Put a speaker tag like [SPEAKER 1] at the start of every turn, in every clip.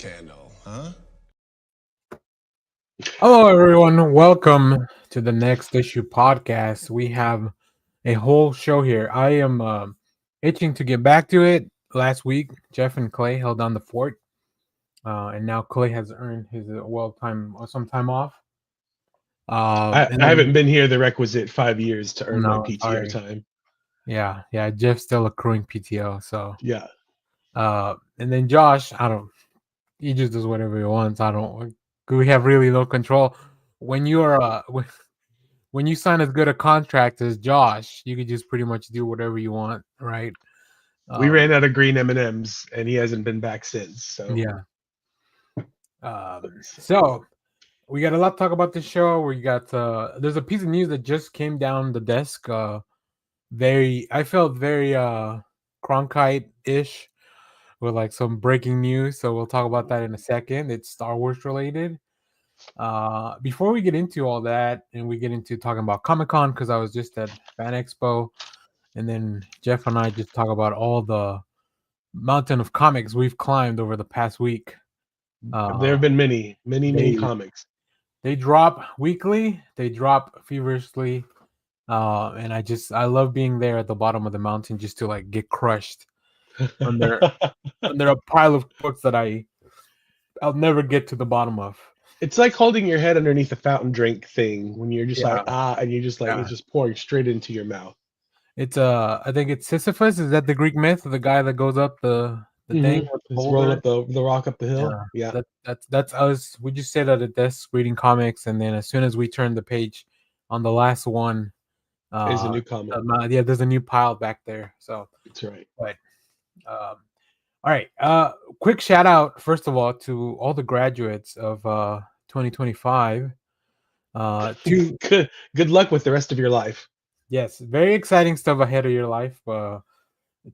[SPEAKER 1] Candle, huh?
[SPEAKER 2] Hello, everyone. Welcome to the Next Issue podcast. We have a whole show here. I am itching to get back to it. Last week, Jeff and Clay held down the fort, and now Clay has earned his some time off.
[SPEAKER 3] I
[SPEAKER 2] And then
[SPEAKER 3] haven't been here the requisite 5 years to earn my
[SPEAKER 2] no,
[SPEAKER 3] PTO
[SPEAKER 2] sorry,
[SPEAKER 3] time.
[SPEAKER 2] yeah, Jeff's still accruing PTO. So,
[SPEAKER 3] Yeah.
[SPEAKER 2] and then Josh, he just does whatever he wants. We have really no control. When you're when you sign as good a contract as Josh, you could just pretty much do whatever you want, right?
[SPEAKER 3] We ran out of green M&Ms, and he hasn't been back since. So
[SPEAKER 2] Yeah. So we got a lot to talk about this show. We got there's a piece of news that just came down the desk. I felt very Cronkite-ish with like some breaking news. So we'll talk about that in a second. It's Star Wars related. Before we get into all that and we get into talking about Comic-Con, because I was just at FanExpo, and then Jeff and I just talk about all the mountain of comics we've climbed over the past week.
[SPEAKER 3] there have been many comics.
[SPEAKER 2] They drop weekly. They drop feverishly, and I love being there at the bottom of the mountain just to like get crushed under a pile of books that I'll never get to the bottom of.
[SPEAKER 3] It's like holding your head underneath a fountain drink thing when you're just
[SPEAKER 2] Yeah.
[SPEAKER 3] and you're just like
[SPEAKER 2] Yeah.
[SPEAKER 3] it's just pouring straight into your mouth.
[SPEAKER 2] It's I think it's Sisyphus. Is that the Greek myth of the guy that goes up the thing with the
[SPEAKER 3] It's
[SPEAKER 2] boulder?
[SPEAKER 3] rolling up the rock up the hill. Yeah.
[SPEAKER 2] That's us. We just sit at a desk reading comics, and then as soon as we turn the page on the last one,
[SPEAKER 3] There's a new comic.
[SPEAKER 2] there's a new pile back there. So
[SPEAKER 3] That's right.
[SPEAKER 2] but all right. Quick shout out first of all to all the graduates of 2025.
[SPEAKER 3] Good luck with the rest of your life.
[SPEAKER 2] Yes, very exciting stuff ahead of your life.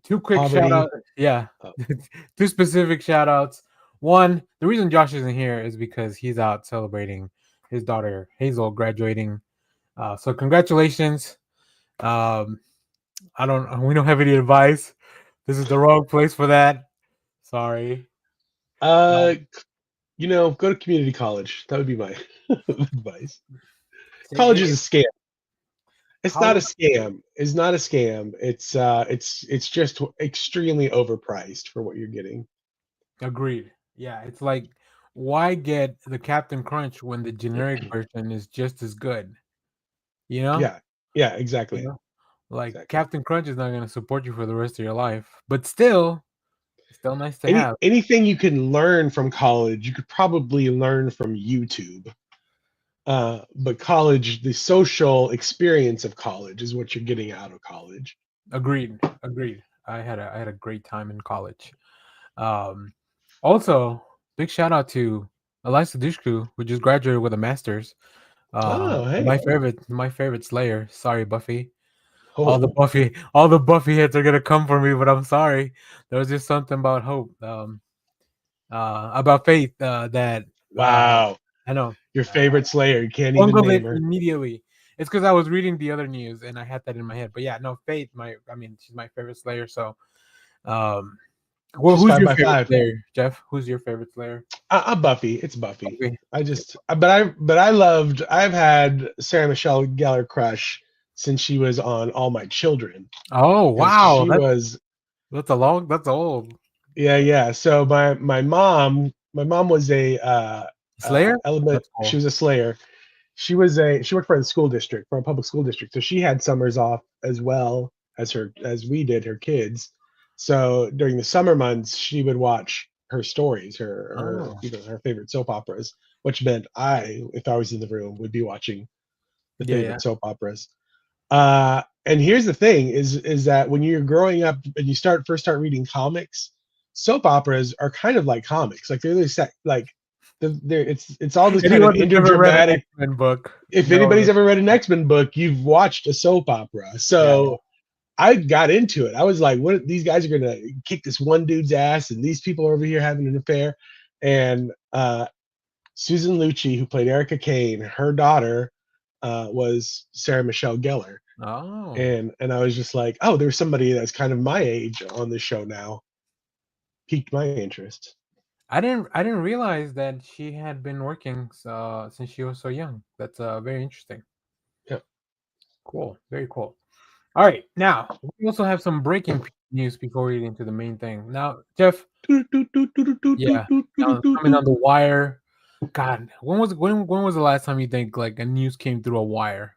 [SPEAKER 2] Two quick
[SPEAKER 3] Poverty.
[SPEAKER 2] shout outs. Yeah. Two specific shout outs. One, the reason Josh isn't here is because he's out celebrating his daughter Hazel graduating. So congratulations. We don't have any advice. This is the wrong place for that. Sorry.
[SPEAKER 3] Go to community college. That would be my advice. College is a scam. It's not a scam. It's not a scam. It's just extremely overpriced for what you're getting.
[SPEAKER 2] Agreed. Yeah, it's like, why get the Captain Crunch when the generic version is just as good? You know?
[SPEAKER 3] Yeah, exactly.
[SPEAKER 2] You know? Like Captain Crunch is not going to support you for the rest of your life, but still nice to have.
[SPEAKER 3] Anything you can learn from college, you could probably learn from YouTube. But college, the social experience of college is what you're getting out of college.
[SPEAKER 2] Agreed. I had a great time in college. Also, big shout out to Elisa Dushku, who just graduated with a master's.
[SPEAKER 3] Hey.
[SPEAKER 2] My favorite Slayer. Sorry, Buffy. Oh. All the Buffy heads are gonna come for me, but I'm sorry. There was just something about hope, about faith. That
[SPEAKER 3] wow.
[SPEAKER 2] I know
[SPEAKER 3] your favorite Slayer. You can't even name her
[SPEAKER 2] immediately. It's because I was reading the other news and I had that in my head. But yeah, no, Faith. She's my favorite Slayer. So, who's your favorite Slayer, Jeff? Who's your favorite Slayer?
[SPEAKER 3] Buffy. It's Buffy. I've had Sarah Michelle Gellar crush since she was on All My Children.
[SPEAKER 2] Oh wow,
[SPEAKER 3] that's
[SPEAKER 2] old.
[SPEAKER 3] Yeah. So my mom was a
[SPEAKER 2] Slayer.
[SPEAKER 3] Cool. She was a Slayer. She worked for the school district, for a public school district. So she had summers off as well as we did, her kids. So during the summer months, she would watch her stories, her favorite soap operas, which meant if I was in the room, would be watching the favorite soap operas. And here's the thing is that when you're growing up and you first start reading comics, soap operas are kind of like comics. Like they're like it's all this kind of interdramatic
[SPEAKER 2] book.
[SPEAKER 3] If anybody's ever read an X-Men book, you've watched a soap opera. So I got into it. I was like, what, these guys are gonna kick this one dude's ass, and these people are over here having an affair. And Susan Lucci, who played Erica Kane, her daughter was Sarah Michelle Gellar.
[SPEAKER 2] Oh.
[SPEAKER 3] And I was just like, oh, there's somebody that's kind of my age on the show now. Piqued my interest.
[SPEAKER 2] I didn't realize that she had been working since she was so young. That's very interesting.
[SPEAKER 3] Yeah.
[SPEAKER 2] Cool, very cool. All right, now we also have some breaking news before we get into the main thing. Now, Jeff, yeah, coming on the wire. God, when was the last time you think like a news came through a wire?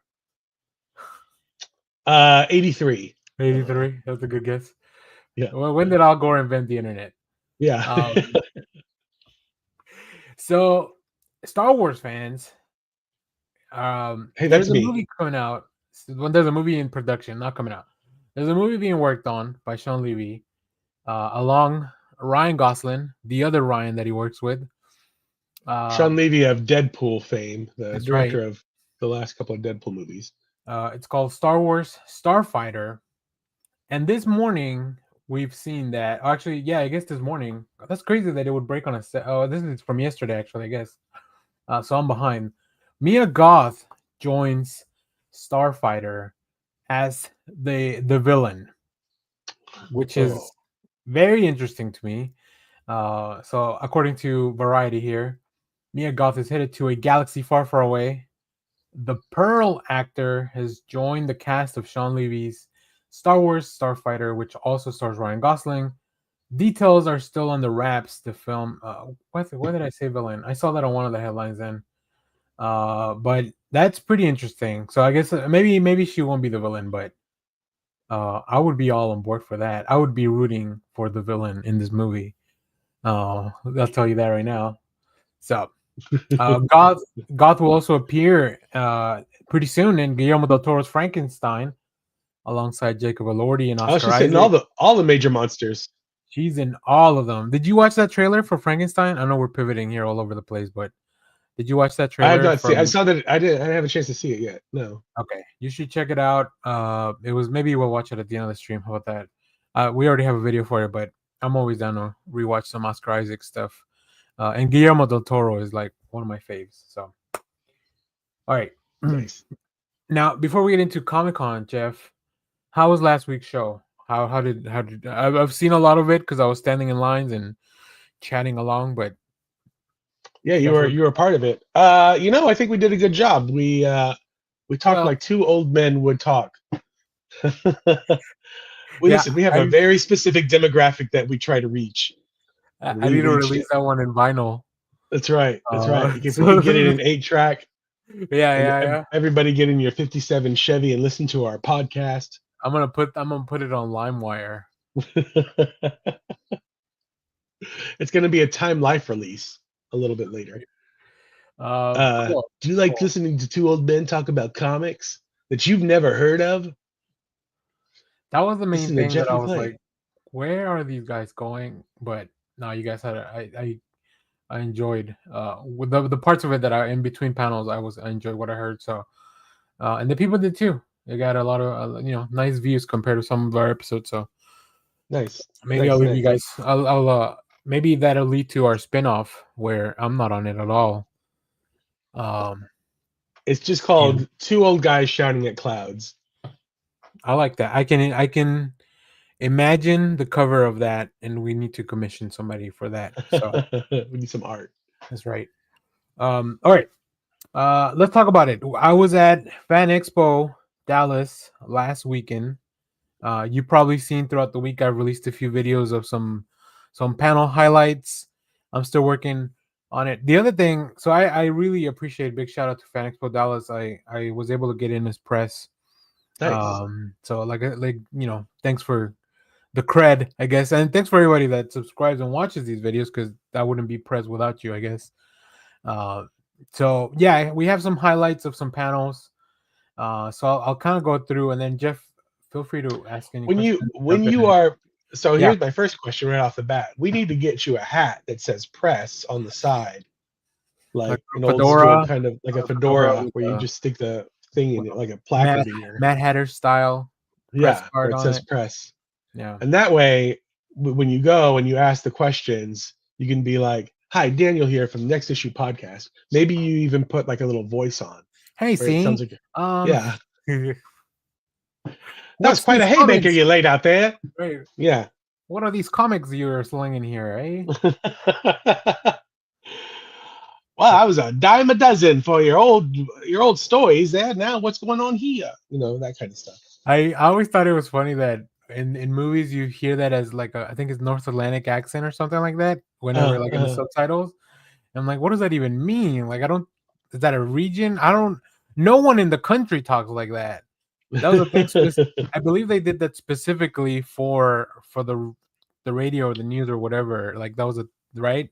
[SPEAKER 3] 83.
[SPEAKER 2] 83. That's a good guess.
[SPEAKER 3] Yeah.
[SPEAKER 2] Well, when did Al Gore invent the internet?
[SPEAKER 3] Yeah.
[SPEAKER 2] So, Star Wars fans,
[SPEAKER 3] Hey,
[SPEAKER 2] there's
[SPEAKER 3] that's
[SPEAKER 2] a
[SPEAKER 3] me.
[SPEAKER 2] movie coming out. When there's a movie in production, not coming out. There's a movie being worked on by Sean Levy, along Ryan Gosling, the other Ryan that he works with.
[SPEAKER 3] Sean
[SPEAKER 2] Um,
[SPEAKER 3] Levy of Deadpool fame, the
[SPEAKER 2] that's right.
[SPEAKER 3] director of the last couple of Deadpool movies.
[SPEAKER 2] It's called Star Wars Starfighter. And this morning, we've seen that. Actually, yeah, I guess this morning. That's crazy that it would break on a set. Oh, this is from yesterday, actually, I guess. So I'm behind. MiaGoth joins Starfighter as the villain, which
[SPEAKER 3] Oh,
[SPEAKER 2] is very interesting to me. So according to Variety here, MiaGoth is headed to a galaxy far, far away. The Pearl actor has joined the cast of Sean Levy's Star Wars Starfighter, which also stars Ryan Gosling. Details are still on the wraps. The film. Why did I say villain? I saw that on one of the headlines then. But that's pretty interesting. So I guess maybe she won't be the villain, but I would be all on board for that. I would be rooting for the villain in this movie. I'll tell you that right now. So Goth will also appear pretty soon in Guillermo del Toro's Frankenstein alongside Jacob Elordi and
[SPEAKER 3] I was
[SPEAKER 2] Oscar
[SPEAKER 3] just saying
[SPEAKER 2] Isaac.
[SPEAKER 3] all the major monsters.
[SPEAKER 2] She's in all of them. Did you watch that trailer for Frankenstein? I know we're pivoting here all over the place, but did you watch that
[SPEAKER 3] I have
[SPEAKER 2] trailer
[SPEAKER 3] not seen. I
[SPEAKER 2] from?
[SPEAKER 3] saw that. I didn't have a chance to see it yet. No.
[SPEAKER 2] Okay, you should check it out. It was maybe we'll watch it at the end of the stream. How about that? We already have a video for it, but I'm always down to rewatch some Oscar Isaac stuff. And Guillermo del Toro is like one of my faves. So, all right.
[SPEAKER 3] Nice.
[SPEAKER 2] Now, before we get into Comic Con, Jeff, how was last week's show? How did I've seen a lot of it because I was standing in lines and chatting along, but
[SPEAKER 3] Yeah,
[SPEAKER 2] definitely.
[SPEAKER 3] you were part of it. I think we did a good job. We talked
[SPEAKER 2] Well,
[SPEAKER 3] like two old men would talk.
[SPEAKER 2] yeah,
[SPEAKER 3] We have a
[SPEAKER 2] I
[SPEAKER 3] very specific demographic that we try to reach,
[SPEAKER 2] I
[SPEAKER 3] and
[SPEAKER 2] I
[SPEAKER 3] we
[SPEAKER 2] need to
[SPEAKER 3] reached
[SPEAKER 2] release
[SPEAKER 3] it.
[SPEAKER 2] that one in vinyl.
[SPEAKER 3] That's right. That's right. If we could get it
[SPEAKER 2] So
[SPEAKER 3] in 8 track
[SPEAKER 2] yeah,
[SPEAKER 3] and
[SPEAKER 2] yeah.
[SPEAKER 3] everybody get in your 57 Chevy and listen to our podcast.
[SPEAKER 2] I'm gonna put it on LimeWire.
[SPEAKER 3] It's going to be a Time Life release a little bit later.
[SPEAKER 2] Cool,
[SPEAKER 3] Do you like
[SPEAKER 2] cool.
[SPEAKER 3] listening to two old men talk about comics that you've never heard of?
[SPEAKER 2] That was the main
[SPEAKER 3] Listen to
[SPEAKER 2] thing that I
[SPEAKER 3] Jeffrey
[SPEAKER 2] was
[SPEAKER 3] Clay.
[SPEAKER 2] like, where are these guys going? But no, you guys had I enjoyed with the parts of it that I in between panels I enjoyed what I heard. So and the people did too. They got a lot of nice views compared to some of our episodes. So
[SPEAKER 3] Nice,
[SPEAKER 2] maybe I'll
[SPEAKER 3] nice,
[SPEAKER 2] leave you
[SPEAKER 3] nice.
[SPEAKER 2] guys. I'll maybe that'll lead to our spinoff where I'm not on it at all. Um,
[SPEAKER 3] It's just
[SPEAKER 2] and
[SPEAKER 3] called Two Old Guys Shouting at Clouds.
[SPEAKER 2] I like that. I can imagine the cover of that, and we need to commission somebody for that. So
[SPEAKER 3] We need some art.
[SPEAKER 2] that's right. All right. Let's talk about it. I was at Fan Expo Dallas last weekend. You probably seen throughout the week I've released a few videos of some panel highlights. I'm still working on it. The other thing, so I really appreciate, big shout out to Fan Expo Dallas. I was able to get in as press.
[SPEAKER 3] Nice.
[SPEAKER 2] So thanks for the cred, I guess, and thanks for everybody that subscribes and watches these videos because that wouldn't be press without you, I guess. Uh, so yeah, we have some highlights of some panels. So I'll kind of go through, and then Jeff, feel free to ask any questions.
[SPEAKER 3] When
[SPEAKER 2] Jump in
[SPEAKER 3] you
[SPEAKER 2] any-
[SPEAKER 3] are so
[SPEAKER 2] Yeah,
[SPEAKER 3] here's my first question right off the bat. We need to get you a hat that says press on the side,
[SPEAKER 2] like
[SPEAKER 3] like an
[SPEAKER 2] a
[SPEAKER 3] old school
[SPEAKER 2] fedora,
[SPEAKER 3] kind of like a
[SPEAKER 2] a fedora
[SPEAKER 3] fedora where you just stick the thing in
[SPEAKER 2] with
[SPEAKER 3] it
[SPEAKER 2] a
[SPEAKER 3] like a
[SPEAKER 2] Mad
[SPEAKER 3] placard in your
[SPEAKER 2] Mad Hatter style press
[SPEAKER 3] yeah, where
[SPEAKER 2] card
[SPEAKER 3] it
[SPEAKER 2] on
[SPEAKER 3] says
[SPEAKER 2] it.
[SPEAKER 3] press.
[SPEAKER 2] Yeah.
[SPEAKER 3] And that way when you go and you ask the questions, you can be like, "Hi, Daniel here from Next Issue Podcast." Maybe you even put like a little voice on
[SPEAKER 2] Hey,
[SPEAKER 3] where it
[SPEAKER 2] see,
[SPEAKER 3] sounds like
[SPEAKER 2] um,
[SPEAKER 3] yeah. That's
[SPEAKER 2] what's
[SPEAKER 3] quite
[SPEAKER 2] this
[SPEAKER 3] a haymaker
[SPEAKER 2] currency?
[SPEAKER 3] you laid out there.
[SPEAKER 2] Right.
[SPEAKER 3] Yeah.
[SPEAKER 2] what are these comics you're slinging here, eh?
[SPEAKER 3] Well, I was a dime a dozen for your old stories there. Now what's going on here? That kind of stuff.
[SPEAKER 2] I always thought it was funny that in movies you hear that as like I think it's North Atlantic accent or something like that. Whenever like in the
[SPEAKER 3] Uh,
[SPEAKER 2] subtitles, I'm like, what does that even mean? Like, I don't. Is that a region? I don't. No one in the country talks like that. That was a thing. I believe they did that specifically for the radio or the news or whatever. Like that was a right.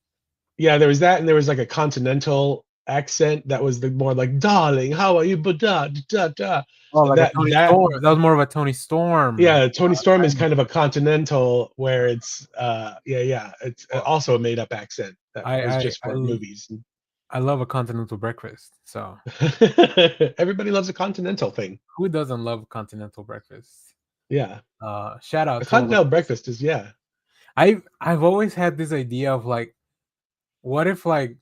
[SPEAKER 3] yeah, there was that, and there was like a continental accent that was the more like, "Darling, how are you?" But da da da.
[SPEAKER 2] Oh, like a Tony
[SPEAKER 3] That
[SPEAKER 2] Storm. That was more of a Tony Storm.
[SPEAKER 3] Yeah, Tony Storm is
[SPEAKER 2] Kind of.
[SPEAKER 3] kind of a continental where it's yeah, it's
[SPEAKER 2] Well,
[SPEAKER 3] also a made up accent that
[SPEAKER 2] I
[SPEAKER 3] was
[SPEAKER 2] I
[SPEAKER 3] just
[SPEAKER 2] I,
[SPEAKER 3] for
[SPEAKER 2] l-
[SPEAKER 3] movies.
[SPEAKER 2] I love a continental breakfast. So
[SPEAKER 3] Everybody loves a continental thing.
[SPEAKER 2] who doesn't love continental breakfast?
[SPEAKER 3] Yeah,
[SPEAKER 2] Shout
[SPEAKER 3] a
[SPEAKER 2] out to all the.
[SPEAKER 3] continental breakfast is yeah.
[SPEAKER 2] I've always had this idea of like, what if like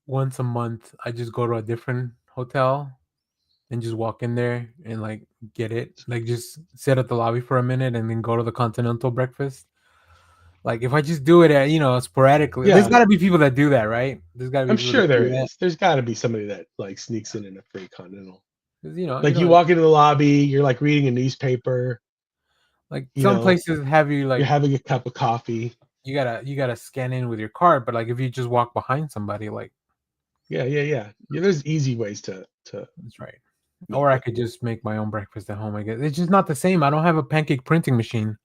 [SPEAKER 2] once a month I just go to a different hotel and just walk in there and like get it, like just sit at the lobby for a minute and then go to the continental breakfast. Like if I just do it at sporadically, there's
[SPEAKER 3] Yeah,
[SPEAKER 2] got to be people that do that, right? There's got to be
[SPEAKER 3] I'm
[SPEAKER 2] people that
[SPEAKER 3] sure there
[SPEAKER 2] do that
[SPEAKER 3] is. There's got to be somebody that like sneaks in a free continental.
[SPEAKER 2] 'cause,
[SPEAKER 3] Like you walk into the lobby, you're like reading a newspaper,
[SPEAKER 2] like
[SPEAKER 3] you
[SPEAKER 2] some
[SPEAKER 3] know,
[SPEAKER 2] places have you
[SPEAKER 3] you're
[SPEAKER 2] like
[SPEAKER 3] having a cup of coffee.
[SPEAKER 2] you gotta scan in with your card, but like if you just walk behind somebody, like
[SPEAKER 3] Yeah, there's easy ways to
[SPEAKER 2] that's right. Or
[SPEAKER 3] make
[SPEAKER 2] I
[SPEAKER 3] it.
[SPEAKER 2] could just make my own breakfast at home. I guess it's just not the same. I don't have a pancake printing machine.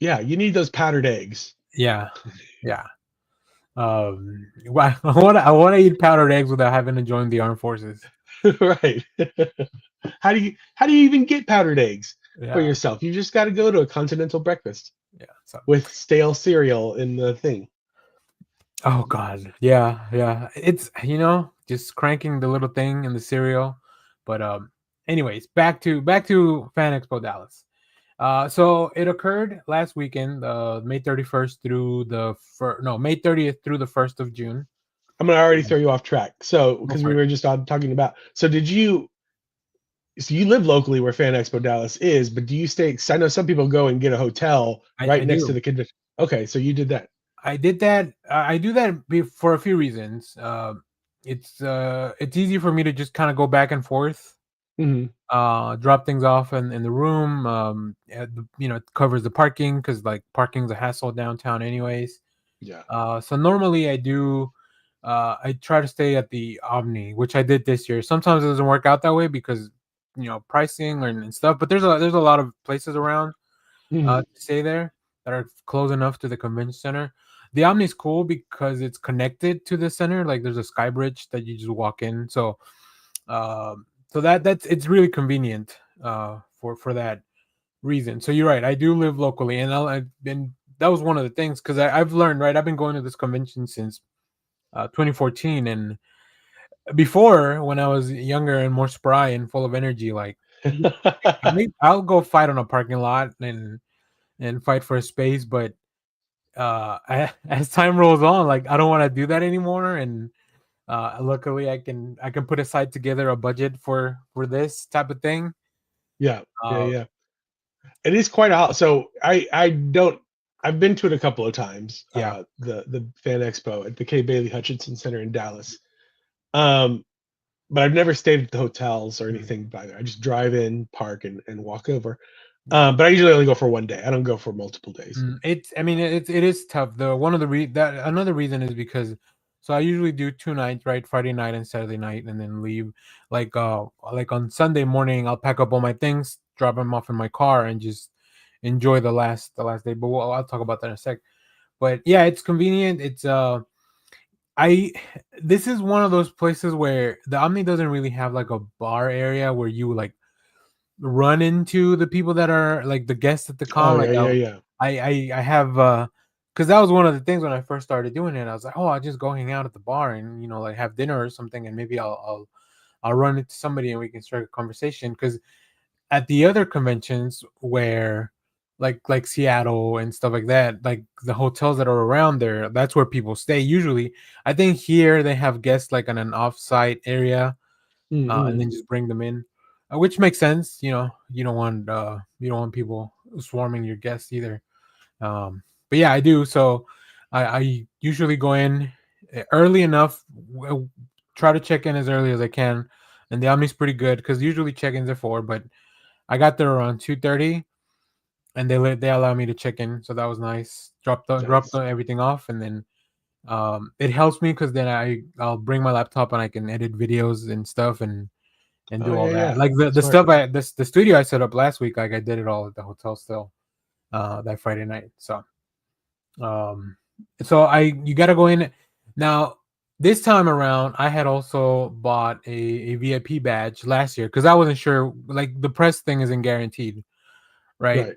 [SPEAKER 3] Yeah, you need those powdered eggs.
[SPEAKER 2] Yeah, yeah. I want to eat powdered eggs without having to join the armed forces.
[SPEAKER 3] Right. How do you even get powdered eggs for
[SPEAKER 2] Yeah,
[SPEAKER 3] yourself? You just got to go to a continental breakfast
[SPEAKER 2] yeah. So,
[SPEAKER 3] with stale cereal in the thing.
[SPEAKER 2] oh god, yeah. It's just cranking the little thing in the cereal. But anyways, back to FanExpoDallas. So it occurred last weekend, May 31st through May 30th through the 1st of June.
[SPEAKER 3] I'm gonna already throw you off track. So
[SPEAKER 2] Go
[SPEAKER 3] because
[SPEAKER 2] for
[SPEAKER 3] we
[SPEAKER 2] it.
[SPEAKER 3] were just on talking about. So did you? So you live locally where Fan Expo Dallas is, but do you stay? 'Cause I know some people go and get a hotel
[SPEAKER 2] I
[SPEAKER 3] right next to
[SPEAKER 2] do.
[SPEAKER 3] the convention. Okay, so you did that.
[SPEAKER 2] I did that. I do that for a few reasons. It's easy for me to just kind of go back and forth,
[SPEAKER 3] Hmm.
[SPEAKER 2] drop things off in the room. It covers the parking because like parking's a hassle downtown, anyways.
[SPEAKER 3] Yeah.
[SPEAKER 2] So normally I do. I try to stay at the Omni, which I did this year. Sometimes it doesn't work out that way because pricing and stuff. But there's a lot of places around
[SPEAKER 3] Hmm.
[SPEAKER 2] to stay there that are close enough to the convention center. The Omni is cool because it's connected to the center. Like there's a sky bridge that you just walk in. So that's it's really convenient for that reason. So you're right. I do live locally, and that was one of the things because I've learned, right. I've been going to this convention since 2014, and before when I was younger and more spry and full of energy, like I'll go fight on a parking lot and fight for a space, but as time rolls on, like I don't want to do that anymore. And luckily, I can put aside together a budget for this type of thing.
[SPEAKER 3] Yeah, yeah,
[SPEAKER 2] Uh,
[SPEAKER 3] yeah. It is quite a so I don't I've been to it a couple of times.
[SPEAKER 2] yeah.
[SPEAKER 3] The Fan Expo at the K. Bailey Hutchinson Center in Dallas. Um, but I've never stayed at the hotels or
[SPEAKER 2] Mm,
[SPEAKER 3] anything by there. I just drive in, park, and walk over.
[SPEAKER 2] yeah.
[SPEAKER 3] But I usually only go for one day. I don't go for multiple days.
[SPEAKER 2] I mean, it is tough. The one of the that another reason is because so I usually do 2 nights, right? Friday night and Saturday night, and then leave. Like on Sunday morning, I'll pack up all my things, drop them off in my car, and just enjoy the last day. But I'll talk about that in a sec. But yeah, it's convenient. I this is one of those places where the Omni doesn't really have like a bar area where you like run into the people that are like the guests at the
[SPEAKER 3] Oh
[SPEAKER 2] con.
[SPEAKER 3] yeah,
[SPEAKER 2] Like
[SPEAKER 3] yeah, yeah,
[SPEAKER 2] I have because that was one of the things when I first started doing it. I was like, oh, I'll just go hang out at the bar and like have dinner or something, and maybe I'll run into somebody and we can start a conversation. Because at the other conventions where like Seattle and stuff like that, like the hotels that are around there, that's where people stay usually. I think here they have guests like in an off-site area, and
[SPEAKER 3] mm-hmm.
[SPEAKER 2] then just bring them in, which makes sense. You don't want people swarming your guests either. but yeah, I do. So I usually go in early enough. Try to check in as early as I can, and the Omni's pretty good because usually check-ins are 4, but I got there around 2:30, and they allow me to check in, so that was nice. Drop
[SPEAKER 3] Nice.
[SPEAKER 2] everything off, and then it helps me because then I'll bring my laptop and I can edit videos and stuff and
[SPEAKER 3] Oh
[SPEAKER 2] do all
[SPEAKER 3] yeah,
[SPEAKER 2] that.
[SPEAKER 3] yeah.
[SPEAKER 2] Like the
[SPEAKER 3] Smart.
[SPEAKER 2] stuff the studio I set up last week, like I did it all at the hotel still that Friday night. Um so you got to go in now. This time around, I had also bought a VIP badge last year because I wasn't sure. Like the press thing isn't guaranteed, right?
[SPEAKER 3] Right.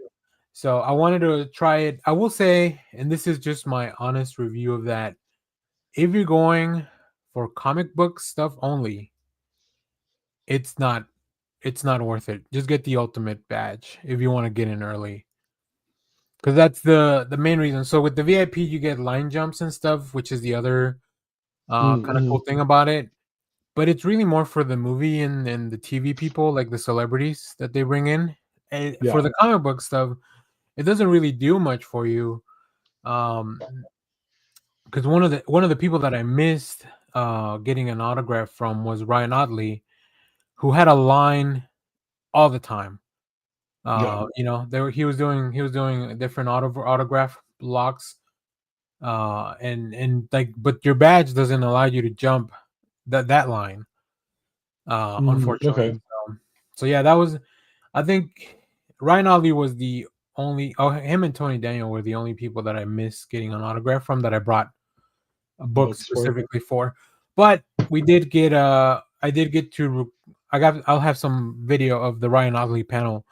[SPEAKER 2] So I wanted to try it. I will say, and this is just my honest review of that. If you're going for comic book stuff only, it's not worth it. Just get the ultimate badge if you want to get in early. Because that's the main reason. So with the VIP, you get line jumps and stuff, which is the other kind of
[SPEAKER 3] Mm-hmm.
[SPEAKER 2] cool thing about it. But it's really more for the movie and the TV people, like the celebrities that they bring in. And
[SPEAKER 3] Yeah.
[SPEAKER 2] for the comic book stuff, it doesn't really do much for you. Because one of the people that I missed getting an autograph from was Ryan Otley, who had a line all the time.
[SPEAKER 3] Yeah.
[SPEAKER 2] He was doing different autograph blocks, and like, but your badge doesn't allow you to jump that line,
[SPEAKER 3] Okay.
[SPEAKER 2] unfortunately. So yeah, that was, I think Ryan Otley was the only. Oh, him and Tony Daniel were the only people that I missed getting an autograph from that I brought a book
[SPEAKER 3] Books for.
[SPEAKER 2] specifically for. But we did get I did get to I'll have some video of the Ryan Otley panel,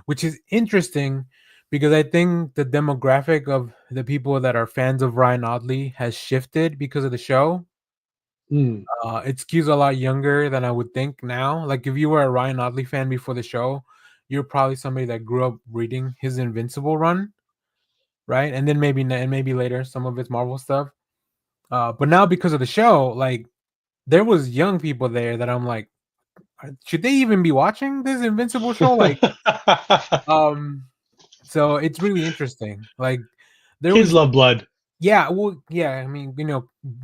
[SPEAKER 2] which is interesting because I think the demographic of the people that are fans of Ryan Otley has shifted because of the show.
[SPEAKER 3] Mm.
[SPEAKER 2] It skews a lot younger than I would think now. Like if you were a Ryan Otley fan before the show, you're probably somebody that grew up reading his Invincible run, right? And then maybe later some of his Marvel stuff. But now because of the show, like there was young people there that I'm like, should they even be watching this Invincible show? Like, um, so it's really interesting. Like, there
[SPEAKER 3] Kids
[SPEAKER 2] was,
[SPEAKER 3] love blood.
[SPEAKER 2] yeah, well, yeah. I mean,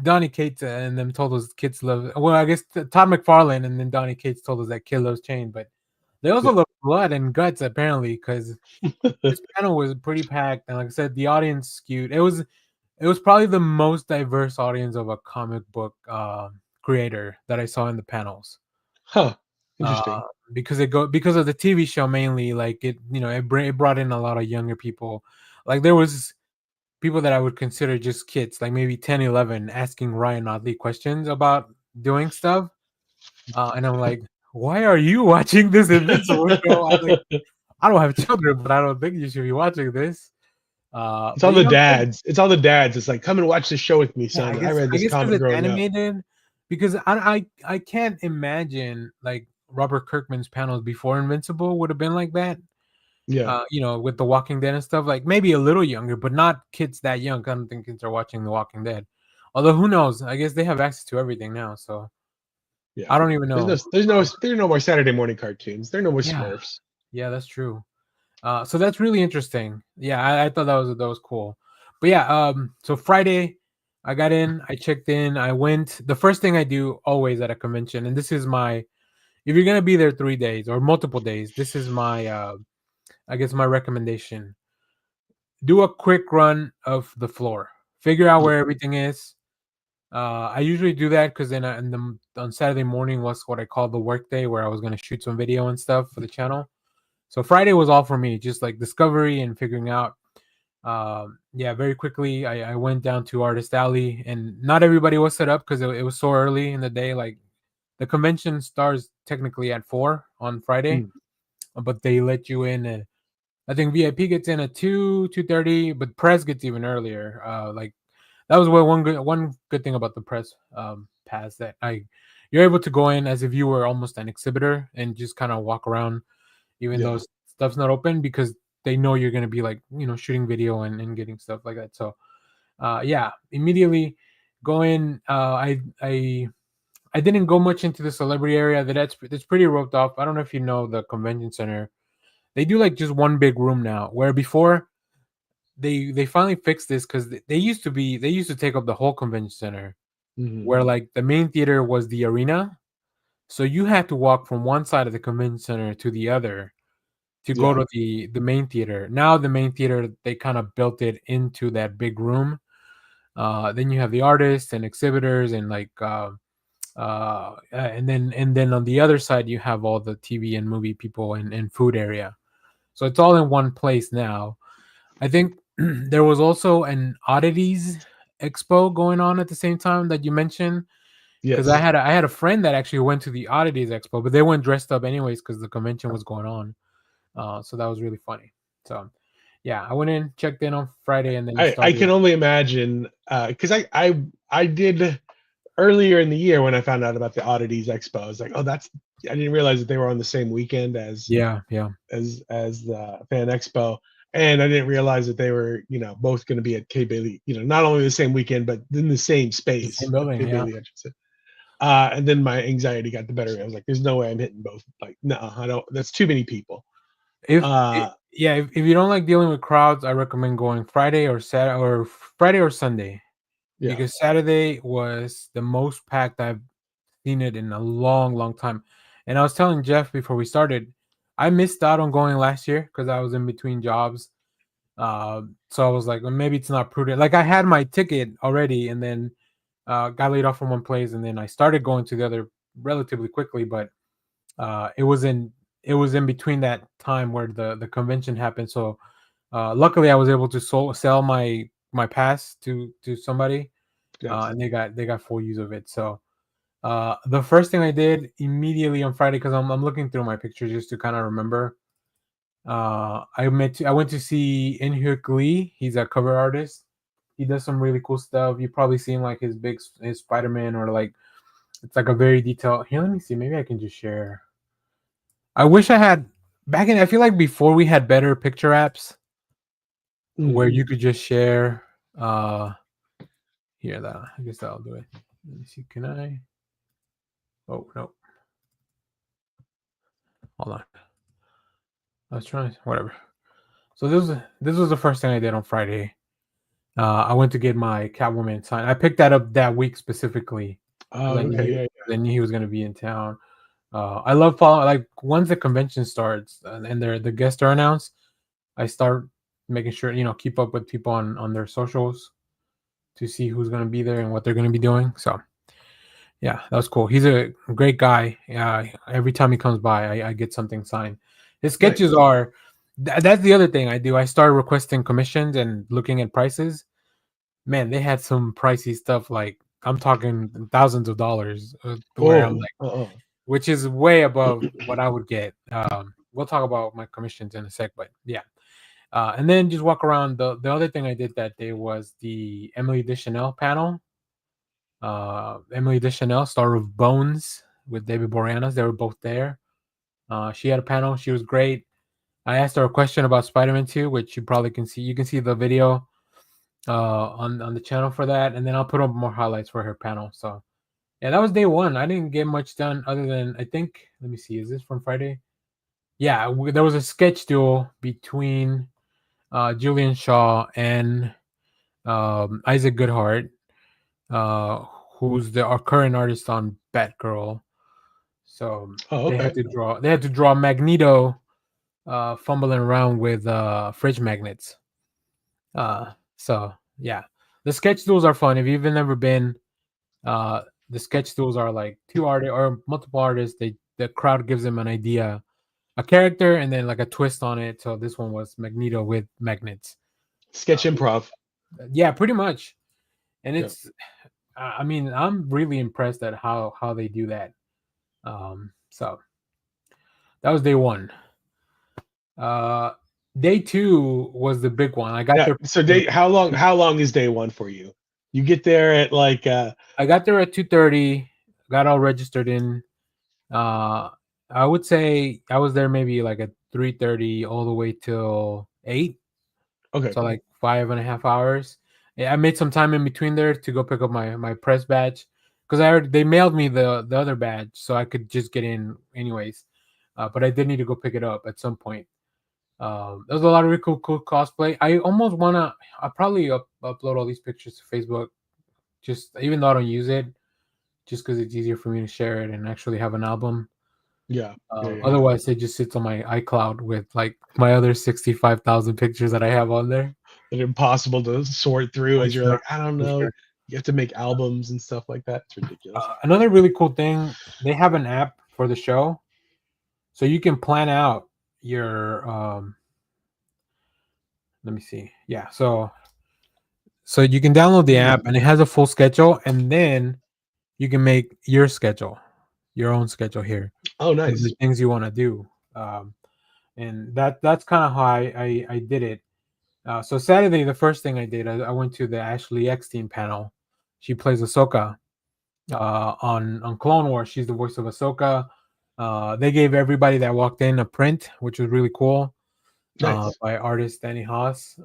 [SPEAKER 2] Donnie Cates and them told us kids love. Well, I guess Todd McFarlane and then Donnie Cates told us that kid loves chain, but they also
[SPEAKER 3] Yeah.
[SPEAKER 2] love blood and guts apparently because this panel was pretty packed, and like I said, the audience skewed. It was probably the most diverse audience of a comic book creator that I saw in the panels.
[SPEAKER 3] Huh.
[SPEAKER 2] Uh,
[SPEAKER 3] Interesting.
[SPEAKER 2] because of the TV show mainly, like it brought in a lot of younger people. Like there was people that I would consider just kids, like maybe 10, 11, asking Ryan Otley questions about doing stuff. And I'm like, why are you watching this Invincible show? I'm like, I don't have children, but I don't think you should be watching this.
[SPEAKER 3] It's all
[SPEAKER 2] But
[SPEAKER 3] the dads. It's all the dads. It's like, come and watch the show with me,
[SPEAKER 2] yeah,
[SPEAKER 3] son. I read
[SPEAKER 2] I
[SPEAKER 3] this
[SPEAKER 2] guess because
[SPEAKER 3] comic
[SPEAKER 2] it's
[SPEAKER 3] growing up.
[SPEAKER 2] animated. Because I can't imagine like Robert Kirkman's panels before Invincible would have been like that.
[SPEAKER 3] Yeah.
[SPEAKER 2] With The Walking Dead and stuff, like maybe a little younger, but not kids that young. I don't think kids are watching The Walking Dead. Although who knows? I guess they have access to everything now, so
[SPEAKER 3] Yeah.
[SPEAKER 2] I don't even know.
[SPEAKER 3] There's no more Saturday morning cartoons. There are no more
[SPEAKER 2] Yeah,
[SPEAKER 3] Smurfs.
[SPEAKER 2] yeah, that's true. So that's really interesting. Yeah, I thought that was cool. But yeah, so Friday, I got in, I checked in, I went. The first thing I do always at a convention, and this is my, if you're gonna be there 3 days or multiple days, this is my, I guess my recommendation. Do a quick run of the floor. Figure out
[SPEAKER 3] Yeah.
[SPEAKER 2] where everything is. I usually do that because then on Saturday morning was what I call the work day, where I was gonna shoot some video and stuff for the channel. So Friday was all for me, just like discovery and figuring out. Yeah, very quickly I went down to Artist Alley, and not everybody was set up because it was so early in the day. Like the convention starts technically at 4 on Friday,
[SPEAKER 3] Mm.
[SPEAKER 2] but they let you in. I think VIP gets in at 2:30, but press gets even earlier. Like that was what one good thing about the press pass, that you're able to go in as if you were almost an exhibitor and just kind of walk around even though
[SPEAKER 3] Yeah.
[SPEAKER 2] stuff's not open, because they know you're gonna be like shooting video and getting stuff like that. So yeah, immediately go in. I didn't go much into the celebrity area. That's pretty roped off. I don't know if you know the convention center. They do like just one big room now, where before they finally fixed this because they used to take up the whole convention center,
[SPEAKER 3] Mhm.
[SPEAKER 2] where like the main theater was the arena, so you had to walk from one side of the convention center to the other to go
[SPEAKER 3] Yeah.
[SPEAKER 2] to the main theater. Now the main theater, they kind of built it into that big room. Then you have the artists and exhibitors and like and then on the other side you have all the TV and movie people and food area. So it's all in one place now. I think there was also an oddities expo going on at the same time that you mentioned, because I
[SPEAKER 3] Yes.
[SPEAKER 2] had I had a friend that actually went to the oddities expo, but they went dressed up anyways because the convention was going on. So that was really funny. So yeah, I went in, checked in on Friday, and then
[SPEAKER 3] I
[SPEAKER 2] started.
[SPEAKER 3] can only imagine, because I did earlier in the year when I found out about the Oddities Expo. I was like, "Oh, that's." I didn't realize that they were on the same weekend
[SPEAKER 2] Yeah, yeah,
[SPEAKER 3] as the Fan Expo, and I didn't realize that they were, both going to be at K Bailey. Not only the same weekend, but in the same
[SPEAKER 2] the same
[SPEAKER 3] space at
[SPEAKER 2] building.
[SPEAKER 3] K
[SPEAKER 2] Yeah.
[SPEAKER 3] Bailey, I should say. And then my anxiety got the better of me. I was like, "There's no way I'm hitting both. Like, no, I don't. That's too many people."
[SPEAKER 2] Yeah, if you don't like dealing with crowds, I recommend going Friday or Saturday or Friday or Sunday,
[SPEAKER 3] Yeah.
[SPEAKER 2] because Saturday was the most packed I've seen it in a long, long time. And I was telling Jeff before we started, I missed out on going last year because I was in between jobs. So I was like, well, maybe it's not prudent. Like I had my ticket already, and then got laid off from one place, and then I started going to the other relatively quickly. But it was in between that time where the convention happened. So luckily, I was able to sell my pass to somebody,
[SPEAKER 3] Yes.
[SPEAKER 2] and they got full use of it. So the first thing I did immediately on Friday, because I'm looking through my pictures just to kind of remember. I went to see Inhyuk Lee. He's a cover artist. He does some really cool stuff. You probably seen like his Spider-Man, or like it's like a very detailed. Here, let me see. Maybe I can just share. I wish I had back in. I feel like before we had better picture apps where
[SPEAKER 3] Mhm.
[SPEAKER 2] you could just share. Here, that I guess that'll do it. Let me see. Can I? Oh no, hold on. I was trying. Whatever. So this was the first thing I did on Friday. I went to get my Catwoman sign. I picked that up that week specifically because
[SPEAKER 3] Oh, okay. Yeah.
[SPEAKER 2] I knew he was gonna be in town. I love following, like once the convention starts and the guests are announced, I start making sure keep up with people on their socials to see who's gonna be there and what they're gonna be doing. So yeah, that was cool. He's a great guy. Every time he comes by, I get something signed. His sketches
[SPEAKER 3] Nice.
[SPEAKER 2] are. That's the other thing I do. I started requesting commissions and looking at prices. Man, they had some pricey stuff. Like I'm talking thousands of dollars. Where I'm
[SPEAKER 3] Oh.
[SPEAKER 2] like,
[SPEAKER 3] Uh-oh.
[SPEAKER 2] which is way above what I would get. We'll talk about my commissions in a sec, but yeah. And then just walk around. The other thing I did that day was the Emily Deschanel panel. Emily Deschanel, star of Bones with David Boreanaz. They were both there. She had a panel. She was great. I asked her a question about Spider-Man 2, which you probably can see. You can see the video on the channel for that, and then I'll put up more highlights for her panel. So yeah, that was day one. I didn't get much done other than, I think. Let me see. Is this from Friday? Yeah, there was a sketch duel between Julian Shaw and Isaac Goodhart, uh, who's our current artist on Batgirl. So
[SPEAKER 3] Oh,
[SPEAKER 2] they had
[SPEAKER 3] okay.
[SPEAKER 2] to draw. They had to draw Magneto fumbling around with fridge magnets. So yeah, the sketch duels are fun. If you've never been, uh, the sketch duels are like two artists or multiple artists. The crowd gives them an idea, a character, and then like a twist on it. So this one was Magneto with magnets.
[SPEAKER 3] Sketch improv.
[SPEAKER 2] Yeah, pretty much. And
[SPEAKER 3] Yeah.
[SPEAKER 2] it's, I mean, I'm really impressed at how they do that. So that was day one. Uh, Day two was the big one. I got
[SPEAKER 3] Yeah.
[SPEAKER 2] there.
[SPEAKER 3] So how long is day one for you? You get there at like
[SPEAKER 2] I got there at 2:30. Got all registered in. Uh, I would say I was there maybe like at 3:30 all the way till 8.
[SPEAKER 3] okay,
[SPEAKER 2] So like 5.5 hours. Yeah, I made some time in between there to go pick up my press badge, because they mailed me the other badge, so I could just get in anyways. But I did need to go pick it up at some point. There's a lot of really cool cosplay. I almost wanna. I'll probably upload all these pictures to Facebook, just even though I don't use it, just because it's easier for me to share it and actually have an album.
[SPEAKER 3] Yeah. Yeah.
[SPEAKER 2] Otherwise, it just sits on my iCloud with like my other 65,000 pictures that I have on there.
[SPEAKER 3] And impossible to sort through
[SPEAKER 2] For
[SPEAKER 3] as you're
[SPEAKER 2] sure,
[SPEAKER 3] like, I don't
[SPEAKER 2] for
[SPEAKER 3] know.
[SPEAKER 2] sure.
[SPEAKER 3] You have to make albums and stuff like that. It's ridiculous.
[SPEAKER 2] Another really cool thing, they have an app for the show, so you can plan out your. Let me see. Yeah, so you can download the app, and it has a full schedule, and then you can make your own schedule here.
[SPEAKER 3] Oh,
[SPEAKER 2] Of the
[SPEAKER 3] nice.
[SPEAKER 2] things you want to do, and that's kind of how I did it. So Saturday, the first thing I did, I went to the Ashley Eckstein panel. She plays Ahsoka on Clone Wars. She's the voice of Ahsoka. They gave everybody that walked in a print, which was really cool,
[SPEAKER 3] Nice.
[SPEAKER 2] by artist Danny Haas,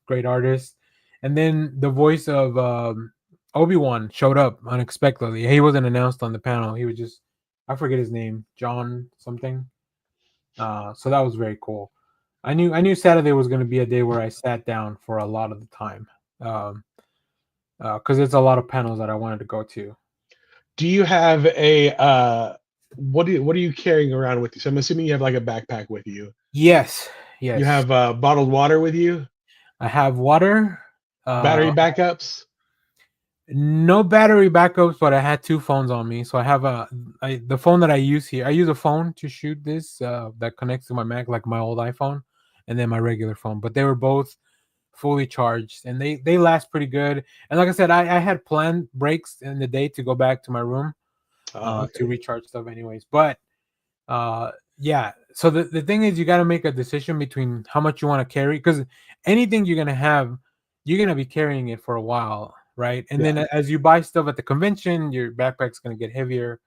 [SPEAKER 2] great artist. And then the voice of Obi-Wan showed up unexpectedly. He wasn't announced on the panel. He was just, I forget his name, John something. So that was very cool. I knew Saturday was going to be a day where I sat down for a lot of the time, because it's a lot of panels that I wanted to go to.
[SPEAKER 3] Do you have a what are you carrying around with you? So I'm assuming you have like a backpack with you.
[SPEAKER 2] Yes,
[SPEAKER 3] You
[SPEAKER 2] yes.
[SPEAKER 3] have bottled water with you,
[SPEAKER 2] I have water.
[SPEAKER 3] battery
[SPEAKER 2] Uh,
[SPEAKER 3] backups.
[SPEAKER 2] no battery backups, but I had two phones on me. So I have the phone that I use here. I use a phone to shoot this that connects to my Mac, like my old iPhone, and then my regular phone. But they were both fully charged, and they last pretty good. And like I said, I had planned breaks in the day to go back to my room to
[SPEAKER 3] Okay.
[SPEAKER 2] recharge stuff, anyways. But yeah. So the thing is, you got to make a decision between how much you want to carry, because anything you're gonna have, you're gonna be carrying it for a while, right? And then
[SPEAKER 3] Yeah.
[SPEAKER 2] as you buy stuff at the convention, your backpack's gonna get heavier.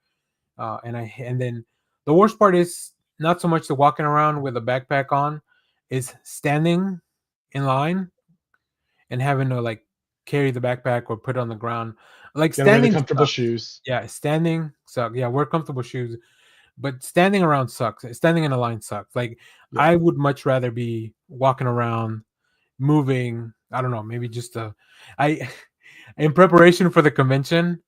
[SPEAKER 2] And then the worst part is not so much the walking around with a backpack on, is standing in line and having to like carry the backpack or put it on the ground. Like
[SPEAKER 3] Gotta wear the
[SPEAKER 2] standing
[SPEAKER 3] comfortable
[SPEAKER 2] sucks.
[SPEAKER 3] shoes.
[SPEAKER 2] Yeah, standing sucks. Yeah, wear comfortable shoes, but standing around sucks. Standing in a line sucks. Like
[SPEAKER 3] Yeah.
[SPEAKER 2] I would much rather be walking around, moving. I don't know, maybe just I in preparation for the convention,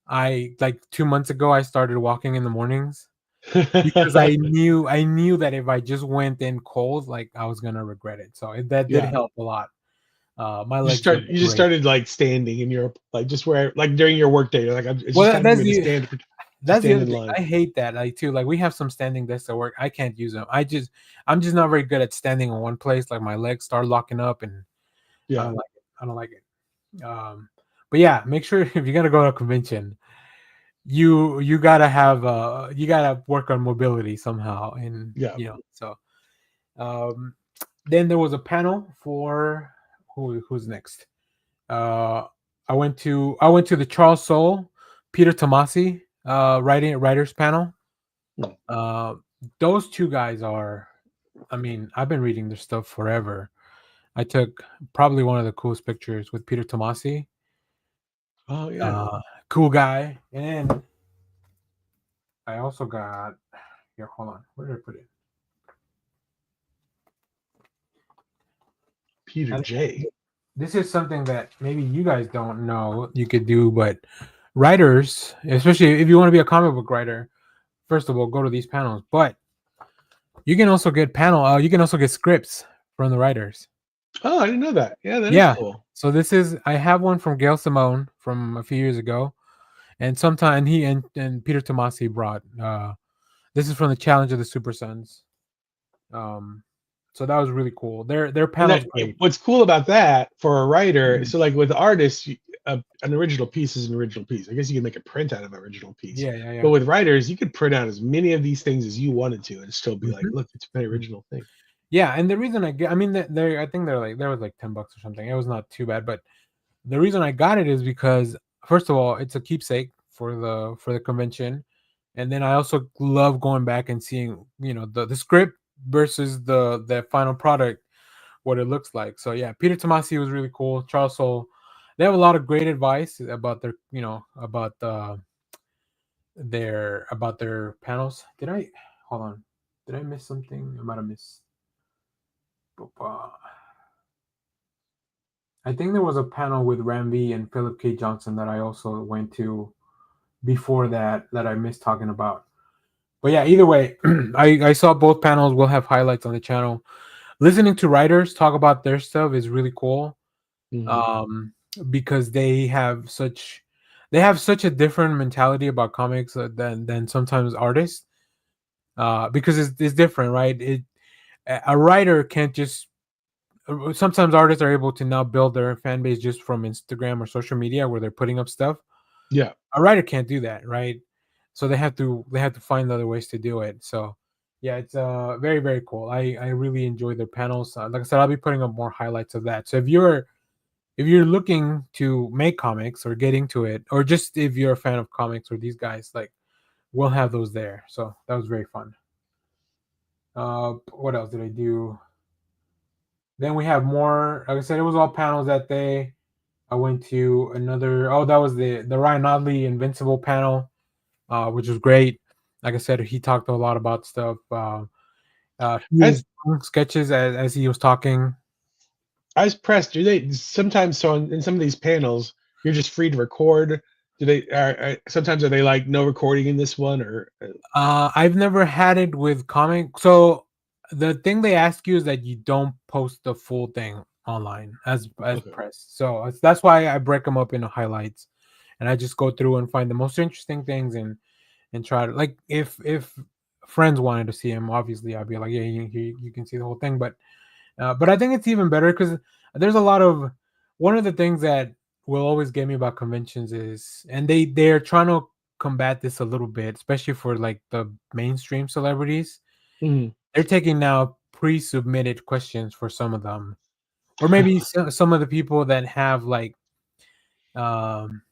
[SPEAKER 2] I like 2 months ago I started walking in the mornings because I knew that if I just went in cold, like I was gonna regret it. So that did
[SPEAKER 3] Yeah.
[SPEAKER 2] help a lot. My legs look
[SPEAKER 3] You just
[SPEAKER 2] great.
[SPEAKER 3] started like standing in your like just where like during your work day. You're like, it's just
[SPEAKER 2] Well,
[SPEAKER 3] time for
[SPEAKER 2] that's
[SPEAKER 3] me to
[SPEAKER 2] the that's the
[SPEAKER 3] stand
[SPEAKER 2] other
[SPEAKER 3] in
[SPEAKER 2] thing.
[SPEAKER 3] line.
[SPEAKER 2] I hate that, like, too. Like, we have some standing desks at work. I can't use them. I'm just not very good at standing in one place. Like, my legs start locking up, and I
[SPEAKER 3] Yeah.
[SPEAKER 2] don't like it. I don't like it. But yeah, make sure if you're gonna go to a convention, you gotta have you gotta work on mobility somehow, and
[SPEAKER 3] Yeah.
[SPEAKER 2] so um, then there was a panel for who's next. Uh, I went to the Charles Soule, Peter Tomasi writers panel.
[SPEAKER 3] Hmm.
[SPEAKER 2] Uh, those two guys are, I mean, I've been reading their stuff forever. I took probably one of the coolest pictures with Peter Tomasi.
[SPEAKER 3] Oh yeah.
[SPEAKER 2] Uh, cool guy. And I also got here. Hold on, where did I put it?
[SPEAKER 3] Peter
[SPEAKER 2] And
[SPEAKER 3] J.
[SPEAKER 2] this is something that maybe you guys don't know you could do, but writers, especially if you want to be a comic book writer, first of all, go to these panels. But you can also get you can also get scripts from the writers.
[SPEAKER 3] Oh, I didn't know that. Yeah, that is
[SPEAKER 2] Yeah.
[SPEAKER 3] cool.
[SPEAKER 2] So I have one from Gail Simone from a few years ago, and sometime he and Peter Tomasi brought. This is from the Challenge of the Super Sons. Um, so that was really cool. Their
[SPEAKER 3] And
[SPEAKER 2] panel's great.
[SPEAKER 3] what's cool about that for a writer,
[SPEAKER 2] Mhm.
[SPEAKER 3] so like with artists, an original piece is an original piece. I guess you can make a print out of an original piece.
[SPEAKER 2] Yeah, yeah,
[SPEAKER 3] But
[SPEAKER 2] yeah.
[SPEAKER 3] with writers, you could print out as many of these things as you wanted to and still be like,
[SPEAKER 2] Mhm.
[SPEAKER 3] look, it's my original thing.
[SPEAKER 2] Yeah, and the reason I mean, I think there was like $10 or something. It was not too bad, but the reason I got it is because first of all, it's a keepsake for the convention, and then I also love going back and seeing the script versus the final product, what it looks like. So yeah, Peter Tomasi was really cool. Charles Soule, they have a lot of great advice about their about their panels. Did I hold on? Did I miss something? I might have missed. I think there was a panel with Ramby and Philip K. Johnson that I also went to before that I missed talking about. But yeah, either way, I saw both panels. We'll have highlights on the channel. Listening to writers talk about their stuff is really cool,
[SPEAKER 3] Mhm.
[SPEAKER 2] um, because they have such a different mentality about comics than sometimes artists. Because it's different, right? A writer can't just. Sometimes artists are able to now build their fan base just from Instagram or social media where they're putting up stuff.
[SPEAKER 3] Yeah.
[SPEAKER 2] A writer can't do that, right? So they have to find other ways to do it. So yeah, it's very very cool. I really enjoy their panels. Like I said, I'll be putting up more highlights of that. So if you're looking to make comics or get into it, or just if you're a fan of comics or these guys, like we'll have those there. So that was very fun. What else did I do? Then we have more. Like I said, it was all panels that day. I went to another. Oh, that was the Ryan Oddly Invincible panel, which was great. Like I said, he talked a lot about stuff. He
[SPEAKER 3] As
[SPEAKER 2] was doing sketches as he was talking.
[SPEAKER 3] I was pressed. Do they sometimes so in some of these panels you're just free to record? Do they sometimes are they like no recording in this one or
[SPEAKER 2] I've never had it with comic. So the thing they ask you is that you don't post the full thing online as
[SPEAKER 3] okay.
[SPEAKER 2] press. So that's why I break them up into highlights, and I just go through and find the most interesting things and try to, like, if friends wanted to see him, obviously I'd be like, yeah, you can see the whole thing. But I think it's even better because there's a lot of one of the things that will always get me about conventions is, and they're trying to combat this a little bit, especially for like the mainstream celebrities.
[SPEAKER 3] Mhm.
[SPEAKER 2] They're taking now pre-submitted questions for some of them, or maybe some of the people that have like um,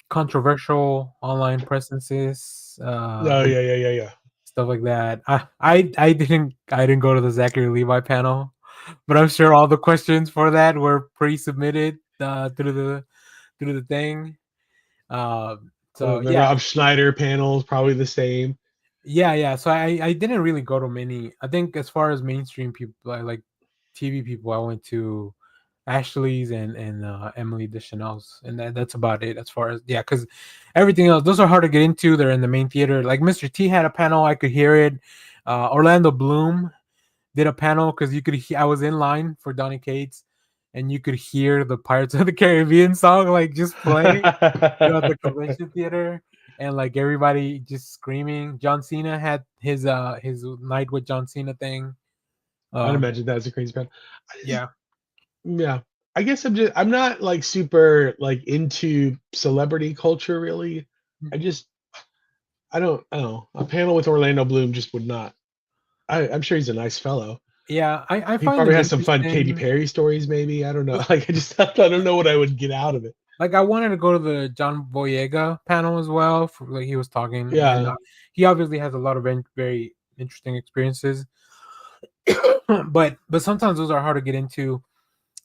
[SPEAKER 2] controversial online presences,
[SPEAKER 3] Oh yeah, yeah, yeah, yeah.
[SPEAKER 2] stuff like that. I didn't go to the Zachary Levi panel, but I'm sure all the questions for that were pre-submitted through the thing. So
[SPEAKER 3] The
[SPEAKER 2] yeah,
[SPEAKER 3] Rob Schneider panel is probably the same.
[SPEAKER 2] yeah. So I didn't really go to many. I think as far as mainstream people, like TV people, I went to Ashley's and Emily Deschanel's, and that's about it as far as, yeah, because everything else, those are hard to get into. They're in the main theater. Like Mr. T had a panel, I could hear it. Orlando Bloom did a panel because I was in line for Donny Cates, and you could hear the Pirates of the Caribbean song like just play at the convention theater, and like everybody just screaming. John Cena had his night with John Cena thing.
[SPEAKER 3] I'd
[SPEAKER 2] Um,
[SPEAKER 3] imagine that's a crazy panel. I just
[SPEAKER 2] yeah,
[SPEAKER 3] yeah. I guess I'm not like super like into celebrity culture really. I just I don't know. A panel with Orlando Bloom just would not. I'm sure he's a nice fellow.
[SPEAKER 2] yeah. I
[SPEAKER 3] He
[SPEAKER 2] find
[SPEAKER 3] probably
[SPEAKER 2] him
[SPEAKER 3] has some fun Katy
[SPEAKER 2] interesting.
[SPEAKER 3] Perry stories, maybe. I don't know. Like I don't know what I would get out of it.
[SPEAKER 2] Like I wanted to go to the John Boyega panel as well. For, like he was talking, and
[SPEAKER 3] Yeah,
[SPEAKER 2] he obviously has a lot of very interesting experiences. but sometimes those are hard to get into.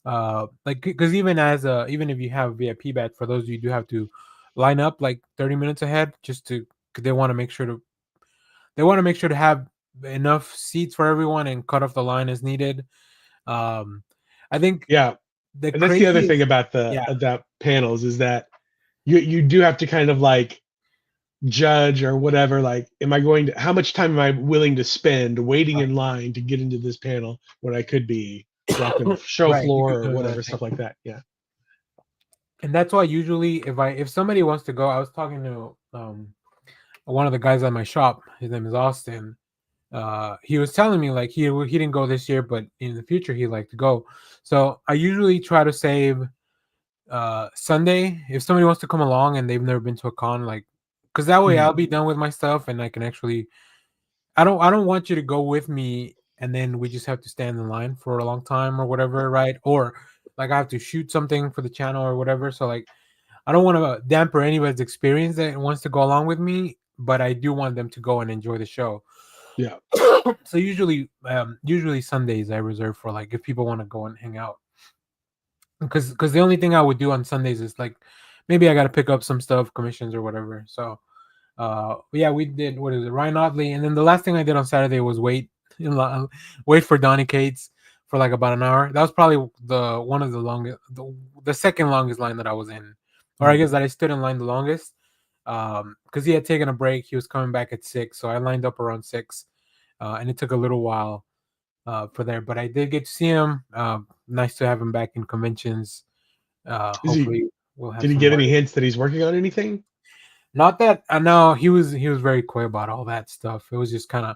[SPEAKER 2] Like because even if you have a VIP badge, for those you do have to line up like 30 minutes ahead just to, cause they want to make sure to have enough seats for everyone and cut off the line as needed. Um, I think
[SPEAKER 3] yeah.
[SPEAKER 2] the
[SPEAKER 3] And that's the other thing
[SPEAKER 2] craziest,
[SPEAKER 3] about the
[SPEAKER 2] yeah,
[SPEAKER 3] about panels is that you do have to kind of like judge or whatever. Like, am I going to? How much time am I willing to spend waiting in line to get into this panel when I could be walking the show
[SPEAKER 2] right. You
[SPEAKER 3] floor
[SPEAKER 2] could
[SPEAKER 3] or
[SPEAKER 2] go to the
[SPEAKER 3] whatever
[SPEAKER 2] thing.
[SPEAKER 3] stuff like that? Yeah.
[SPEAKER 2] And that's why usually if somebody wants to go, I was talking to one of the guys at my shop. His name is Austin. He was telling me like he didn't go this year, but in the future he'd like to go. So I usually try to save Sunday if somebody wants to come along and they've never been to a con, like, because that way
[SPEAKER 3] Mhm.
[SPEAKER 2] I'll be done with my stuff and I can actually. I don't want you to go with me and then we just have to stand in line for a long time or whatever, right? Or like I have to shoot something for the channel or whatever. So like I don't want to damper anybody's experience that wants to go along with me, but I do want them to go and enjoy the show.
[SPEAKER 3] Yeah.
[SPEAKER 2] So usually Sundays I reserve for like if people want to go and hang out. Because the only thing I would do on Sundays is like maybe I got to pick up some stuff, commissions or whatever. So yeah, we did, what is it, Ryan Otley, and then the last thing I did on Saturday was wait for Donny Cates for like about an hour. That was probably the one of the longest, the second longest line that I was in, or I guess that I stood in line the longest. Because he had taken a break, he was coming back at 6, so I lined up around 6, and it took a little while for there, but I did get to see him. Nice to have him back in conventions.
[SPEAKER 3] Is he?
[SPEAKER 2] Hopefully, we'll have
[SPEAKER 3] Did he
[SPEAKER 2] some
[SPEAKER 3] give
[SPEAKER 2] more.
[SPEAKER 3] any hints that he's working on anything?
[SPEAKER 2] Not that I know he was very coy about all that stuff. It was just kind of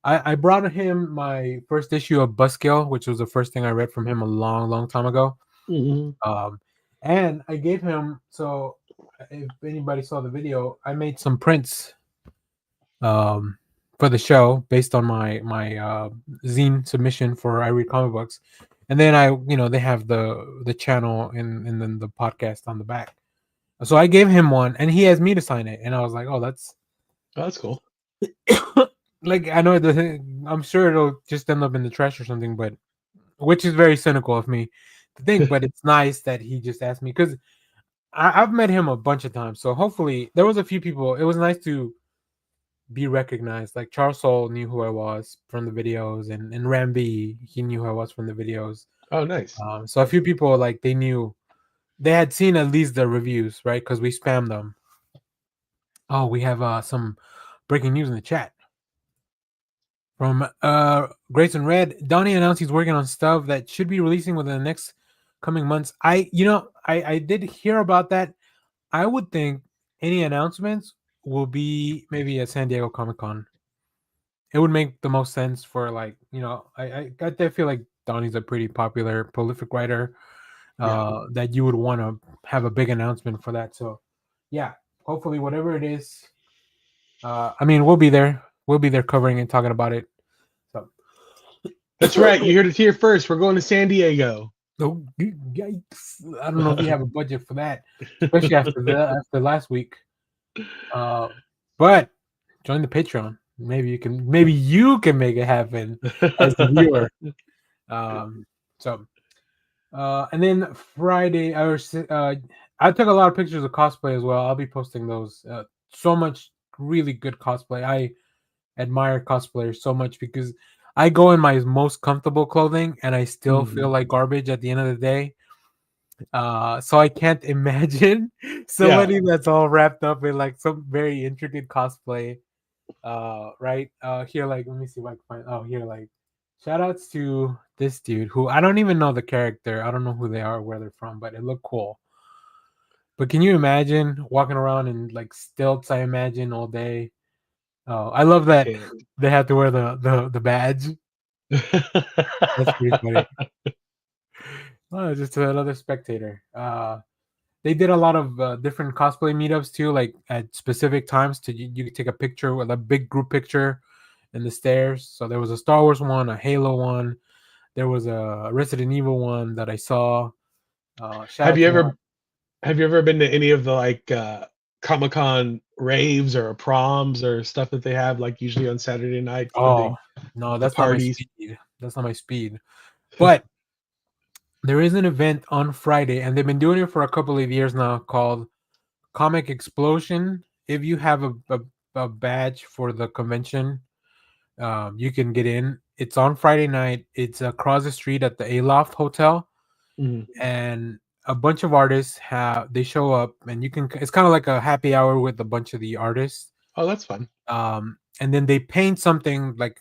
[SPEAKER 2] I brought him my first issue of Buskill, which was the first thing I read from him a long, long time ago.
[SPEAKER 3] Mm-hmm.
[SPEAKER 2] And I gave him, so if anybody saw the video, I made some prints for the show based on my zine submission for I Read Comic Books, and then they have the channel and then the podcast on the back. So I gave him one, and he has me to sign it, and I was like, oh, that's
[SPEAKER 3] Oh, that's cool.
[SPEAKER 2] like I know I'm sure it'll just end up in the trash or something, but which is very cynical of me to think. But it's nice that he just asked me because I've met him a bunch of times, so hopefully there was a few people. It was nice to be recognized. Like Charles Soule knew who I was from the videos, and Ramby, he knew who I was from the videos.
[SPEAKER 3] Oh, nice.
[SPEAKER 2] So a few people, like, they had seen at least the reviews, right? Because we spammed them. Oh, we have some breaking news in the chat from Grayson Red. Donnie announced he's working on stuff that should be releasing within the next coming months. I did hear about that. I would think any announcements will be maybe at San Diego Comic-Con. It would make the most sense for, like, I feel like Donnie's a pretty popular, prolific writer.
[SPEAKER 3] Yeah.
[SPEAKER 2] That you would want to have a big announcement for that. So yeah, hopefully whatever it is, I mean, we'll be there. We'll be there covering and talking about it. So
[SPEAKER 3] That's right. You heard it here first. We're going to San Diego.
[SPEAKER 2] oh, yikes. I don't know if we have a budget for that, especially after last week. But join the Patreon. Maybe you can make it happen as the viewer. So and then Friday, I took a lot of pictures of cosplay as well. I'll be posting those. So much really good cosplay. I admire cosplayers so much because I go in my most comfortable clothing and I still feel like garbage at the end of the day. So I can't imagine somebody that's all wrapped up in like some very intricate cosplay. Right? Here, like, let me see if I can find. Oh, here, like, shout outs to this dude who I don't even know the character. I don't know who they are, where they're from, but it looked cool. But can you imagine walking around in like stilts? I imagine all day. Oh, I love that they had to wear the badge. That's pretty funny. Oh, just another spectator. They did a lot of different cosplay meetups too, like at specific times. You could take a picture with a big group picture in the stairs. So there was a Star Wars one, a Halo one, there was a Resident Evil one that I saw. Shout
[SPEAKER 3] Have
[SPEAKER 2] out
[SPEAKER 3] you
[SPEAKER 2] to
[SPEAKER 3] ever been to any of the like Comic-Con raves or proms or stuff that they have like usually on Saturday nights,
[SPEAKER 2] oh no,
[SPEAKER 3] the
[SPEAKER 2] that's not my
[SPEAKER 3] parties?
[SPEAKER 2] speed. That's not my speed. But there is an event on Friday, and they've been doing it for a couple of years now, called Comic Explosion. If you have a badge for the convention, you can get in. It's on Friday night. It's across the street at the Aloft Hotel, and a bunch of artists they show up, and you can. It's kind of like a happy hour with a bunch of the artists.
[SPEAKER 3] Oh, that's fun.
[SPEAKER 2] And then they paint something like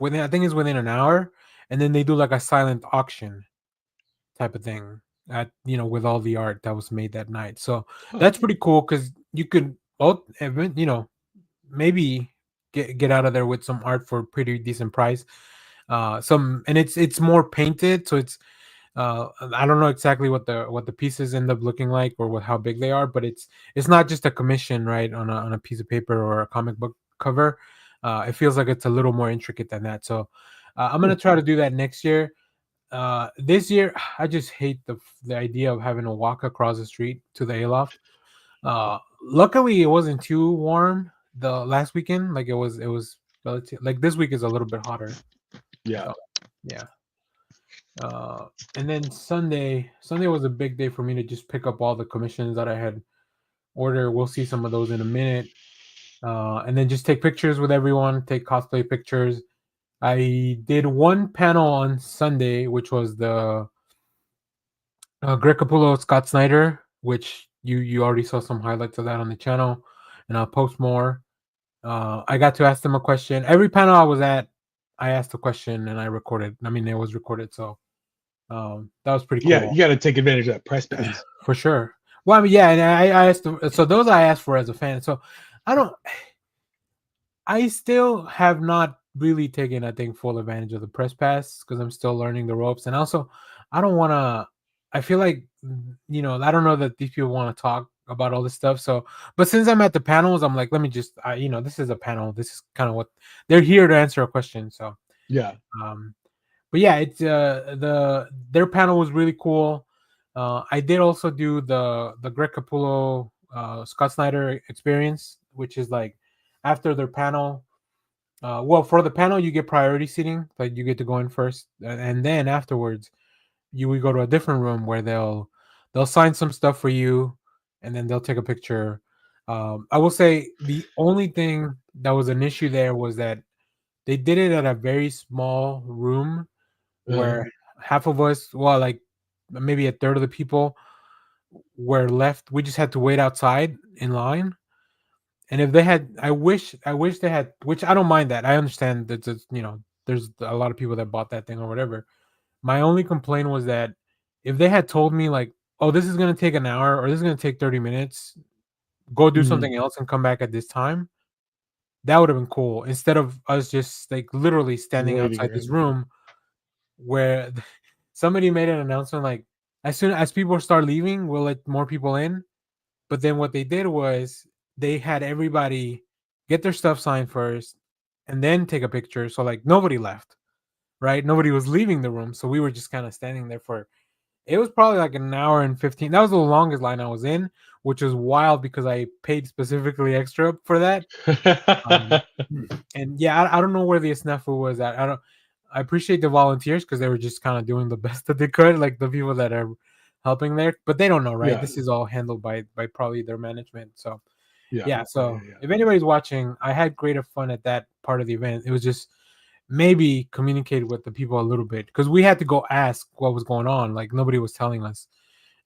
[SPEAKER 2] I think it's within an hour, and then they do like a silent auction type of thing with all the art that was made that night. So that's pretty cool because you could maybe get out of there with some art for a pretty decent price. And it's more painted, so it's I don't know exactly what the pieces end up looking like or how big they are, but it's not just a commission, right, on a piece of paper or a comic book cover. It feels like it's a little more intricate than that. So I'm gonna try to do that next year. This year, I just hate the idea of having to walk across the street to the Aloft. Luckily, it wasn't too warm the last weekend. Like it was relative. Like this week is a little bit hotter.
[SPEAKER 3] Yeah.
[SPEAKER 2] So, yeah. And then Sunday was a big day for me to just pick up all the commissions that I had ordered. We'll see some of those in a minute. And then just take pictures with everyone, take cosplay pictures. I did one panel on Sunday, which was the Greg Capullo, Scott Snyder, which you already saw some highlights of that on the channel, and I'll post more. I got to ask them a question. Every panel I was at, I asked a question and I recorded. I mean, it was recorded, so that was pretty
[SPEAKER 3] Yeah,
[SPEAKER 2] cool
[SPEAKER 3] you got to take advantage of that press pass.
[SPEAKER 2] for sure. Well, I mean, yeah, and I asked them, so those I asked for as a fan. So I don't. I still have not really taken, I think, full advantage of the press pass because I'm still learning the ropes, and also I don't want to. I feel like I don't know that these people want to talk about all this stuff. So, but since I'm at the panels, I'm like, let me just, this is a panel. This is kind of what they're here to answer a question. So,
[SPEAKER 3] Yeah.
[SPEAKER 2] um, but yeah, it's their panel was really cool. I did also do the Greg Capullo, Scott Snyder experience, which is like after their panel. Well, for the panel, you get priority seating, like you get to go in first, and then afterwards, you would go to a different room where they'll sign some stuff for you, and then they'll take a picture. I will say the only thing that was an issue there was that they did it at a very small room
[SPEAKER 3] Uh,
[SPEAKER 2] where half of us, well, like maybe a third of the people were left. We just had to wait outside in line. And if they had, I wish they had. Which I don't mind that. I understand that there's a lot of people that bought that thing or whatever. My only complaint was that if they had told me like, "Oh, this is gonna take an hour or this is gonna take 30 minutes, go do
[SPEAKER 3] mm,
[SPEAKER 2] something else and come back at this time," that would have been cool. Instead of us just like literally standing
[SPEAKER 3] waiting
[SPEAKER 2] outside this
[SPEAKER 3] around.
[SPEAKER 2] room where somebody made an announcement like, as soon as people start leaving, we'll let more people in. But then what they did was they had everybody get their stuff signed first and then take a picture. So like nobody left, right? Nobody was leaving the room. So we were just kind of standing there for it was probably like an hour and 15. That was the longest line I was in, which was wild because I paid specifically extra for that. Um, and yeah, I don't know where the snafu was at. I appreciate the volunteers because they were just kind of doing the best that they could, like the people that are helping there, but they don't know, right?
[SPEAKER 3] Yeah.
[SPEAKER 2] This is all handled by probably their management. So
[SPEAKER 3] Yeah.
[SPEAKER 2] yeah,
[SPEAKER 3] Yeah.
[SPEAKER 2] so
[SPEAKER 3] Yeah.
[SPEAKER 2] if anybody's watching, I had greater fun at that part of the event. It was just maybe communicate with the people a little bit because we had to go ask what was going on. Like nobody was telling us.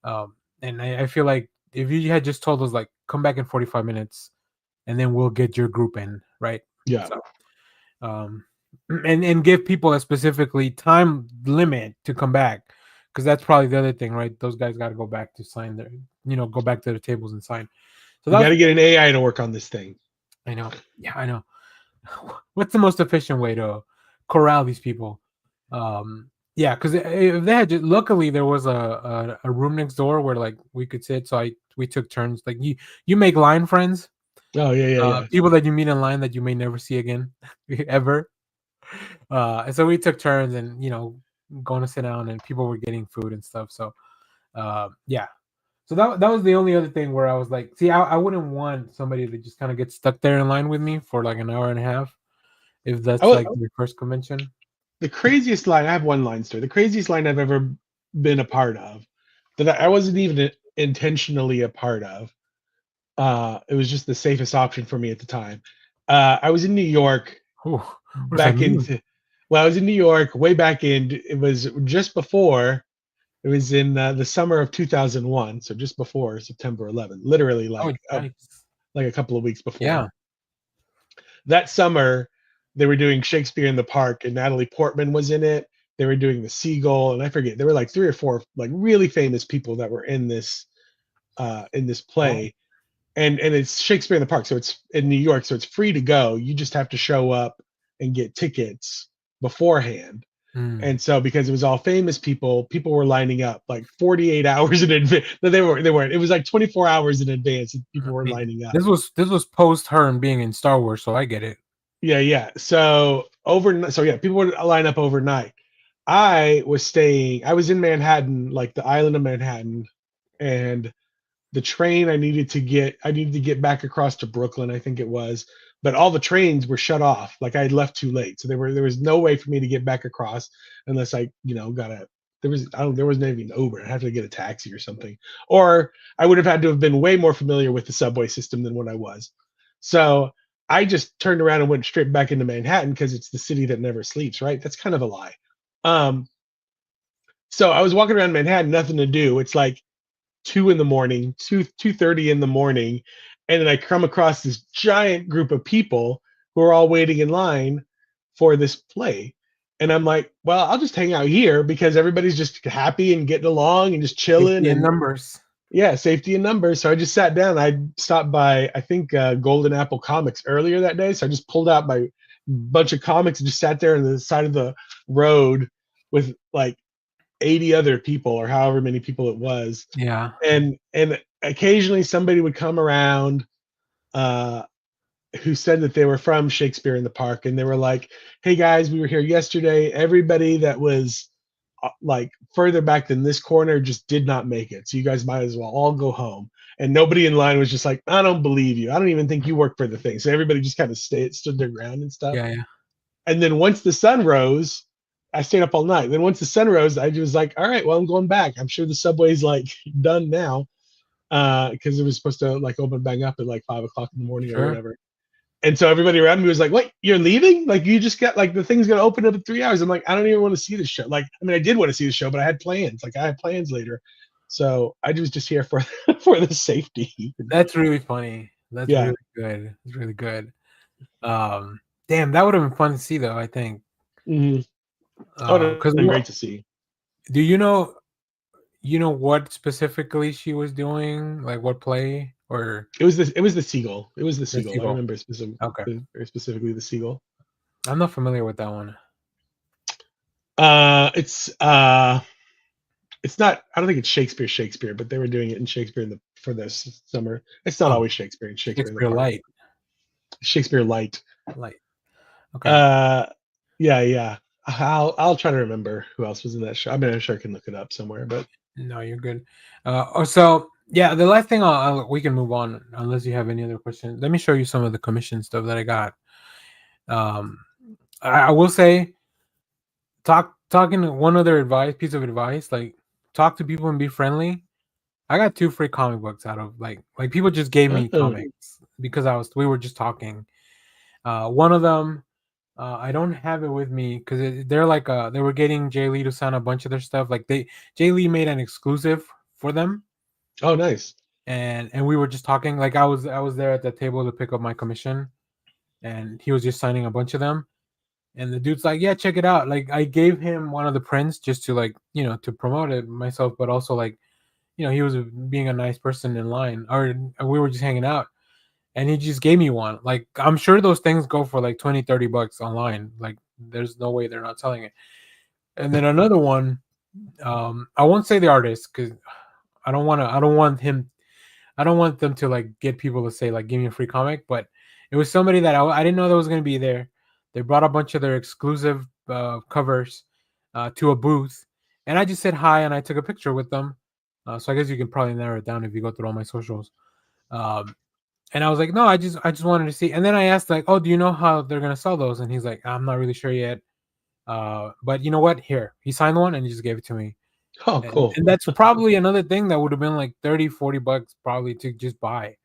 [SPEAKER 2] And I feel like if you had just told us like come back in 45 minutes and then we'll get your group in, right?
[SPEAKER 3] Yeah.
[SPEAKER 2] So um and give people a specifically time limit to come back because that's probably the other thing, right? Those guys got to go back to sign their go back to their tables and sign. So
[SPEAKER 3] We
[SPEAKER 2] that
[SPEAKER 3] got
[SPEAKER 2] was
[SPEAKER 3] to get an AI to work on this thing.
[SPEAKER 2] I know. Yeah, I know. What's the most efficient way to corral these people? Yeah, because if they had luckily there was a room next door where like we could sit. So we took turns. Like you make line friends,
[SPEAKER 3] Oh yeah, yeah, yeah.
[SPEAKER 2] people that you meet in line that you may never see again ever. And so we took turns and going to sit down and people were getting food and stuff. So yeah. So that was the only other thing where I was like, see, I wouldn't want somebody to just kind of get stuck there in line with me for like an hour and a half if
[SPEAKER 3] I
[SPEAKER 2] that's
[SPEAKER 3] was,
[SPEAKER 2] like your first convention.
[SPEAKER 3] the craziest line. I have one line story. The craziest line I've ever been a part of that I wasn't even intentionally a part of. It was just the safest option for me at the time. I was in New York
[SPEAKER 2] Ooh, what does that
[SPEAKER 3] back
[SPEAKER 2] mean?
[SPEAKER 3] into. Well, I was in New York way back in. It was just before. It was in the summer of 2001, so just before September 11th. Literally,
[SPEAKER 2] Oh, nice.
[SPEAKER 3] like a couple of weeks before.
[SPEAKER 2] Yeah.
[SPEAKER 3] That summer, they were doing Shakespeare in the Park, and Natalie Portman was in it. They were doing The Seagull, and I forget. There were like three or four like really famous people that were in this
[SPEAKER 2] Oh.
[SPEAKER 3] play, and it's Shakespeare in the Park, so it's in New York, so it's free to go. You just have to show up and get tickets beforehand.
[SPEAKER 2] Mm.
[SPEAKER 3] And so because it was all famous people, people were lining up like 48 hours in advance. No, they weren't. It was like 24 hours in advance and
[SPEAKER 2] I
[SPEAKER 3] people were
[SPEAKER 2] mean,
[SPEAKER 3] lining up.
[SPEAKER 2] this was post her and being in Star Wars, so I get it.
[SPEAKER 3] Yeah, yeah. So yeah, people would line up overnight. I was in Manhattan, like the island of Manhattan, and the train I needed to get back across to Brooklyn, I think it was, but all the trains were shut off. Like I had left too late. So there was no way for me to get back across unless I, got a there wasn't even an Uber. I had to get a taxi or something. Or I would have had to have been way more familiar with the subway system than what I was. So I just turned around and went straight back into Manhattan because it's the city that never sleeps, right? That's kind of a lie. So I was walking around Manhattan, nothing to do. It's like 2 in the morning, 2:30 in the morning, and then I come across this giant group of people who are all waiting in line for this play. And I'm like, well, I'll just hang out here because everybody's just happy and getting along and just chilling
[SPEAKER 2] Safety in
[SPEAKER 3] and
[SPEAKER 2] numbers.
[SPEAKER 3] yeah, safety in numbers. So I just sat down. I stopped by, I think, Golden Apple Comics earlier that day. So I just pulled out my bunch of comics and just sat there on the side of the road with like 80 other people or however many people it was.
[SPEAKER 2] Yeah.
[SPEAKER 3] And occasionally somebody would come around uh, who said that they were from Shakespeare in the Park, and they were like, "Hey guys, we were here yesterday. Everybody that was like further back than this corner just did not make it. So you guys might as well all go home." And nobody in line was just like, "I don't believe you. I don't even think you work for the thing." So everybody just kind of stood their ground and stuff.
[SPEAKER 2] Yeah. Yeah.
[SPEAKER 3] And then once the sun rose, I stayed up all night. Then once the sun rose, I was like, "All right, well, I'm going back. I'm sure the subway's like done now." Because it was supposed to like open back up at like 5 o'clock in the morning or
[SPEAKER 2] Sure.
[SPEAKER 3] whatever. And so everybody around me was like, "What? You're leaving? Like you just got like the thing's gonna open up in 3 hours." I'm like, "I don't even want to see the show." Like, I mean, I did want to see the show, but I had plans. Like, I had plans later, so I was just here for for the safety.
[SPEAKER 2] That's really funny. That's
[SPEAKER 3] Yeah.
[SPEAKER 2] really good. It's really good. Damn, that would have been fun to see though, I think.
[SPEAKER 3] Mm-hmm. Oh, no,
[SPEAKER 2] Because
[SPEAKER 3] been great to see.
[SPEAKER 2] do you know what specifically she was doing? Like what play or
[SPEAKER 3] It was the seagull. It was the
[SPEAKER 2] the
[SPEAKER 3] seagull. I
[SPEAKER 2] sequel?
[SPEAKER 3] remember
[SPEAKER 2] Okay.
[SPEAKER 3] very specifically the seagull.
[SPEAKER 2] I'm not familiar with that one.
[SPEAKER 3] Uh, it's uh, it's not. I don't think it's Shakespeare, but they were doing it in Shakespeare for this summer. It's not
[SPEAKER 2] Oh,
[SPEAKER 3] always Shakespeare in Shakespeare in the
[SPEAKER 2] Shakespeare
[SPEAKER 3] Park.
[SPEAKER 2] Light.
[SPEAKER 3] Shakespeare Light.
[SPEAKER 2] Light. Okay.
[SPEAKER 3] Uh, yeah, yeah. I'll try to remember who else was in that show. I mean, I'm sure I can look it up somewhere, but
[SPEAKER 2] No, you're good. So yeah, the last thing we can move on unless you have any other questions. Let me show you some of the commission stuff that I got. Um, I will say, talking one other piece of advice, like talk to people and be friendly. I got 2 free comic books out of like people just gave me
[SPEAKER 3] oh,
[SPEAKER 2] comics because we were just talking. One of them, I don't have it with me because they're like they were getting Jay Lee to sign a bunch of their stuff. Like Jay Lee made an exclusive for them,
[SPEAKER 3] oh, nice.
[SPEAKER 2] and we were just talking. Like I was there at the table to pick up my commission, and he was just signing a bunch of them. And the dude's like, "Yeah, check it out." Like I gave him one of the prints just to like to promote it myself, but also like he was being a nice person in line, or we were just hanging out. And he just gave me one. Like I'm sure those things go for like 20-30 bucks online. Like there's no way they're not selling it. And then another one, I won't say the artist because I don't want them to like get people to say like give me a free comic, but it was somebody that I didn't know that was going to be there. They brought a bunch of their exclusive covers to a booth, and I just said hi and I took a picture with them. So I guess you can probably narrow it down if you go through all my socials. Um, and I was like, no, I just wanted to see. And then I asked like, oh, do you know how they're gonna sell those? And he's like, I'm not really sure yet. But you know what? Here, he signed one and he just gave it to me.
[SPEAKER 3] Oh, cool.
[SPEAKER 2] And that's probably another thing that would have been like 30-40 bucks probably to just buy,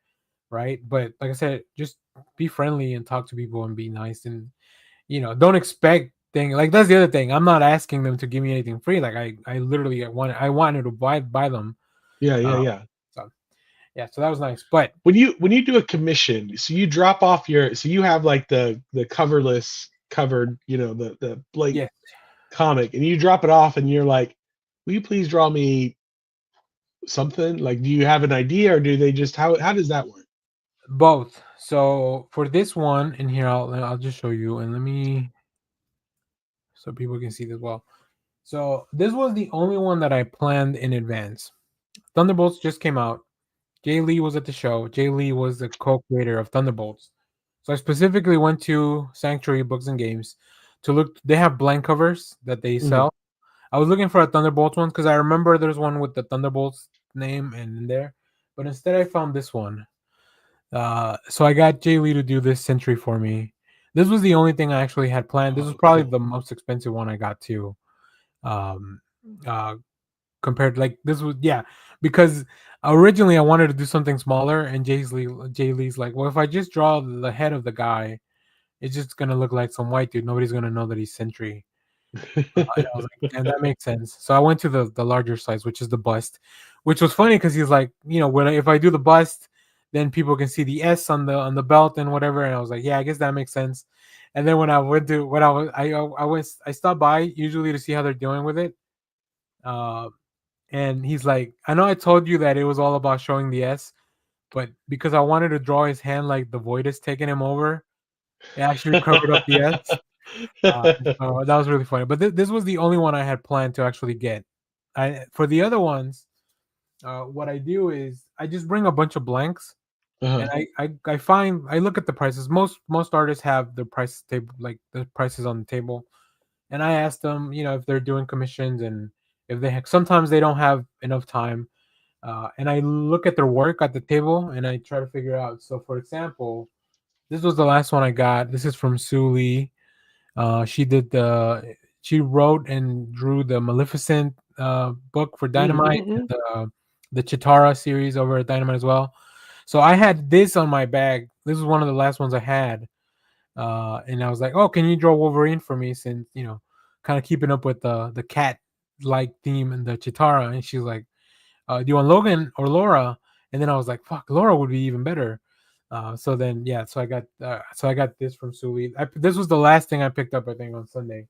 [SPEAKER 2] right? But like I said, just be friendly and talk to people and be nice and don't expect thing like that's the other thing. I'm not asking them to give me anything free. Like I literally wanted to buy them.
[SPEAKER 3] Yeah, yeah,
[SPEAKER 2] Um,
[SPEAKER 3] yeah.
[SPEAKER 2] so yeah, so that was nice. But
[SPEAKER 3] When you do a commission, so you drop off so you have like the covered, the blank
[SPEAKER 2] yeah,
[SPEAKER 3] comic, and you drop it off, and you're like, "Will you please draw me something?" Like, do you have an idea, or do they just how does that work?
[SPEAKER 2] both. So for this one in here, I'll just show you and let me so people can see this well. So this was the only one that I planned in advance. Thunderbolts just came out. Jay Lee was at the show. Jay Lee was the co-creator of Thunderbolts. So I specifically went to Sanctuary Books and Games to look. They have blank covers that they
[SPEAKER 3] Mhm.
[SPEAKER 2] sell. I was looking for a Thunderbolts one because I remember there's one with the Thunderbolts name and in there, but instead I found this one. So I got Jay Lee to do this century for me. This was the only thing I actually had planned. This was
[SPEAKER 3] Oh,
[SPEAKER 2] probably
[SPEAKER 3] cool.
[SPEAKER 2] the most expensive one I got too. Um, uh, compared, like this was, yeah, because originally I wanted to do something smaller, and Jay Lee's like, well, if I just draw the head of the guy, it's just gonna look like some white dude. Nobody's gonna know that he's Sentry. And I was like, and that makes sense. So I went to the larger size, which is the bust, which was funny because he's like, when if I do the bust, then people can see the S on the belt and whatever. And I was like, yeah, I guess that makes sense. And then when I went to when I stopped by usually to see how they're doing with it. Uh, and he's like, I know I told you that it was all about showing the S, but because I wanted to draw his hand like the void is taking him over, it actually covered up the S. So that was really funny. But this was the only one I had planned to actually get. For the other ones, what I do is I just bring a bunch of blanks, and
[SPEAKER 3] Uh-huh.
[SPEAKER 2] I look at the prices. Most artists have the price table, like the prices on the table, and I ask them, if they're doing commissions, and if sometimes they don't have enough time, and I look at their work at the table, and I try to figure out. So, for example, this was the last one I got. This is from Sue Lee. She did she wrote and drew the Maleficent book for Dynamite, and
[SPEAKER 3] Mm-hmm.
[SPEAKER 2] the Chitara series over at Dynamite as well. So I had this on my bag. This was one of the last ones I had, and I was like, "Oh, can you draw Wolverine for me?" Since kind of keeping up with the cat like theme and the Chitara. And she's like, "Do you want Logan or Laura?" And then I was like, "Fuck, Laura would be even better." So then, yeah, so I got this from Suli. This was the last thing I picked up, I think, on Sunday.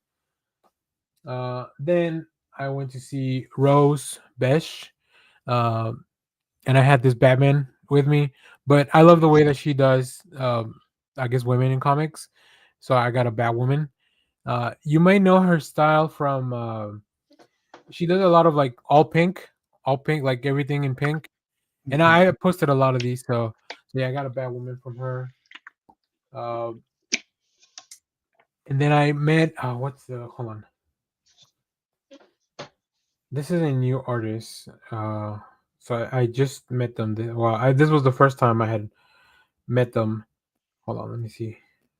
[SPEAKER 2] Then I went to see Rose Besh, uh, and I had this Batman with me. But I love the way that she does, I guess, women in comics. So I got a Batwoman. You may know her style from. She does a lot of like all pink, like everything in pink. And
[SPEAKER 3] Mm-hmm.
[SPEAKER 2] I posted a lot of these, so yeah, I got a Batwoman from her. Uh, and then I met what's the hold on. This is a new artist. So I just met them. This was the first time I had met them. Hold on, let me see.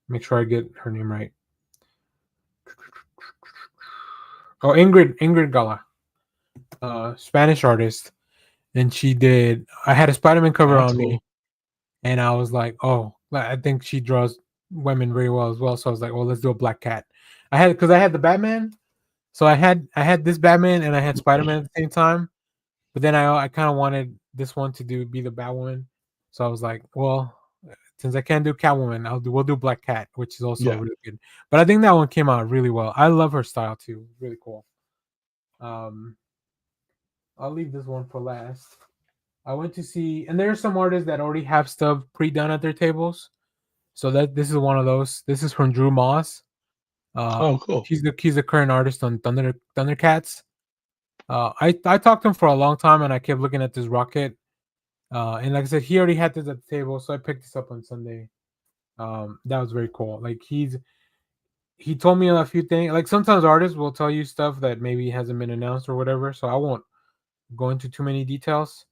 [SPEAKER 2] Make sure I get her name right. Oh, Ingrid Gala, Spanish artist, and she did. I had a Spider-Man cover
[SPEAKER 3] That's
[SPEAKER 2] on me,
[SPEAKER 3] cool.
[SPEAKER 2] and I was like, oh, I think she draws women very well as well. So I was like, well, let's do a Black Cat. Because I had the Batman, so I had this Batman and I had Spider Man at the same time. But then I kind of wanted this one to be the Batwoman. So I was like, well, since I can't do Catwoman, we'll do Black Cat, which is also
[SPEAKER 3] Yeah.
[SPEAKER 2] really good. But I think that one came out really well. I love her style too. Really cool. Um, I'll leave this one for last. I went to see, and there are some artists that already have stuff pre-done at their tables. So that this is one of those. This is from Drew Moss. Uh,
[SPEAKER 3] Oh, cool.
[SPEAKER 2] he's the current artist on Thundercats. I talked to him for a long time, and I kept looking at this rocket. And like I said, he already had this at the table, so I picked this up on Sunday. That was very cool. Like he told me a few things. Like sometimes artists will tell you stuff that maybe hasn't been announced or whatever. So I won't go into too many details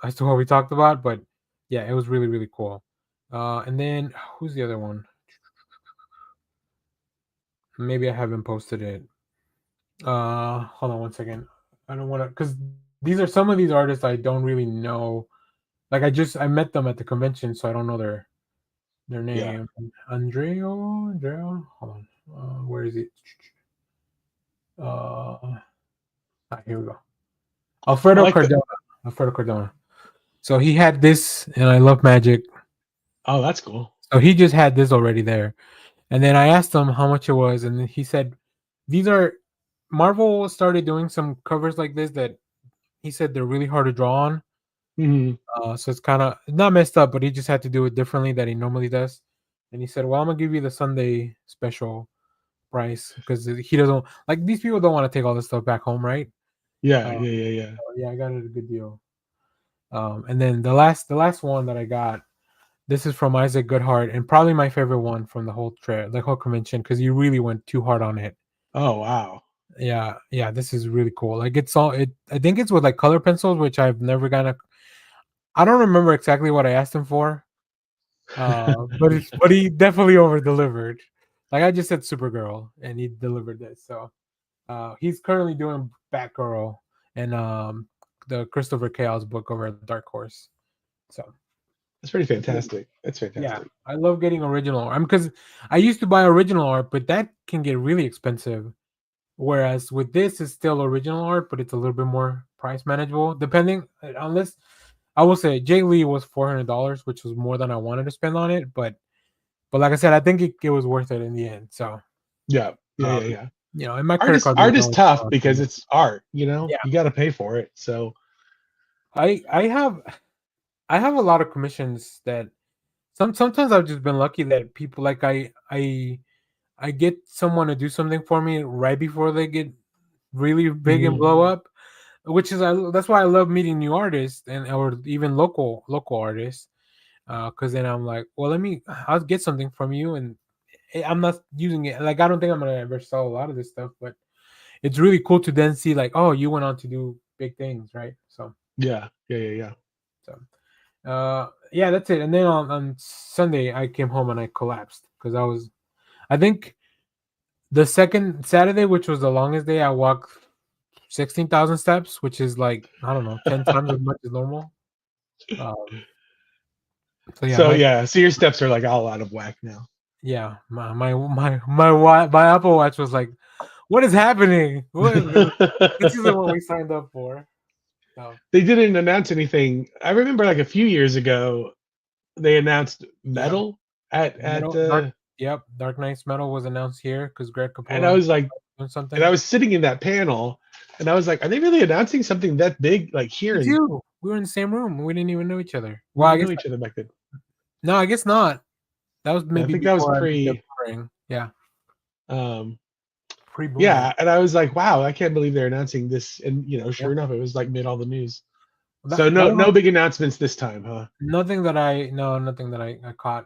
[SPEAKER 2] as to what we talked about. But yeah, it was really really cool. And then who's the other one? Maybe I haven't posted it. Hold on one second. I don't want to, because these are some of these artists I don't really know. Like I met them at the convention, so I don't know their
[SPEAKER 3] Yeah.
[SPEAKER 2] name. Andreo. Hold on. Where is it? Here we go.
[SPEAKER 3] I
[SPEAKER 2] Alfredo
[SPEAKER 3] like that.
[SPEAKER 2] Cardona. Alfredo Cardona. So he had this, and I love magic.
[SPEAKER 3] Oh, that's cool.
[SPEAKER 2] So he just had this already there, and then I asked him how much it was, and he said these are Marvel started doing some covers like this that he said they're really hard to draw on.
[SPEAKER 3] Hmm.
[SPEAKER 2] So it's kind of not messed up, but he just had to do it differently that he normally does. And he said, "Well, I'm gonna give you the Sunday special price because he doesn't like these people don't want to take all this stuff back home, right?"
[SPEAKER 3] Yeah,
[SPEAKER 2] Uh,
[SPEAKER 3] yeah, yeah, yeah.
[SPEAKER 2] yeah, I got it a good deal. And then the last one that I got, this is from Isaac Goodhart, and probably my favorite one from the whole convention because you really went too hard on it.
[SPEAKER 3] Oh, wow.
[SPEAKER 2] Yeah, yeah, this is really cool. Like it's all it. I think it's with like color pencils, which I've never gotten. I don't remember exactly what I asked him for, but he definitely over delivered. Like I just said Supergirl and he delivered this. So he's currently doing Batgirl, and the Christopher Chaos book over at Dark Horse. So
[SPEAKER 3] That's pretty fantastic. That's
[SPEAKER 2] yeah,
[SPEAKER 3] fantastic.
[SPEAKER 2] I love getting original art. Because I used to buy original art, but that can get really expensive. Whereas with this, it's still original art, but it's a little bit more price manageable. Depending, unless I will say Jay Lee was $400, which was more than I wanted to spend on it. But like I said, I think it was worth it in the end. So
[SPEAKER 3] Yeah, yeah, yeah,
[SPEAKER 2] um,
[SPEAKER 3] yeah.
[SPEAKER 2] and my credit card
[SPEAKER 3] Art
[SPEAKER 2] limit
[SPEAKER 3] is
[SPEAKER 2] always
[SPEAKER 3] tough
[SPEAKER 2] gone from
[SPEAKER 3] because
[SPEAKER 2] it.
[SPEAKER 3] it's art. You know,
[SPEAKER 2] Yeah,
[SPEAKER 3] you got to pay for it. So
[SPEAKER 2] I have a lot of commissions that sometimes I've just been lucky that people like I get someone to do something for me right before they get really big and
[SPEAKER 3] mhm.
[SPEAKER 2] blow up, which is that's why I love meeting new artists and or even local artists. Because then I'm like, well, I'll get something from you, and I'm not using it. Like I don't think I'm gonna ever sell a lot of this stuff, but it's really cool to then see like, oh, you went on to do big things, right? So
[SPEAKER 3] Yeah, yeah, yeah, yeah.
[SPEAKER 2] so yeah, that's it. And then on Sunday I came home and I collapsed because I think the second Saturday, which was the longest day, I walked 16,000 steps, which is like I don't know, 10 times as much as normal. Um, so yeah,
[SPEAKER 3] So yeah, so your steps are like all out of whack now.
[SPEAKER 2] my Apple Watch was like, "What is happening? What is this? This isn't what we signed up for." So
[SPEAKER 3] They didn't announce anything. I remember like a few years ago, they announced
[SPEAKER 2] yeah,
[SPEAKER 3] metal at
[SPEAKER 2] Metal Dark. Yep, Dark Knight's Metal was announced here because Greg
[SPEAKER 3] and I
[SPEAKER 2] Capullo
[SPEAKER 3] was like,
[SPEAKER 2] doing
[SPEAKER 3] and I
[SPEAKER 2] something.
[SPEAKER 3] was sitting in that panel, and I was like, are they really announcing something that big like here?
[SPEAKER 2] Me
[SPEAKER 3] And
[SPEAKER 2] too. We were in the same room. We didn't even know each other.
[SPEAKER 3] we
[SPEAKER 2] Well, I
[SPEAKER 3] didn't
[SPEAKER 2] guess
[SPEAKER 3] know each other back then.
[SPEAKER 2] no. I guess not. That was
[SPEAKER 3] I
[SPEAKER 2] maybe
[SPEAKER 3] think that was
[SPEAKER 2] before I became
[SPEAKER 3] pre.
[SPEAKER 2] touring. Yeah,
[SPEAKER 3] Um,
[SPEAKER 2] pre booming.
[SPEAKER 3] yeah, and I was like, wow, I can't believe they're announcing this. And
[SPEAKER 2] Yeah,
[SPEAKER 3] sure enough, it was like made all the news.
[SPEAKER 2] that
[SPEAKER 3] So
[SPEAKER 2] that
[SPEAKER 3] no
[SPEAKER 2] was
[SPEAKER 3] big announcements this time, huh?
[SPEAKER 2] nothing that nothing that I caught.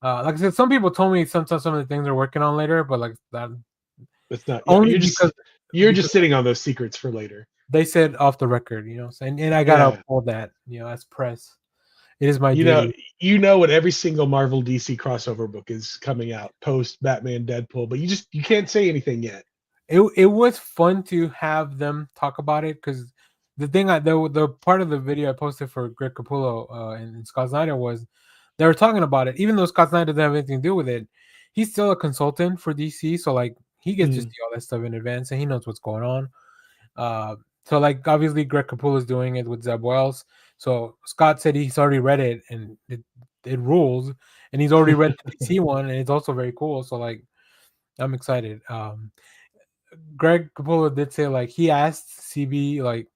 [SPEAKER 2] Like I said, some people told me sometimes some of the things they're working on later, but like that
[SPEAKER 3] It's not. Yeah,
[SPEAKER 2] only
[SPEAKER 3] you're
[SPEAKER 2] because
[SPEAKER 3] just sitting on those secrets for later.
[SPEAKER 2] they said off the record, and I gotta
[SPEAKER 3] Yeah.
[SPEAKER 2] uphold that, as press. It is my
[SPEAKER 3] You know,
[SPEAKER 2] duty.
[SPEAKER 3] what every single Marvel DC crossover book is coming out post Batman Deadpool, but you can't say anything yet.
[SPEAKER 2] It was fun to have them talk about it because the part of the video I posted for Greg Capullo and Scott Snyder was they were talking about it. Even though Scott Snyder doesn't have anything to do with it, he's still a consultant for DC, so like he gets to
[SPEAKER 3] Mm.
[SPEAKER 2] see all that stuff in advance and he knows what's going on. Uh, so like obviously Greg Capullo is doing it with Zeb Wells. So Scott said he's already read it and it rules, and he's already read the DC one and it's also very cool. So like I'm excited. Greg Capullo did say like he asked CB like,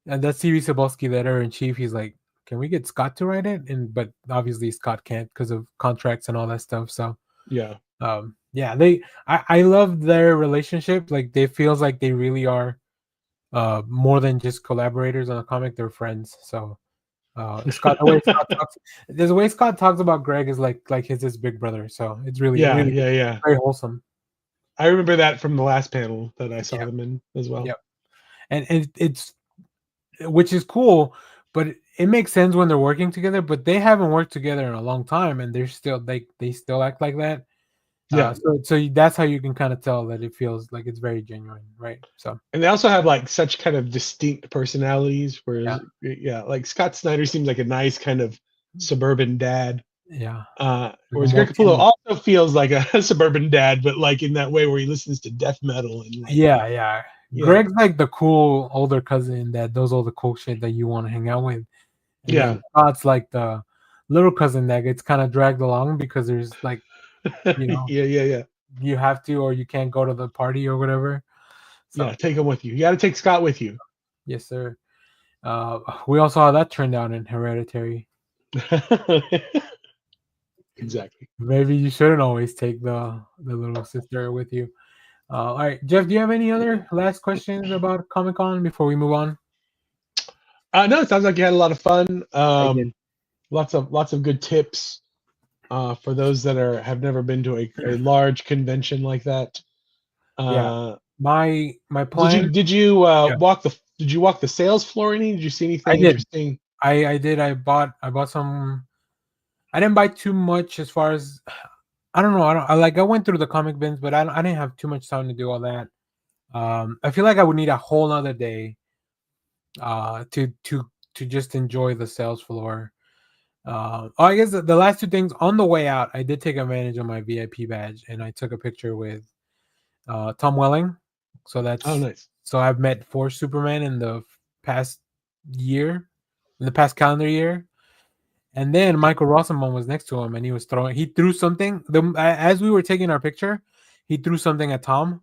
[SPEAKER 2] and that's CB Cebulski, the editor in chief. He's like, can we get Scott to write it? And but obviously Scott can't because of contracts and all that stuff. So
[SPEAKER 3] Yeah.
[SPEAKER 2] yeah, I love their relationship. Like they feels like they really are more than just collaborators on a comic. They're friends. So Scott, the way Scott talks about Greg is like his big brother. So it's really
[SPEAKER 3] Yeah,
[SPEAKER 2] really
[SPEAKER 3] yeah, yeah.
[SPEAKER 2] very wholesome.
[SPEAKER 3] I remember that from the last panel that I saw
[SPEAKER 2] Yeah,
[SPEAKER 3] them in as well.
[SPEAKER 2] yeah, and it's which is cool, but it makes sense when they're working together. But they haven't worked together in a long time, and they're still they still act like that.
[SPEAKER 3] Yeah.
[SPEAKER 2] So that's how you can kind of tell that it feels like it's very genuine, right? So
[SPEAKER 3] And they also have like such kind of distinct personalities,
[SPEAKER 2] yeah,
[SPEAKER 3] whereas yeah, like Scott Snyder seems like a nice kind of suburban dad.
[SPEAKER 2] yeah,
[SPEAKER 3] Whereas
[SPEAKER 2] more
[SPEAKER 3] Greg Capullo
[SPEAKER 2] timid.
[SPEAKER 3] also feels like a suburban dad, but like in that way where he listens to death metal and like
[SPEAKER 2] Yeah, yeah.
[SPEAKER 3] yeah,
[SPEAKER 2] Greg's like the cool older cousin that does all the cool shit that you want to hang out with, and then
[SPEAKER 3] yeah,
[SPEAKER 2] Scott's like the little cousin that gets kind of dragged along because there's like you know
[SPEAKER 3] yeah, yeah, yeah,
[SPEAKER 2] you have to or you can't go to the party or whatever.
[SPEAKER 3] yeah.
[SPEAKER 2] So
[SPEAKER 3] Take him with you. You got to take Scott with you.
[SPEAKER 2] yes, sir. We also saw that turned out in Hereditary.
[SPEAKER 3] Exactly.
[SPEAKER 2] Maybe you shouldn't always take the little sister with you. All right, Jeff, do you have any other last questions about Comic Con before we move on?
[SPEAKER 3] No, it sounds like you had a lot of fun.
[SPEAKER 2] I did.
[SPEAKER 3] Lots of good tips for those that have never been to a large convention like that.
[SPEAKER 2] Yeah,
[SPEAKER 3] Uh,
[SPEAKER 2] my plan. Yeah,
[SPEAKER 3] did you walk the sales floor any? Did you see
[SPEAKER 2] I
[SPEAKER 3] anything
[SPEAKER 2] did.
[SPEAKER 3] interesting?
[SPEAKER 2] I did. I bought some. I didn't buy too much as far as I don't know. I went through the comic bins, but I didn't have too much time to do all that. I feel like I would need a whole nother day to just enjoy the sales floor. I guess the last two things on the way out, I did take advantage of my VIP badge and I took a picture with Tom Welling. So
[SPEAKER 3] Oh,
[SPEAKER 2] that's
[SPEAKER 3] nice.
[SPEAKER 2] so I've met 4 Superman in the past year, in the past calendar year. And then Michael Rosenbaum was next to him, and he threw something. As we were taking our picture, he threw something at Tom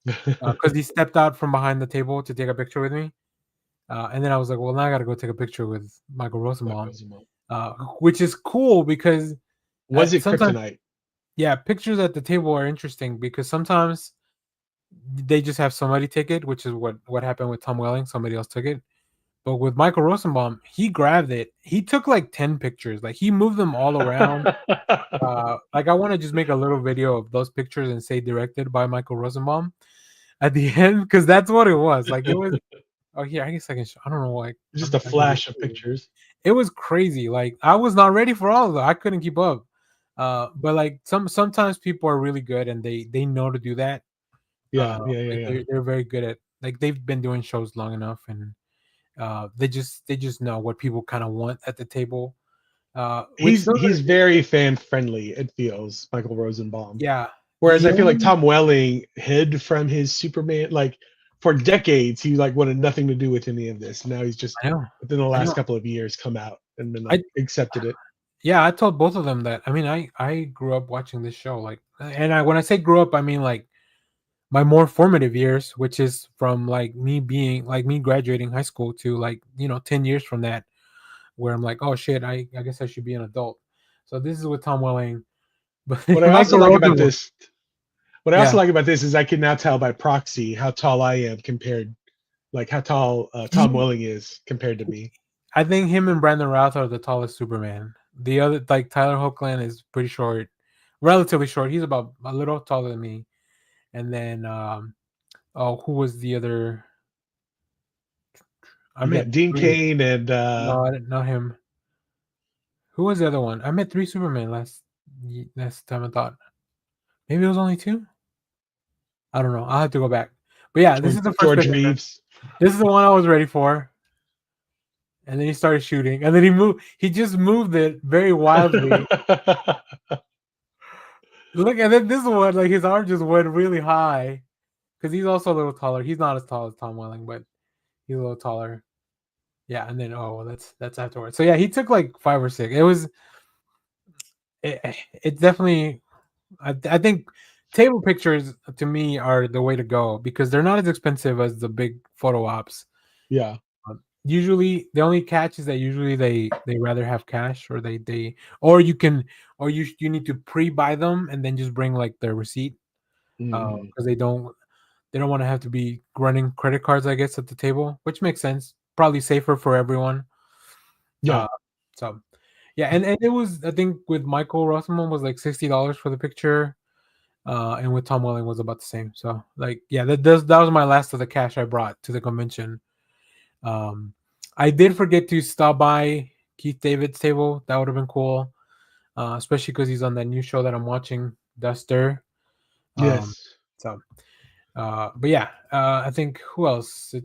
[SPEAKER 2] because he stepped out from behind the table to take a picture with me. And then I was like, well, now I got to go take a picture with Michael
[SPEAKER 3] Like
[SPEAKER 2] Rosenbaum,
[SPEAKER 3] Rosenbaum.
[SPEAKER 2] which is cool because
[SPEAKER 3] Was it
[SPEAKER 2] sometimes,
[SPEAKER 3] kryptonite?
[SPEAKER 2] yeah, pictures at the table are interesting because sometimes they just have somebody take it, which is what happened with Tom Welling. Somebody else took it. But with Michael Rosenbaum, he grabbed it. He took like 10 pictures. Like he moved them all around. Like I want to just make a little video of those pictures and say directed by Michael Rosenbaum at the end because that's what it was. Like it was. Oh yeah, I guess I can. I don't know why.
[SPEAKER 3] Just a
[SPEAKER 2] I can just
[SPEAKER 3] flash of
[SPEAKER 2] show you.
[SPEAKER 3] pictures.
[SPEAKER 2] It was crazy. Like I was not ready for all of that. I couldn't keep up. But like sometimes people are really good and they know to do that.
[SPEAKER 3] Yeah, yeah, yeah,
[SPEAKER 2] Like
[SPEAKER 3] yeah.
[SPEAKER 2] they're very good at, like they've been doing shows long enough and they just know what people kind of want at the table. Which those
[SPEAKER 3] He's
[SPEAKER 2] are,
[SPEAKER 3] very fan friendly. It feels Michael Rosenbaum.
[SPEAKER 2] yeah.
[SPEAKER 3] Whereas
[SPEAKER 2] The
[SPEAKER 3] I feel like
[SPEAKER 2] only
[SPEAKER 3] Tom Welling hid from his Superman. Like for decades, he like wanted nothing to do with any of this. Now he's just
[SPEAKER 2] I know.
[SPEAKER 3] within the
[SPEAKER 2] I
[SPEAKER 3] last
[SPEAKER 2] know.
[SPEAKER 3] couple of years come out and been
[SPEAKER 2] I
[SPEAKER 3] like accepted it.
[SPEAKER 2] Yeah, I told both of them that. I mean, I grew up watching this show, like, and I when I say grew up, I mean like my more formative years, which is from like me graduating high school to like 10 years from that, where I'm like, oh shit, I guess I should be an adult. So this is with Tom Welling, but
[SPEAKER 3] What I also
[SPEAKER 2] Michael
[SPEAKER 3] like about
[SPEAKER 2] Rosenbaum,
[SPEAKER 3] this, what I also
[SPEAKER 2] yeah,
[SPEAKER 3] like about this is I can now tell by proxy how tall I am compared, like how tall Tom
[SPEAKER 2] he,
[SPEAKER 3] Welling is compared to me.
[SPEAKER 2] I think him and Brandon Routh are the tallest Superman. The other, like Tyler Hoechlin, is pretty short, relatively short. He's about a little taller than me, and then oh, who was the other? I
[SPEAKER 3] You
[SPEAKER 2] met
[SPEAKER 3] got Dean
[SPEAKER 2] three.
[SPEAKER 3] Cain and
[SPEAKER 2] No, not him. Who was the other one? I met three Superman last time. I thought maybe it was only two. I don't know. I'll have to go back. But yeah, this is the first
[SPEAKER 3] George
[SPEAKER 2] picture.
[SPEAKER 3] Reeves.
[SPEAKER 2] This is the one I was ready for. And then he started shooting, and then he moved. He just moved it very wildly. Look, and then this one, like his arm just went really high because he's also a little taller. He's not as tall as Tom Welling, but he's a little taller. Yeah, and then oh, well, that's afterwards. So yeah, he took like 5 or 6. It definitely. I think table pictures to me are the way to go because they're not as expensive as the big photo ops.
[SPEAKER 3] Yeah.
[SPEAKER 2] Usually, the only catch is that usually they rather have cash or they or you can or you need to pre-buy them and then just bring like their receipt
[SPEAKER 3] Mhm.
[SPEAKER 2] because they don't want to have to be running credit cards, I guess, at the table, which makes sense. Probably safer for everyone.
[SPEAKER 3] Yeah.
[SPEAKER 2] Uh, so yeah, and it was, I think with Michael Rossman was like $60 for the picture. And with Tom Welling was about the same. So like, yeah, that was my last of the cash I brought to the convention. Um, I did forget to stop by Keith David's table. That would have been cool, especially because he's on that new show that I'm watching, Duster. Um,
[SPEAKER 3] Yes.
[SPEAKER 2] so, but yeah, I think who else?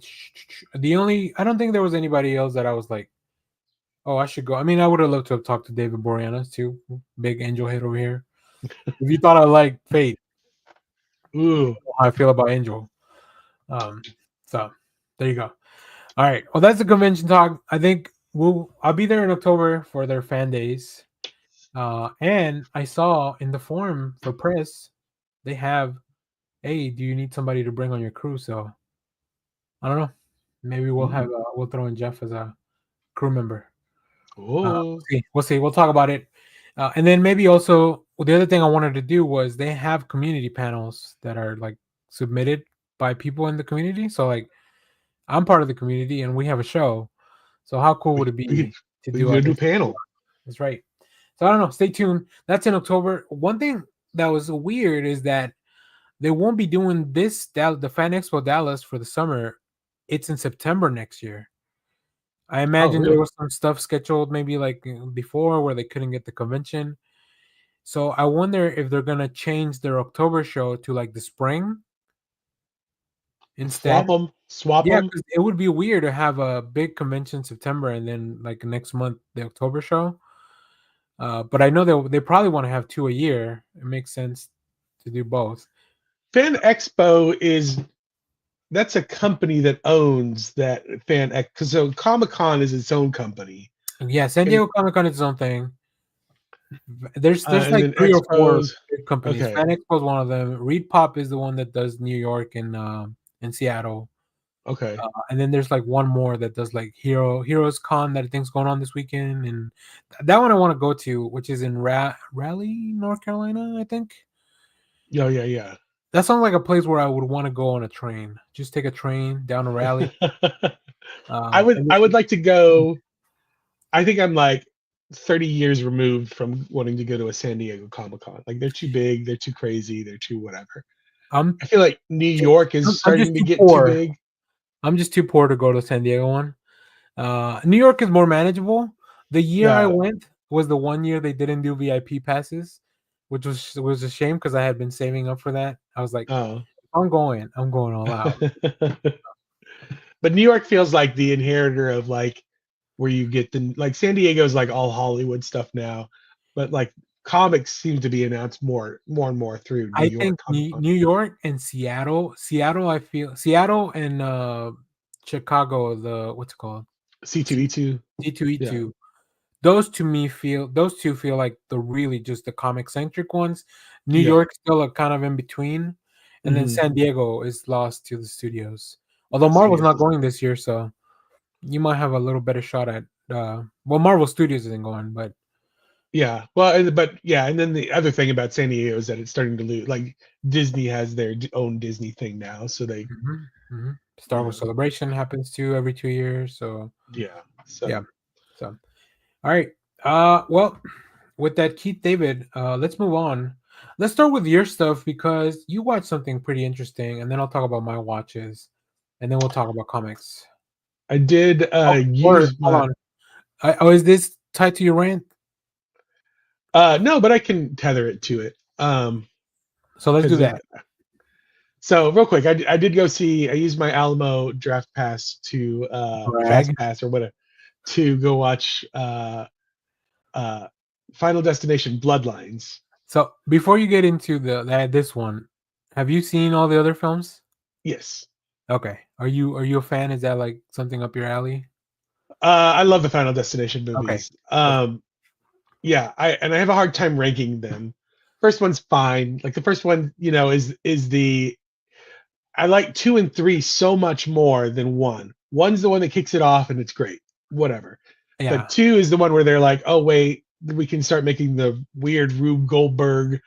[SPEAKER 2] I don't think there was anybody else that I was like, oh, I should go. I mean, I would have loved to have talked to David Boreanaz too, big angel head over here. If you thought I liked Fate,
[SPEAKER 3] Ooh.
[SPEAKER 2] how I feel about Angel. Um, so there you go. All right. Well, that's the convention talk. I think I'll be there in October for their fan days. And I saw in the forum for press they have, hey, do you need somebody to bring on your crew? So I don't know. Maybe
[SPEAKER 3] Mm.
[SPEAKER 2] we'll throw in Jeff as a crew member.
[SPEAKER 3] Oh.
[SPEAKER 2] We'll see. We'll see. We'll talk about it. And then maybe also the other thing I wanted to do was they have community panels that are like submitted by people in the community. So like I'm part of the community and we have a show. So how cool would it
[SPEAKER 3] We could
[SPEAKER 2] be to
[SPEAKER 3] we could
[SPEAKER 2] do,
[SPEAKER 3] do
[SPEAKER 2] I
[SPEAKER 3] a new
[SPEAKER 2] guess,
[SPEAKER 3] panel.
[SPEAKER 2] that's right. So I don't know. Stay tuned. That's in October. One thing that was weird is that they won't be doing the Fan Expo Dallas for the summer. It's in September next year. I
[SPEAKER 3] Oh,
[SPEAKER 2] imagine there
[SPEAKER 3] really?
[SPEAKER 2] was some stuff scheduled maybe like before where they couldn't get the convention. So I wonder if they're gonna change their October show to like the spring
[SPEAKER 3] Flop
[SPEAKER 2] instead.
[SPEAKER 3] them? Swap
[SPEAKER 2] Yeah,
[SPEAKER 3] them.
[SPEAKER 2] because it would be weird to have a big convention in September and then like next month the October show. But I know they probably want to have 2 a year. It makes sense to do both.
[SPEAKER 3] Fan Expo that's a company that owns that Fan Expo. Because so Comic Con is its own company,
[SPEAKER 2] Yeah, San
[SPEAKER 3] and
[SPEAKER 2] Diego Comic Con is its own thing. There's
[SPEAKER 3] and
[SPEAKER 2] like
[SPEAKER 3] then
[SPEAKER 2] 3 or 4
[SPEAKER 3] Expos.
[SPEAKER 2] big companies.
[SPEAKER 3] Okay,
[SPEAKER 2] FanExpo is one of them. Reed Pop is the one that does New York and Seattle.
[SPEAKER 3] okay.
[SPEAKER 2] And then there's like one more that does like Heroes Con that I think's going on this weekend, and that one I want to go to, which is in Raleigh, North Carolina, I think.
[SPEAKER 3] Yeah, yeah, yeah.
[SPEAKER 2] That sounds like a place where I would want to go on a train. Just take a train down to Raleigh. And
[SPEAKER 3] I would
[SPEAKER 2] then,
[SPEAKER 3] like to go. I think I'm like 30 years removed from wanting to go to a San Diego Comic Con. Like they're too big, they're too crazy, they're too whatever.
[SPEAKER 2] I'm
[SPEAKER 3] I feel like New York is
[SPEAKER 2] I'm just
[SPEAKER 3] starting to
[SPEAKER 2] too
[SPEAKER 3] get too
[SPEAKER 2] poor.
[SPEAKER 3] big.
[SPEAKER 2] I'm just too poor to go to San Diego one. New York is more manageable. The year I
[SPEAKER 3] Yeah.
[SPEAKER 2] went was the one year they didn't do VIP passes, which was a shame because I had been saving up for that. I was like,
[SPEAKER 3] Oh.
[SPEAKER 2] I'm going all out.
[SPEAKER 3] But New York feels like the inheritor of like where you get the like San Diego's like all Hollywood stuff now, but like comics seem to be announced more and more through New
[SPEAKER 2] I
[SPEAKER 3] York
[SPEAKER 2] think
[SPEAKER 3] Comic Con.
[SPEAKER 2] New York and Seattle. I feel Seattle and Chicago. The what's it called?
[SPEAKER 3] C2E2. Yeah.
[SPEAKER 2] D2E2. Those two feel like the really just the comic centric ones. New
[SPEAKER 3] Yeah.
[SPEAKER 2] York still a kind of in between, and then
[SPEAKER 3] Mhm.
[SPEAKER 2] San Diego is lost to the studios. Although Marvel's
[SPEAKER 3] Studios
[SPEAKER 2] not
[SPEAKER 3] is
[SPEAKER 2] going this year, so you might have a little better shot at. Well, Marvel Studios isn't going, but
[SPEAKER 3] yeah. Well, but yeah, and then the other thing about San Diego is that it's starting to lose. Like Disney has their own Disney thing now, so they,
[SPEAKER 2] Star
[SPEAKER 3] you
[SPEAKER 2] Wars
[SPEAKER 3] know,
[SPEAKER 2] Celebration happens too every 2 years. So
[SPEAKER 3] yeah.
[SPEAKER 2] yeah,
[SPEAKER 3] So
[SPEAKER 2] so all right. Well, with that, Keith David, let's move on. Let's start with your stuff because you watched something pretty interesting, and then I'll talk about my watches, and then we'll talk about comics.
[SPEAKER 3] I did
[SPEAKER 2] Oh, or
[SPEAKER 3] use
[SPEAKER 2] hold
[SPEAKER 3] my
[SPEAKER 2] on. Is this tied to your rant?
[SPEAKER 3] no, but I can tether it to it.
[SPEAKER 2] So let's do
[SPEAKER 3] Because
[SPEAKER 2] that.
[SPEAKER 3] so real quick, I did go see. I used my Alamo Draft Pass to Fast
[SPEAKER 2] Brag.
[SPEAKER 3] Pass or whatever to go watch uh, Final Destination Bloodlines.
[SPEAKER 2] So before you get into this one, have you seen all the other films?
[SPEAKER 3] Yes,
[SPEAKER 2] Okay. Are you a fan? Is that like something up your alley?
[SPEAKER 3] I love the Final Destination
[SPEAKER 2] Okay.
[SPEAKER 3] movies.
[SPEAKER 2] Perfect.
[SPEAKER 3] Yeah, I have a hard time ranking them. First one's fine. Like the first one, is the I like two and three so much more than one. One's the one that kicks it off and it's great. Whatever.
[SPEAKER 2] Yeah.
[SPEAKER 3] But two is the one where they're like, oh wait, we can start making the weird Rube Goldberg,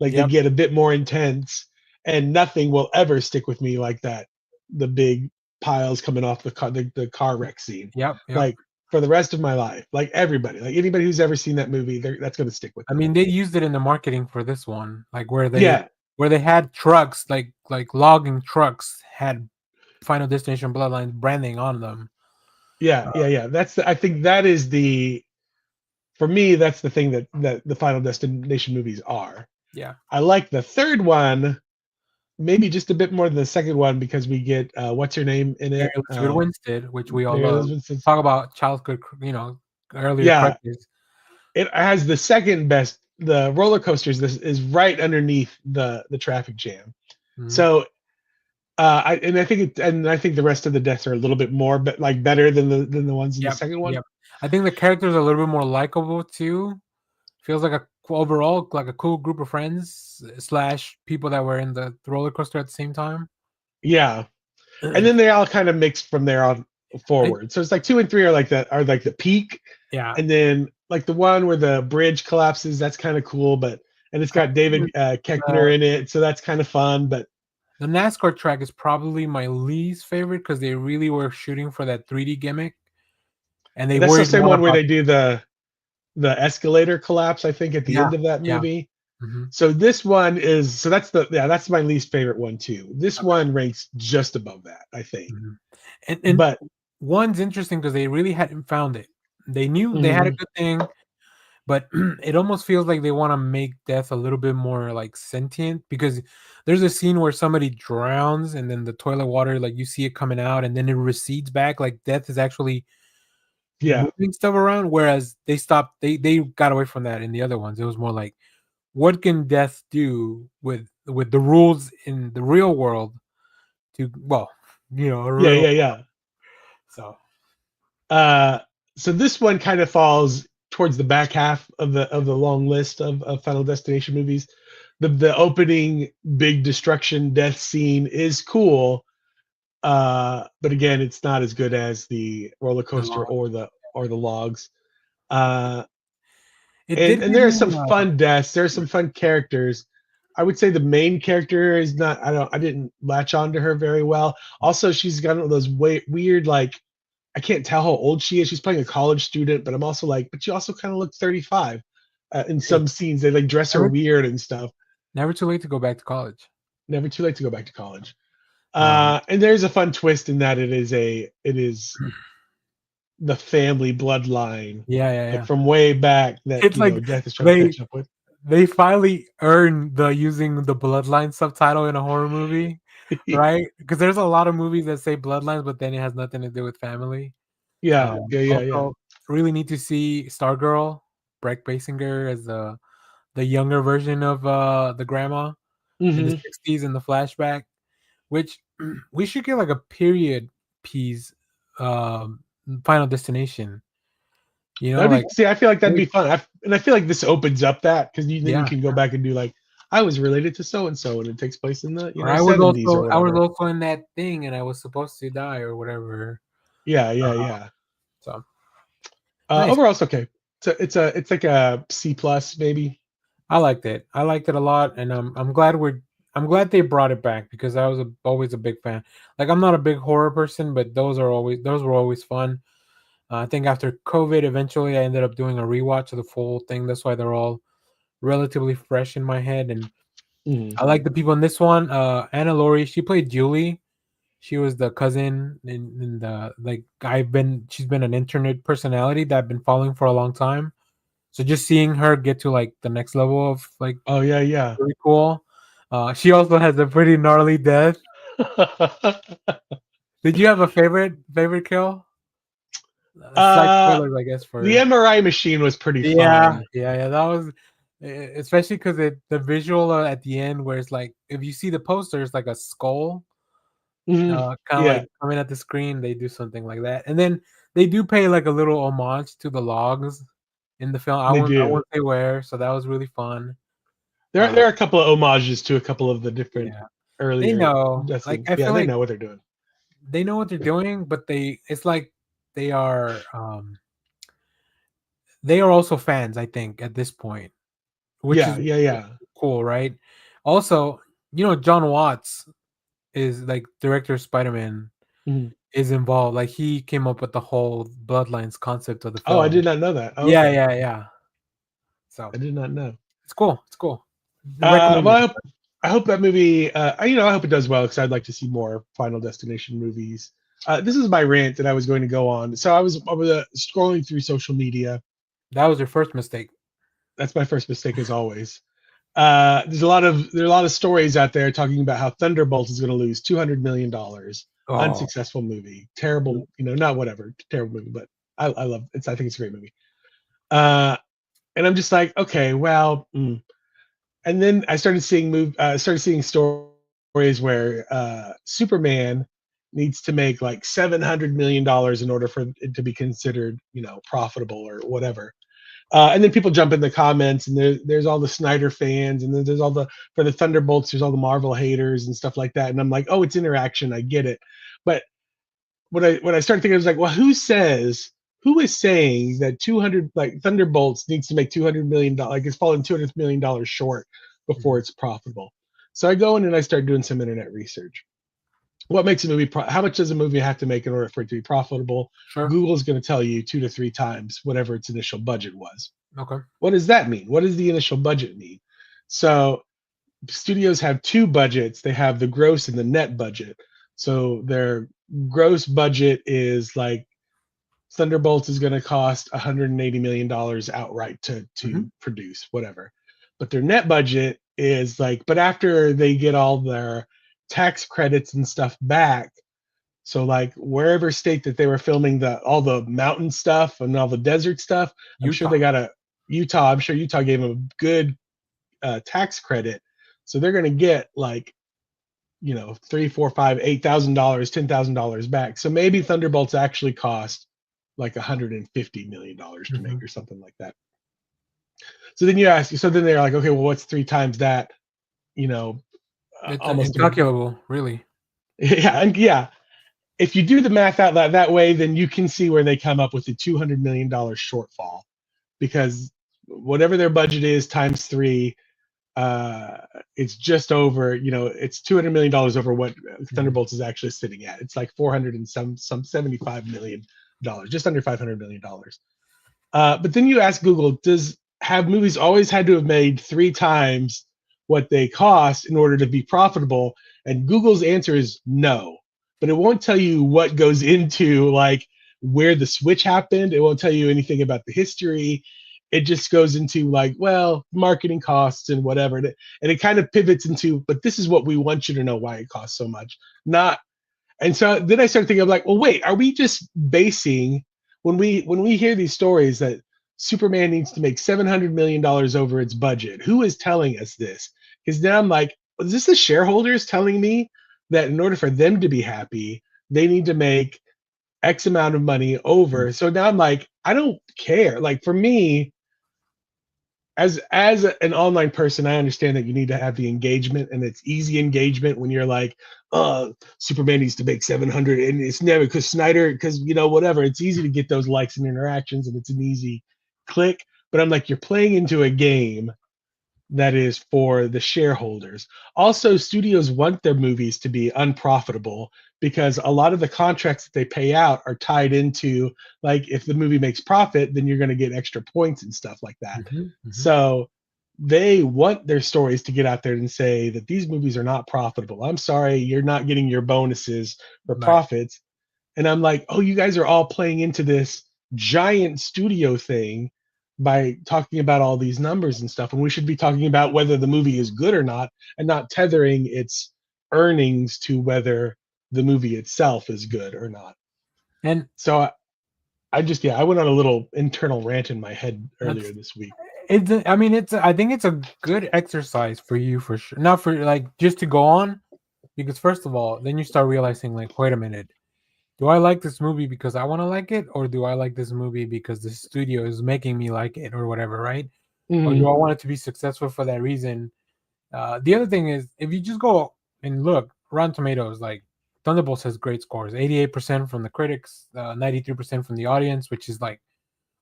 [SPEAKER 3] like they
[SPEAKER 2] Yep.
[SPEAKER 3] get a bit more intense, and nothing will ever stick with me like that. The big piles coming off the car wreck scene.
[SPEAKER 2] Yep. Yep.
[SPEAKER 3] Like for the rest of my life. Like everybody, like anybody who's ever seen that movie, that's gonna stick with
[SPEAKER 2] I
[SPEAKER 3] them.
[SPEAKER 2] mean, they used it in the marketing for this one, like
[SPEAKER 3] Yeah,
[SPEAKER 2] where they had trucks, like logging trucks had Final Destination Bloodlines branding on them.
[SPEAKER 3] yeah. I think that is the for me, that's the thing that the Final Destination movies are.
[SPEAKER 2] Yeah,
[SPEAKER 3] I like the third one, maybe just a bit more than the second one because we get what's her name in
[SPEAKER 2] Mary
[SPEAKER 3] it?
[SPEAKER 2] Elizabeth Winstead, which we all
[SPEAKER 3] Mary
[SPEAKER 2] love.
[SPEAKER 3] Elizabeth.
[SPEAKER 2] Talk about childhood, earlier
[SPEAKER 3] Yeah,
[SPEAKER 2] crushes.
[SPEAKER 3] it has the second best. The roller coasters. This is right underneath the traffic jam.
[SPEAKER 2] Mhm.
[SPEAKER 3] So I think the rest of the deaths are a little bit more, but like better than the ones in the
[SPEAKER 2] Yep,
[SPEAKER 3] second one.
[SPEAKER 2] yep. I think the characters are a little bit more likable too. Feels like overall like a cool group of friends slash people that were in the roller coaster at the same time.
[SPEAKER 3] Yeah, and then they all kind of mix from there on
[SPEAKER 2] I
[SPEAKER 3] forward. So it's like two and three are like the peak,
[SPEAKER 2] yeah.
[SPEAKER 3] and then like the one where the bridge collapses, that's kind of cool. But and it's
[SPEAKER 2] I
[SPEAKER 3] got
[SPEAKER 2] think
[SPEAKER 3] David Koechner in it, so that's kind of fun. But
[SPEAKER 2] the NASCAR track is probably my least favorite because they really were shooting for that 3D gimmick, and they
[SPEAKER 3] that's the
[SPEAKER 2] worried
[SPEAKER 3] same
[SPEAKER 2] more
[SPEAKER 3] one where
[SPEAKER 2] about
[SPEAKER 3] they do the escalator collapse, I think, at the
[SPEAKER 2] yeah,
[SPEAKER 3] end of that
[SPEAKER 2] yeah.
[SPEAKER 3] movie.
[SPEAKER 2] Hmm.
[SPEAKER 3] So this one is so that's my least favorite one too. This
[SPEAKER 2] Okay.
[SPEAKER 3] one ranks just above that, I think.
[SPEAKER 2] Hmm. And
[SPEAKER 3] But
[SPEAKER 2] one's interesting because they really hadn't found it. They knew they had a
[SPEAKER 3] mhm,
[SPEAKER 2] good thing, but it almost feels like they want to make death a little bit more like sentient, because there's a scene where somebody drowns and then the toilet water, like you see it coming out and then it recedes back, like death is actually
[SPEAKER 3] Yeah.
[SPEAKER 2] moving stuff around, whereas they got away from that in the other ones. It was more like, what can death do with the rules in the real world to, well, a
[SPEAKER 3] Yeah,
[SPEAKER 2] real,
[SPEAKER 3] yeah, yeah.
[SPEAKER 2] so
[SPEAKER 3] Uh, so this one kind of falls towards the back half of the long list of Final Destination movies. The opening big destruction death scene is cool, but again, it's not as good as the roller
[SPEAKER 2] the
[SPEAKER 3] coaster
[SPEAKER 2] law.
[SPEAKER 3] or the logs. Uh,
[SPEAKER 2] It
[SPEAKER 3] and
[SPEAKER 2] did
[SPEAKER 3] and
[SPEAKER 2] give
[SPEAKER 3] there are
[SPEAKER 2] me
[SPEAKER 3] some fun deaths. There are some fun characters. I would say the main character is not. I didn't latch on to her very well. Also, she's got one of those weird like I can't tell how old she is. She's playing a college student, but I'm also like, but she also kind of looks 35 in
[SPEAKER 2] hey,
[SPEAKER 3] some scenes. They like dress her
[SPEAKER 2] never
[SPEAKER 3] weird and stuff.
[SPEAKER 2] never too late to go back to college.
[SPEAKER 3] Never too late to go back to college.
[SPEAKER 2] Um,
[SPEAKER 3] And there's a fun twist in that it is the family bloodline,
[SPEAKER 2] yeah, yeah,
[SPEAKER 3] like
[SPEAKER 2] yeah.
[SPEAKER 3] from way back that
[SPEAKER 2] It's like
[SPEAKER 3] Death is trying to
[SPEAKER 2] they
[SPEAKER 3] catch up with.
[SPEAKER 2] they finally earned the using the bloodline subtitle in a horror movie, right? Because there's a lot of movies that say bloodlines, but then it has nothing to do with family.
[SPEAKER 3] Yeah, yeah, yeah, yeah.
[SPEAKER 2] Also, really need to see Stargirl, Breck Basinger as the younger version of the grandma in the
[SPEAKER 3] Hmm.
[SPEAKER 2] 60s in the flashback, which we should get like a period piece, um, Final Destination.
[SPEAKER 3] That'd be
[SPEAKER 2] Like
[SPEAKER 3] see. I feel like that'd
[SPEAKER 2] they,
[SPEAKER 3] be fun. And I feel like this opens up that because then you
[SPEAKER 2] yeah.
[SPEAKER 3] can go back and do like I was related to so and so, and it takes place in the
[SPEAKER 2] Or I was
[SPEAKER 3] 70s or
[SPEAKER 2] also I was
[SPEAKER 3] whatever.
[SPEAKER 2] also in that thing and I was supposed to die or whatever.
[SPEAKER 3] Yeah, yeah,
[SPEAKER 2] Uh,
[SPEAKER 3] yeah.
[SPEAKER 2] so nice.
[SPEAKER 3] Overall, it's okay. It's like a C plus maybe.
[SPEAKER 2] I liked it. I liked it a lot, and I'm glad they brought it back because I was always a big fan. Like I'm not a big horror person, but those were always fun. I think after COVID, eventually I ended up doing a rewatch of the full thing. That's why they're all relatively fresh in my head, and
[SPEAKER 3] Mhm.
[SPEAKER 2] I like the people in this one. Anna Laurie, she played Julie. She was the cousin in the like she's been an internet personality that I've been following for a long time. So just seeing her get to like the next level of like
[SPEAKER 3] Oh yeah, yeah.
[SPEAKER 2] pretty cool. She also has a pretty gnarly death. Did you have a favorite kill? Slight
[SPEAKER 3] uh,
[SPEAKER 2] spoilers, I guess,
[SPEAKER 3] the
[SPEAKER 2] for
[SPEAKER 3] MRI machine was pretty
[SPEAKER 2] yeah,
[SPEAKER 3] fun.
[SPEAKER 2] yeah, yeah. That was especially because the visual at the end where it's like if you see the poster, it's like a skull,
[SPEAKER 3] Mhm.
[SPEAKER 2] kind of
[SPEAKER 3] Yeah,
[SPEAKER 2] like coming at the screen. They do something like that, and then they do pay like a little homage to the logs in the film.
[SPEAKER 3] they
[SPEAKER 2] I
[SPEAKER 3] do.
[SPEAKER 2] won't say where, so that was really fun.
[SPEAKER 3] There
[SPEAKER 2] Uh,
[SPEAKER 3] are a couple of homages to a couple of the different
[SPEAKER 2] yeah, they
[SPEAKER 3] earlier
[SPEAKER 2] know.
[SPEAKER 3] death
[SPEAKER 2] Like
[SPEAKER 3] scenes.
[SPEAKER 2] I
[SPEAKER 3] Yeah,
[SPEAKER 2] feel
[SPEAKER 3] they
[SPEAKER 2] like
[SPEAKER 3] know what they're doing.
[SPEAKER 2] they know what they're doing, but it's like they are they are also fans, I think, at this point, which
[SPEAKER 3] Yeah,
[SPEAKER 2] is
[SPEAKER 3] yeah, yeah.
[SPEAKER 2] cool, right? Also, John Watts is like director of Spider-Man
[SPEAKER 3] Mhm.
[SPEAKER 2] is involved. Like he came up with the whole Bloodlines concept of the
[SPEAKER 3] Oh, I
[SPEAKER 2] film.
[SPEAKER 3] did not know that. Oh,
[SPEAKER 2] Yeah,
[SPEAKER 3] okay,
[SPEAKER 2] yeah, yeah. So
[SPEAKER 3] I did not know.
[SPEAKER 2] it's cool. It's cool. Recommend
[SPEAKER 3] Well,
[SPEAKER 2] it.
[SPEAKER 3] I hope that movie. I hope it does well because I'd like to see more Final Destination movies. This is my rant that I was going to go on. So I was scrolling through social media.
[SPEAKER 2] That was your first mistake.
[SPEAKER 3] That's my first mistake, as always. There are a lot of stories out there talking about how Thunderbolts is going to lose $200 million.
[SPEAKER 2] Oh,
[SPEAKER 3] Unsuccessful movie, terrible. Not whatever, terrible movie, but I love it. I think it's a great movie. Uh, and I'm just like, okay, well. And then I started seeing stories where Superman needs to make like $700 million in order for it to be considered, profitable or whatever. And then people jump in the comments, and there's all the Snyder fans, and then there's all the for the Thunderbolts, there's all the Marvel haters and stuff like that. And I'm like, oh, it's interaction, I get it. But when I started thinking, I was like, well, who is saying that 200 like Thunderbolts needs to make $200 million, like it's falling $200 million short before
[SPEAKER 2] mhm.
[SPEAKER 3] it's profitable? So I go in and I start doing some internet research. What makes a movie? How much does a movie have to make in order for it to be profitable?
[SPEAKER 2] Sure.
[SPEAKER 3] Google's going to tell you 2 to 3 times whatever its initial budget was.
[SPEAKER 2] Okay.
[SPEAKER 3] What does that mean? What does the initial budget mean? So studios have two budgets. They have the gross and the net budget. So their gross budget is like Thunderbolts is going to cost $180 million outright to
[SPEAKER 2] Mm-hmm.
[SPEAKER 3] produce, whatever. But their net budget is like, but after they get all their tax credits and stuff back, so like wherever state that they were filming all the mountain stuff and all the desert stuff, I'm sure they
[SPEAKER 2] Utah.
[SPEAKER 3] got a Utah. I'm sure Utah gave them a good tax credit, so they're going to get like three, four, five, $8,000, $10,000 back. So maybe Thunderbolts actually cost like $150 million to
[SPEAKER 2] Mm-hmm.
[SPEAKER 3] make or something like that. So then so then they're like, okay, well, what's 3 times that?
[SPEAKER 2] It's
[SPEAKER 3] Almost
[SPEAKER 2] incalculable, really.
[SPEAKER 3] yeah. If you do the math out that way, then you can see where they come up with the $200 million shortfall, because whatever their budget is times 3, it's just over, it's $200 million over what Thunderbolts is actually sitting at. It's like 400 and some $75 million, just under $500 million. But then you ask Google, have movies always had to have made 3 times what they cost in order to be profitable? And Google's answer is no. But it won't tell you what goes into like where the switch happened. It won't tell you anything about the history. It just goes into like, well, marketing costs and whatever. And it kind of pivots into, but this is what we want you to know why it costs so much. Not And so then I started thinking, I'm like, well, wait, are we just basing when we hear these stories that Superman needs to make $700 million over its budget? Who is telling us this? Because now I'm like, is this the shareholders telling me that in order for them to be happy, they need to make X amount of money over? So now I'm like, I don't care. Like for me, as an online person, I understand that you need to have the engagement, and it's easy engagement when you're like, Superman needs to make 700, and it's never because Snyder, because whatever. It's easy to get those likes and interactions, and it's an easy click. But I'm like, you're playing into a game that is for the shareholders. Also, studios want their movies to be unprofitable because a lot of the contracts that they pay out are tied into, like, if the movie makes profit, then you're going to get extra points and stuff like that.
[SPEAKER 2] Mm-hmm. Mm-hmm.
[SPEAKER 3] So they want their stories to get out there and say that these movies are not profitable. I'm sorry, you're not getting your bonuses for
[SPEAKER 2] Right.
[SPEAKER 3] profits. And I'm like, oh, you guys are all playing into this giant studio thing by talking about all these numbers and stuff. And we should be talking about whether the movie is good or not, and not tethering its earnings to whether the movie itself is good or not.
[SPEAKER 2] And
[SPEAKER 3] so I went on a little internal rant in my head earlier this week.
[SPEAKER 2] I think it's a good exercise for you for sure. Not for like just to go on, because first of all, then you start realizing like, wait a minute, do I like this movie because I want to like it, or do I like this movie because the studio is making me like it, or whatever, right? Or do I want it to be successful for that reason? The other thing is, if you just go and look, Rotten Tomatoes, like Thunderbolts has great scores, 88% from the critics, 93% from the audience, which is like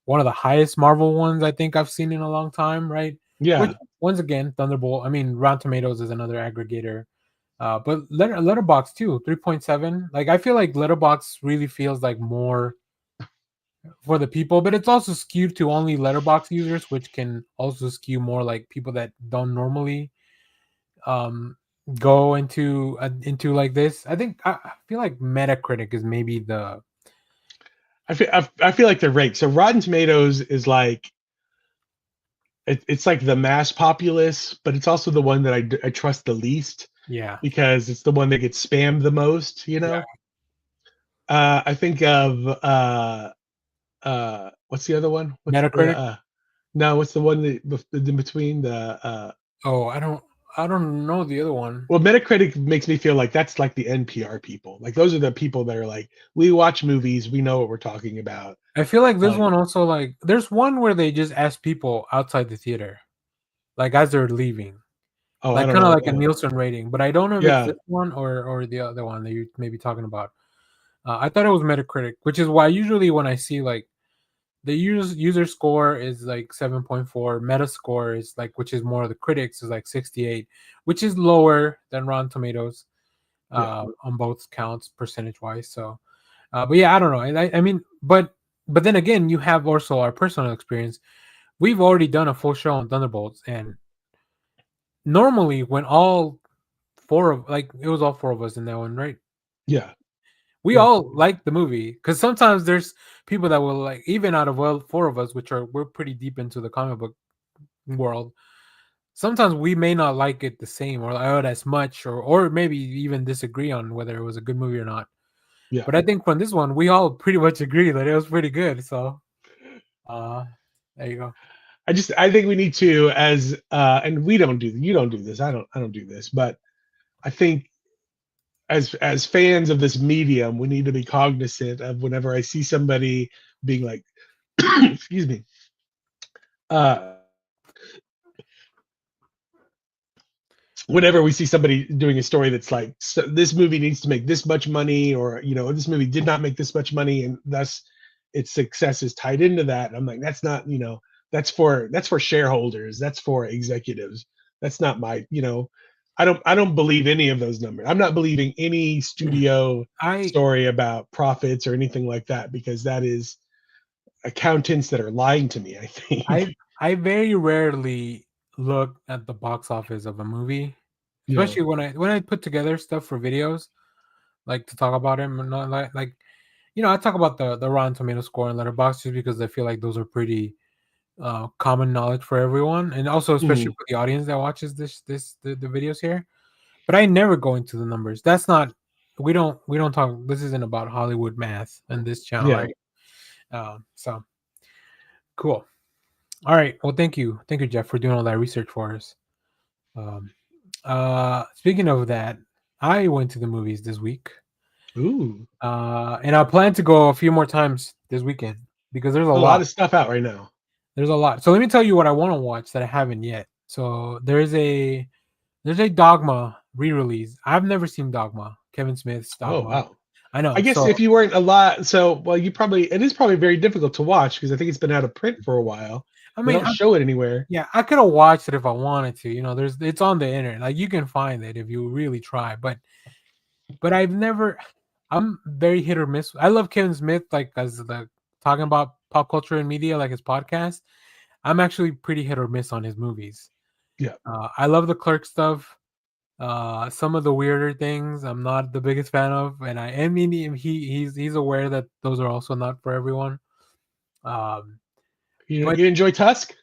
[SPEAKER 2] one of the highest Marvel ones I think I've seen in a long time, right?
[SPEAKER 3] Yeah.
[SPEAKER 2] Which, once again, Rotten Tomatoes is another aggregator. But Letterboxd too, 3.7. Like, I feel like Letterboxd really feels like more for the people, but it's also skewed to only Letterboxd users, which can also skew more like people that don't normally go into like this. I feel like Metacritic is maybe the
[SPEAKER 3] I feel like they're right. So Rotten Tomatoes is like it's like the mass populace, but it's also the one that I trust the least.
[SPEAKER 2] Yeah,
[SPEAKER 3] because it's the one that gets spammed the most.
[SPEAKER 2] yeah.
[SPEAKER 3] I think of what's the other one?
[SPEAKER 2] Metacritic.
[SPEAKER 3] No, what's the one that in between the
[SPEAKER 2] Oh, I don't know the other one.
[SPEAKER 3] well, Metacritic makes me feel like that's like the NPR people. Like those are the people that are like, we watch movies, we know what we're talking about.
[SPEAKER 2] I feel like this
[SPEAKER 3] Like,
[SPEAKER 2] one also, like, there's one where they just ask people outside the theater, like as they're leaving,
[SPEAKER 3] oh, I
[SPEAKER 2] like
[SPEAKER 3] don't
[SPEAKER 2] kind of
[SPEAKER 3] know.
[SPEAKER 2] like a Nielsen rating. But I don't know if it's
[SPEAKER 3] Yeah,
[SPEAKER 2] this one or the other one that you may be talking about. I thought it was Metacritic, which is why usually when I see like the user score is like 7.4, Metascore is like, which is more of the critics, is like 68, which is lower than Rotten Tomatoes on both counts percentage wise. So, but yeah, I don't know. I mean, but then again, you have also our personal experience. We've already done a full show on Thunderbolts, and normally when all four of, like, it was all four of us in that one, right?
[SPEAKER 3] yeah.
[SPEAKER 2] We
[SPEAKER 3] Yeah.
[SPEAKER 2] all like the movie because sometimes there's people that will like, even out of four of us, which are we're pretty deep into the comic book world. Sometimes we may not like it the same or as much, or maybe even disagree on whether it was a good movie or not.
[SPEAKER 3] Yeah.
[SPEAKER 2] But I think from this one, we all pretty much agree that it was pretty good. So, uh, there you go.
[SPEAKER 3] I think we need to, as and we don't do, you don't do this, I don't do this, but I think as fans of this medium, we need to be cognizant of whenever I see somebody being like, excuse me, uh, whenever we see somebody doing a story that's like, so this movie needs to make this much money, or this movie did not make this much money, and thus its success is tied into that. I'm like, that's not, that's for shareholders, that's for executives. That's not my, I don't believe any of those numbers. I'm not believing any studio
[SPEAKER 2] I
[SPEAKER 3] story about profits or anything like that, because that is accountants that are lying to me, I think.
[SPEAKER 2] I I very rarely look at the box office of a movie,
[SPEAKER 3] Yeah.
[SPEAKER 2] especially when I put together stuff for videos, like to talk about them and not like I talk about the Rotten Tomato score and Letterboxd just because I feel like those are pretty common knowledge for everyone, and also especially
[SPEAKER 3] Mhm.
[SPEAKER 2] for the audience that watches the videos here. But I never go into the numbers. That's not we don't talk. This isn't about Hollywood math on this channel,
[SPEAKER 3] Yeah.
[SPEAKER 2] right? So cool. All right. Well, thank you, Jeff, for doing all that research for us. Um, Speaking of that, I went to the movies this week,
[SPEAKER 3] Ooh.
[SPEAKER 2] and I plan to go a few more times this weekend because there's a
[SPEAKER 3] A lot
[SPEAKER 2] lot.
[SPEAKER 3] of stuff out right now.
[SPEAKER 2] There's a lot. So let me tell you what I want to watch that I haven't yet. So there's a Dogma re-release. I've never seen Dogma. Kevin Smith's
[SPEAKER 3] Oh,
[SPEAKER 2] Dogma.
[SPEAKER 3] wow.
[SPEAKER 2] I
[SPEAKER 3] I
[SPEAKER 2] know.
[SPEAKER 3] guess
[SPEAKER 2] So
[SPEAKER 3] if you weren't a lot, so well, it is probably very difficult to watch because I think it's been out of print for a while.
[SPEAKER 2] I
[SPEAKER 3] They
[SPEAKER 2] mean,
[SPEAKER 3] don't show it anywhere.
[SPEAKER 2] yeah, I could have watched it if I wanted to. It's on the internet. Like you can find it if you really try. But I've never. I'm very hit or miss. I love Kevin Smith, like as the talking about pop culture and media, like his podcast. I'm actually pretty hit or miss on his movies.
[SPEAKER 3] Yeah.
[SPEAKER 2] I love the Clerk stuff. Some of the weirder things I'm not the biggest fan of, and I mean he's aware that those are also not for everyone. Um, but
[SPEAKER 3] You enjoy Tusk?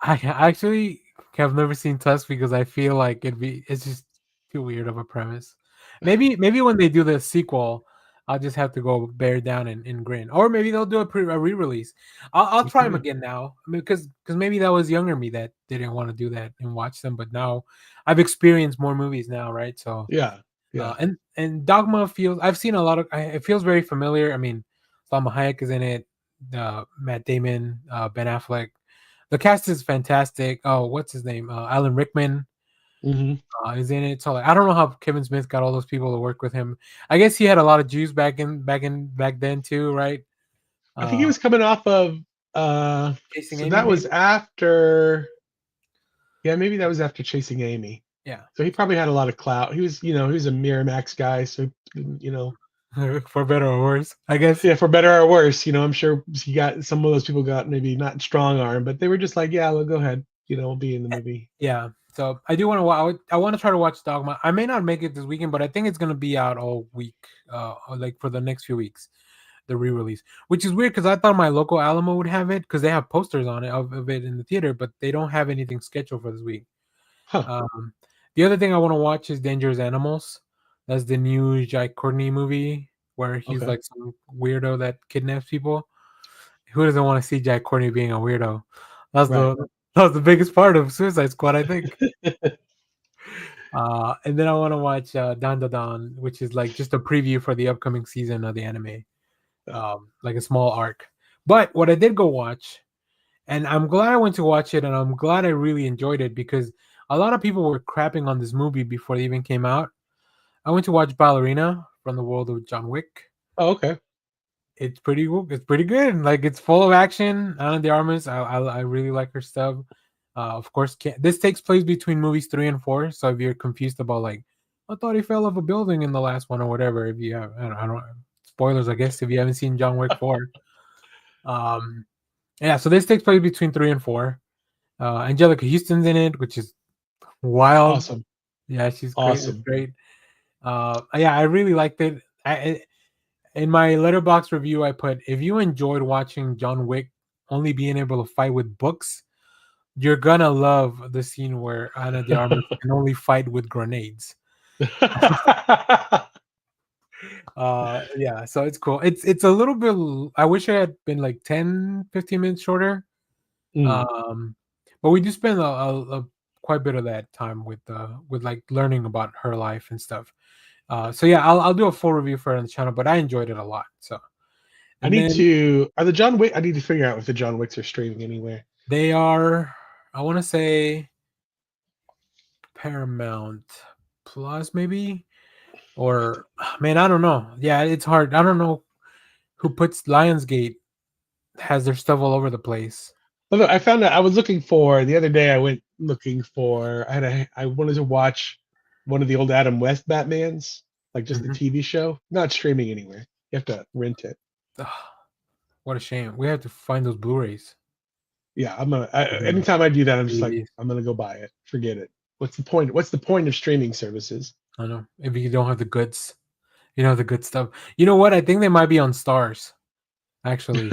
[SPEAKER 2] I actually have never seen Tusk because I feel like it's just too weird of a premise. Maybe when they do the sequel, I'll just have to go bear down and grin, or maybe they'll do a re-release. I'll try them
[SPEAKER 3] Mhm.
[SPEAKER 2] again now. I mean, because maybe that was younger me that didn't want to do that and watch them, but now I've experienced more movies now, right? So
[SPEAKER 3] Yeah. Yeah.
[SPEAKER 2] and Dogma feels I've seen a lot of it feels very familiar. I mean, Salma Hayek is in it, Matt Damon, Ben Affleck. The cast is fantastic. Oh, what's his name? Alan Rickman
[SPEAKER 3] Hmm.
[SPEAKER 2] is in it. So like, I don't know how Kevin Smith got all those people to work with him. I guess he had a lot of Jews back then too, right?
[SPEAKER 3] I think he
[SPEAKER 2] Uh,
[SPEAKER 3] was coming off of
[SPEAKER 2] Chasing
[SPEAKER 3] so
[SPEAKER 2] Amy,
[SPEAKER 3] that was
[SPEAKER 2] maybe.
[SPEAKER 3] after, yeah, maybe that was after Chasing Amy.
[SPEAKER 2] Yeah,
[SPEAKER 3] So he probably had a lot of clout. He was a Miramax guy, so
[SPEAKER 2] for better or worse, I guess.
[SPEAKER 3] yeah, for better or worse, I'm sure some of those people got maybe not strong arm, but they were just like, yeah, well, go ahead, we'll be in the movie.
[SPEAKER 2] Yeah. So I do want to. I want to try to watch Dogma. I may not make it this weekend, but I think it's gonna be out all week. Like for the next few weeks, the re-release, which is weird because I thought my local Alamo would have it because they have posters on it of it in the theater, but they don't have anything scheduled for this week.
[SPEAKER 3] Huh.
[SPEAKER 2] Um, the other thing I want to watch is Dangerous Animals. That's the new Jai Courtney movie where he's
[SPEAKER 3] Okay.
[SPEAKER 2] like some weirdo that kidnaps people. Who doesn't want to see Jai Courtney being a weirdo? That's
[SPEAKER 3] Right.
[SPEAKER 2] the that was the biggest part of Suicide Squad, I think. And then I want to watch Dan Da Dan, which is like just a preview for the upcoming season of the anime, like a small arc. But what I did go watch, and I'm glad I went to watch it, and I'm glad I really enjoyed it because a lot of people were crapping on this movie before it even came out. I went to watch Ballerina from the world of John Wick.
[SPEAKER 3] Oh, okay.
[SPEAKER 2] It's pretty cool. It's pretty good. Like it's full of action. Ana de Armas. I really like her stuff. Of course, this takes place between movies 3 and 4. So if you're confused about like, I thought he fell off a building in the last one or whatever. If you have, I don't spoilers, I guess if you haven't seen John Wick 4. Um, yeah. So this takes place between 3 and 4. Angelica Houston's in it, which is wild.
[SPEAKER 3] Awesome.
[SPEAKER 2] Yeah, she's great. It's
[SPEAKER 3] Awesome.
[SPEAKER 2] great. Yeah, I really liked it. In my letterbox review, I put, if you enjoyed watching John Wick only being able to fight with books, you're gonna love the scene where Ana de Armas can only fight with grenades. Yeah, so it's cool. It's a little bit. I wish it had been like 10, 15 minutes shorter.
[SPEAKER 3] Mm.
[SPEAKER 2] But we do spend a quite a bit of that time with like learning about her life and stuff. So yeah, I'll do a full review for it on the channel, but I enjoyed it a lot. So,
[SPEAKER 3] I
[SPEAKER 2] and
[SPEAKER 3] need
[SPEAKER 2] then
[SPEAKER 3] to. Are the John Wick? I need to figure out if the John Wicks are streaming anywhere.
[SPEAKER 2] they are, I want to say Paramount Plus maybe, or man, I don't know. Yeah, it's hard. I don't know who puts Lionsgate has their stuff all over the place.
[SPEAKER 3] Well, look, I found out. I was looking for the other day. I went looking for. I wanted to watch one of the old Adam West Batmans, like just the
[SPEAKER 2] Mhm.
[SPEAKER 3] TV show. Not streaming anywhere. You have to rent it.
[SPEAKER 2] Ugh, what a shame. We have to find those Blu-rays.
[SPEAKER 3] Yeah,
[SPEAKER 2] Mhm.
[SPEAKER 3] anytime I do that, I'm just like,
[SPEAKER 2] DVDs.
[SPEAKER 3] I'm gonna go buy it. Forget it. What's the point? What's the point of streaming services?
[SPEAKER 2] I know. If you don't have the goods, you know the good stuff. You know what? I think they might be on Stars actually.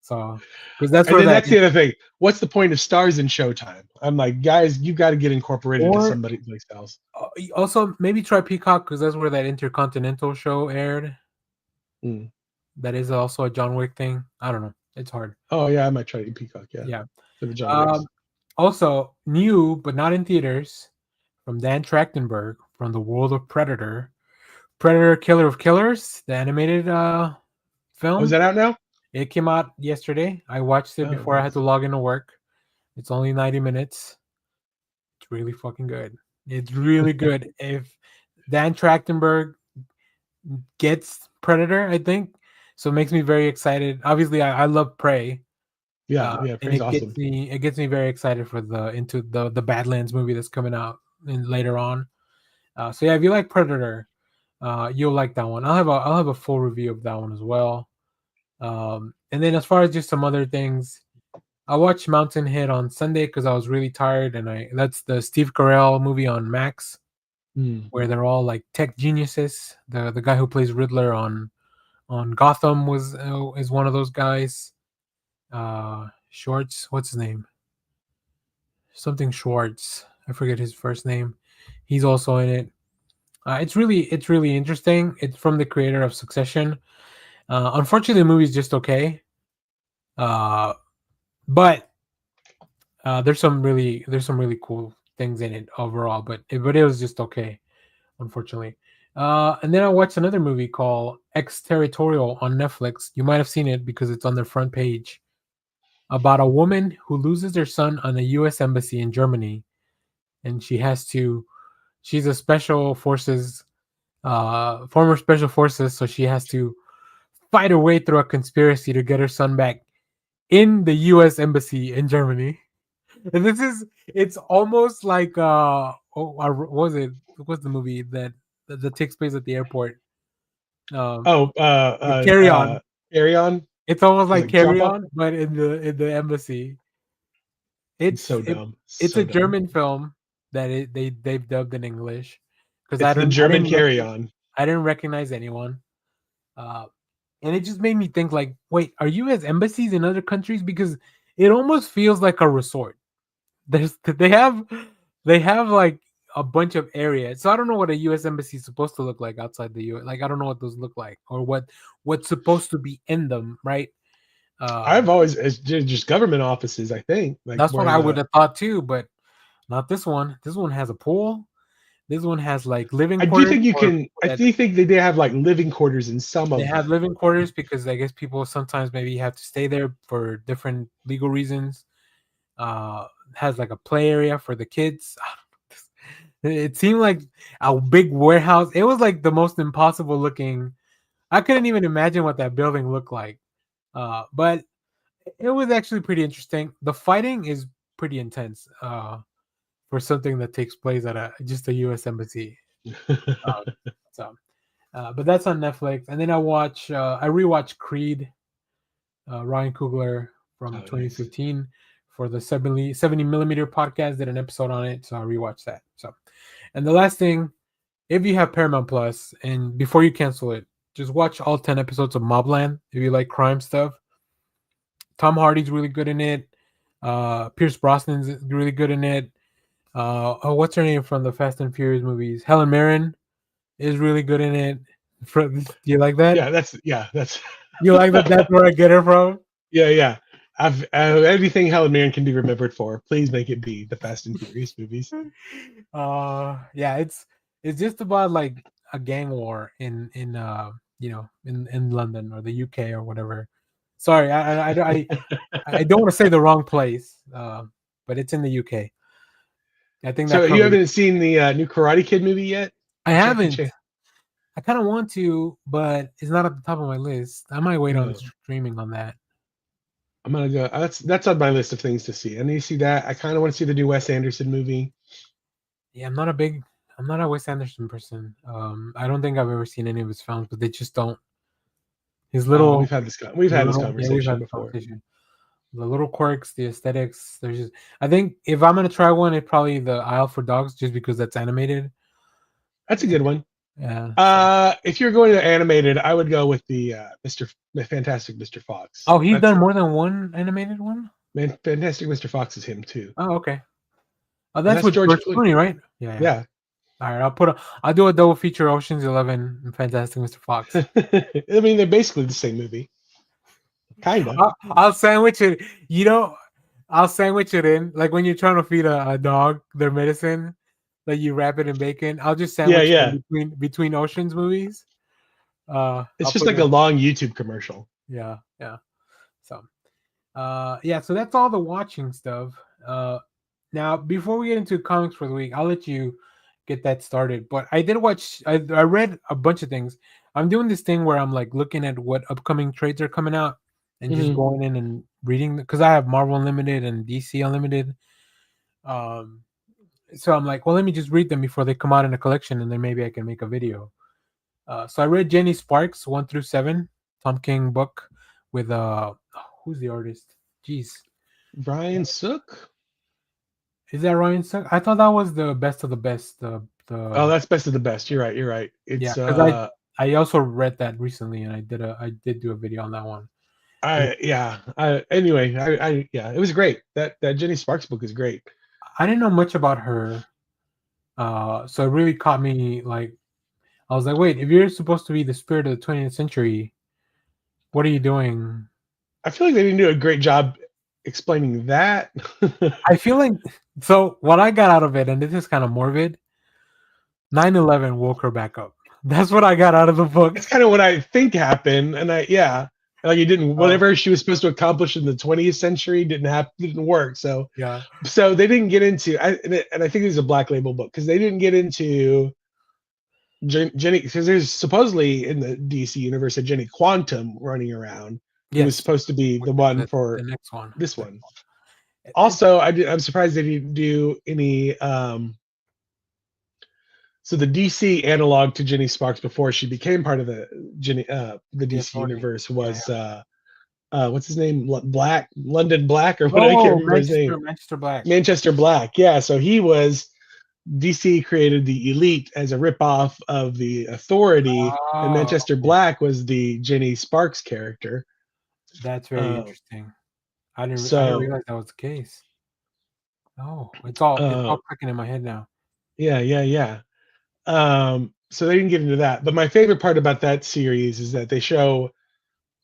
[SPEAKER 2] So because that's
[SPEAKER 3] And
[SPEAKER 2] where
[SPEAKER 3] then
[SPEAKER 2] that
[SPEAKER 3] that's the other thing. What's the point of Stars and Showtime? I'm like, guys, you got to get incorporated into
[SPEAKER 2] or
[SPEAKER 3] somebody else.
[SPEAKER 2] also maybe try Peacock because that's where that Intercontinental show aired.
[SPEAKER 3] Mm.
[SPEAKER 2] That is also a John Wick thing. I don't know. It's hard.
[SPEAKER 3] Oh yeah, I might try to Peacock. Yeah,
[SPEAKER 2] Yeah.
[SPEAKER 3] for the John
[SPEAKER 2] Um,
[SPEAKER 3] Wicks.
[SPEAKER 2] Also, new but not in theaters from Dan Trachtenberg from the world of Predator. Predator Killer of Killers, the animated
[SPEAKER 3] Oh, is
[SPEAKER 2] film.
[SPEAKER 3] that out now?
[SPEAKER 2] It came out yesterday. I watched it
[SPEAKER 3] Oh,
[SPEAKER 2] before I had to
[SPEAKER 3] nice.
[SPEAKER 2] log into work. It's only 90 minutes. It's really fucking good. It's really good. If Dan Trachtenberg gets Predator, I think. So it makes me very excited. Obviously, I love Prey.
[SPEAKER 3] Yeah, yeah.
[SPEAKER 2] And
[SPEAKER 3] Praise awesome.
[SPEAKER 2] it gets me very excited for the Badlands movie that's coming out later on. So yeah, if you like Predator, you'll like that one. I'll have a full review of that one as well. And then as far as just some other things, I watched Mountain Head on Sunday because I was really tired, and that's the Steve Carell movie on Max
[SPEAKER 3] Mm.
[SPEAKER 2] where they're all like tech geniuses. The guy who plays Riddler on Gotham is one of those guys. Schwartz, what's his name? Something Schwartz. I forget his first name. He's also in it. It's really interesting. It's from the creator of Succession. Unfortunately, the movie's just okay. But there's some really cool things in it overall. But it was just okay, unfortunately. And then I watched another movie called Exterritorial on Netflix. You might have seen it because it's on their front page about a woman who loses her son on a U.S. embassy in Germany, and she's a special forces, former special forces, so she has to fight her way through a conspiracy to get her son back in the U.S. embassy in Germany. And it's almost like what was it? What's the movie that takes place at the airport? Um,
[SPEAKER 3] Oh,
[SPEAKER 2] Carry On.
[SPEAKER 3] Carry On.
[SPEAKER 2] It's almost
[SPEAKER 3] It's
[SPEAKER 2] like
[SPEAKER 3] like jump
[SPEAKER 2] Carry
[SPEAKER 3] up.
[SPEAKER 2] On, but in the embassy.
[SPEAKER 3] It's so dumb.
[SPEAKER 2] It's a
[SPEAKER 3] So dumb.
[SPEAKER 2] German film that they've dubbed in English because
[SPEAKER 3] It's the German Carry On.
[SPEAKER 2] I didn't recognize anyone, uh, and it just made me think like, wait, are U.S. embassies in other countries? Because it almost feels like a resort. They have like a bunch of areas, so I don't know what a U.S. embassy is supposed to look like outside the U.S. Like I don't know what those look like or what's supposed to be in them, right?
[SPEAKER 3] I've
[SPEAKER 2] Um,
[SPEAKER 3] always it's just government offices. I think like
[SPEAKER 2] that's what
[SPEAKER 3] where
[SPEAKER 2] I would
[SPEAKER 3] the
[SPEAKER 2] have thought too, but not this one. This one has a pool. This one has like living
[SPEAKER 3] I do
[SPEAKER 2] quarters
[SPEAKER 3] think you
[SPEAKER 2] for
[SPEAKER 3] can.
[SPEAKER 2] people
[SPEAKER 3] I
[SPEAKER 2] that
[SPEAKER 3] do think that they have like living quarters in some
[SPEAKER 2] they
[SPEAKER 3] of
[SPEAKER 2] have
[SPEAKER 3] them.
[SPEAKER 2] living quarters because I guess people sometimes maybe have to stay there for different legal reasons. Has like a play area for the kids. It seemed like a big warehouse. It was like the most impossible looking. I couldn't even imagine what that building looked like. But it was actually pretty interesting. The fighting is pretty intense for something that takes place at just a U.S. embassy. Uh, so, but that's on Netflix. And then I rewatched Creed, Ryan Coogler from
[SPEAKER 3] Oh, nice.
[SPEAKER 2] 2015 for the 70 millimeter podcast. Did an episode on it, so I rewatched that. So, and the last thing, if you have Paramount Plus, and before you cancel it, just watch all 10 episodes of Mobland if you like crime stuff. Tom Hardy's really good in it. Pierce Brosnan's really good in it. What's her name from the Fast and Furious movies? Helen Mirren is really good in it. Do you like that?
[SPEAKER 3] Yeah, that's
[SPEAKER 2] You like that? That's where I get it from.
[SPEAKER 3] yeah. I've anything Helen Mirren can be remembered for. Please make it be the Fast and Furious movies.
[SPEAKER 2] Yeah, it's just about like a gang war in in London or the UK or whatever. Sorry, I don't want to say the wrong place, but it's in the UK. I think
[SPEAKER 3] So
[SPEAKER 2] that
[SPEAKER 3] you
[SPEAKER 2] covers.
[SPEAKER 3] haven't seen the new Karate Kid movie yet?
[SPEAKER 2] I
[SPEAKER 3] Jackie
[SPEAKER 2] haven't.
[SPEAKER 3] Chan.
[SPEAKER 2] I kind of want to, but it's not at the top of my list. I might wait on
[SPEAKER 3] No,
[SPEAKER 2] streaming on that.
[SPEAKER 3] I'm gonna go. That's on my list of things to see. I need to see that. I kind of want to see the new Wes Anderson movie.
[SPEAKER 2] Yeah, I'm not a Wes Anderson person. I don't think I've ever seen any of his films, but they just don't. His little,
[SPEAKER 3] We've
[SPEAKER 2] the
[SPEAKER 3] had this
[SPEAKER 2] little, yeah, we've
[SPEAKER 3] conversation
[SPEAKER 2] had this
[SPEAKER 3] before.
[SPEAKER 2] conversation. The little quirks, the aesthetics. There's just, I think if I'm gonna try one, it's probably the Isle for Dogs, just because that's animated.
[SPEAKER 3] That's a good one.
[SPEAKER 2] Yeah. So.
[SPEAKER 3] If you're going to animated, I would go with the Fantastic Mr. Fox.
[SPEAKER 2] Oh, he's done more than one animated one.
[SPEAKER 3] Fantastic Mr. Fox is him too.
[SPEAKER 2] Oh, okay. Oh,
[SPEAKER 3] And
[SPEAKER 2] that's with George Clooney, right? Yeah.
[SPEAKER 3] Yeah.
[SPEAKER 2] All right, I'll do a double feature: Ocean's 11 and Fantastic Mr. Fox.
[SPEAKER 3] I mean, they're basically the same movie. Kind of.
[SPEAKER 2] I'll sandwich it. I'll sandwich it in like when you're trying to feed a dog their medicine, like you wrap it in bacon. I'll just sandwich it in between Ocean's movies.
[SPEAKER 3] It's just like a long YouTube commercial.
[SPEAKER 2] Yeah. So, so that's all the watching stuff. Now before we get into comics for the week, I'll let you get that started. But I did watch. I read a bunch of things. I'm doing this thing where I'm like looking at what upcoming trades are coming out and just going in and reading, because I have Marvel Unlimited and DC Unlimited. So I'm like, well, let me just read them before they come out in a collection, and then maybe I can make a video. So I read JennySparks 1-7, Tom King book with who's the artist? Jeez,
[SPEAKER 3] Ryan Sook.
[SPEAKER 2] Is that Ryan Sook? I thought that was the best of the best.
[SPEAKER 3] Oh, that's best of the best. You're right. It's
[SPEAKER 2] because I also read that recently, and I did do a video on that one.
[SPEAKER 3] Anyway, it was great. That JennySparks book is great.
[SPEAKER 2] I didn't know much about her, so it really caught me. Like, I was like, wait, if you're supposed to be the spirit of the 20th century, what are you doing?
[SPEAKER 3] I feel like they didn't do a great job explaining that.
[SPEAKER 2] I feel like, so what I got out of it, and this is kind of morbid, 9/11 woke her back up. That's what I got out of the book.
[SPEAKER 3] It's kind of what I think happened, and like it didn't. Whatever she was supposed to accomplish in the 20th century didn't work. So so they didn't get into. And I think it's a Black Label book because they didn't get into Jenny, because there's supposedly in the DC universe a Jenny Quantum running around. Who was supposed to be the one for
[SPEAKER 2] the next one.
[SPEAKER 3] This one. Also, I'm surprised they didn't do any. So the DC analog to JennySparks before she became part of the DC universe was what's his name? London Black, or what? I can't remember his name. Manchester Black. Yeah. So he was. DC created the Elite as a ripoff of the Authority, and Manchester Black was the JennySparks character.
[SPEAKER 2] That's very interesting. I didn't realize that was the case. Oh, it's all clicking in my head now.
[SPEAKER 3] Yeah. So they didn't get into that. But my favorite part about that series is that they show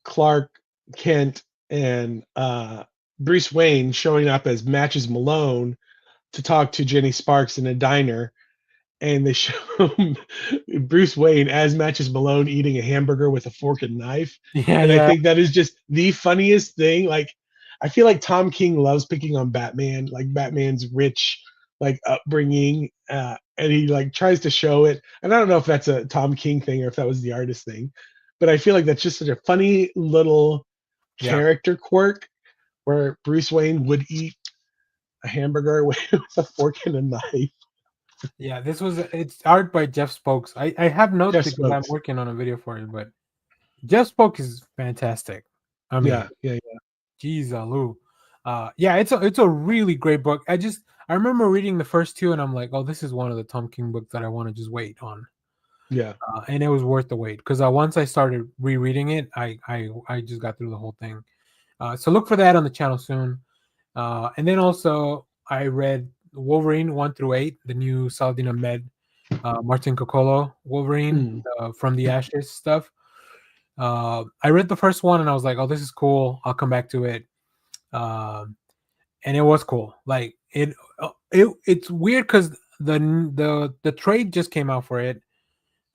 [SPEAKER 3] Clark Kent and Bruce Wayne showing up as Matches Malone to talk to JennySparks in a diner, and they show Bruce Wayne as Matches Malone eating a hamburger with a fork and knife. I think that is just the funniest thing. Like, I feel like Tom King loves picking on Batman, like Batman's rich upbringing, and he like tries to show it. And I don't know if that's a Tom King thing or if that was the artist thing, but I feel like that's just such a funny little character quirk where Bruce Wayne would eat a hamburger with a fork and a knife.
[SPEAKER 2] Yeah, it's art by Jeff Spokes. I have notes because I'm working on a video for it, but Jeff Spokes is fantastic. I mean, geez, Lou. It's a really great book. I remember reading the first two, and I'm like, oh, this is one of the Tom King books that I want to just wait on.
[SPEAKER 3] Yeah.
[SPEAKER 2] And it was worth the wait because once I started rereading it, I just got through the whole thing. So look for that on the channel soon. And then also I read Wolverine 1 through 8, the new Saladin Ahmed, Martin Coccolo Wolverine from the Ashes stuff. I read the first one and I was like, oh, this is cool. I'll come back to it. And it was cool. Like it's weird because the trade just came out for it,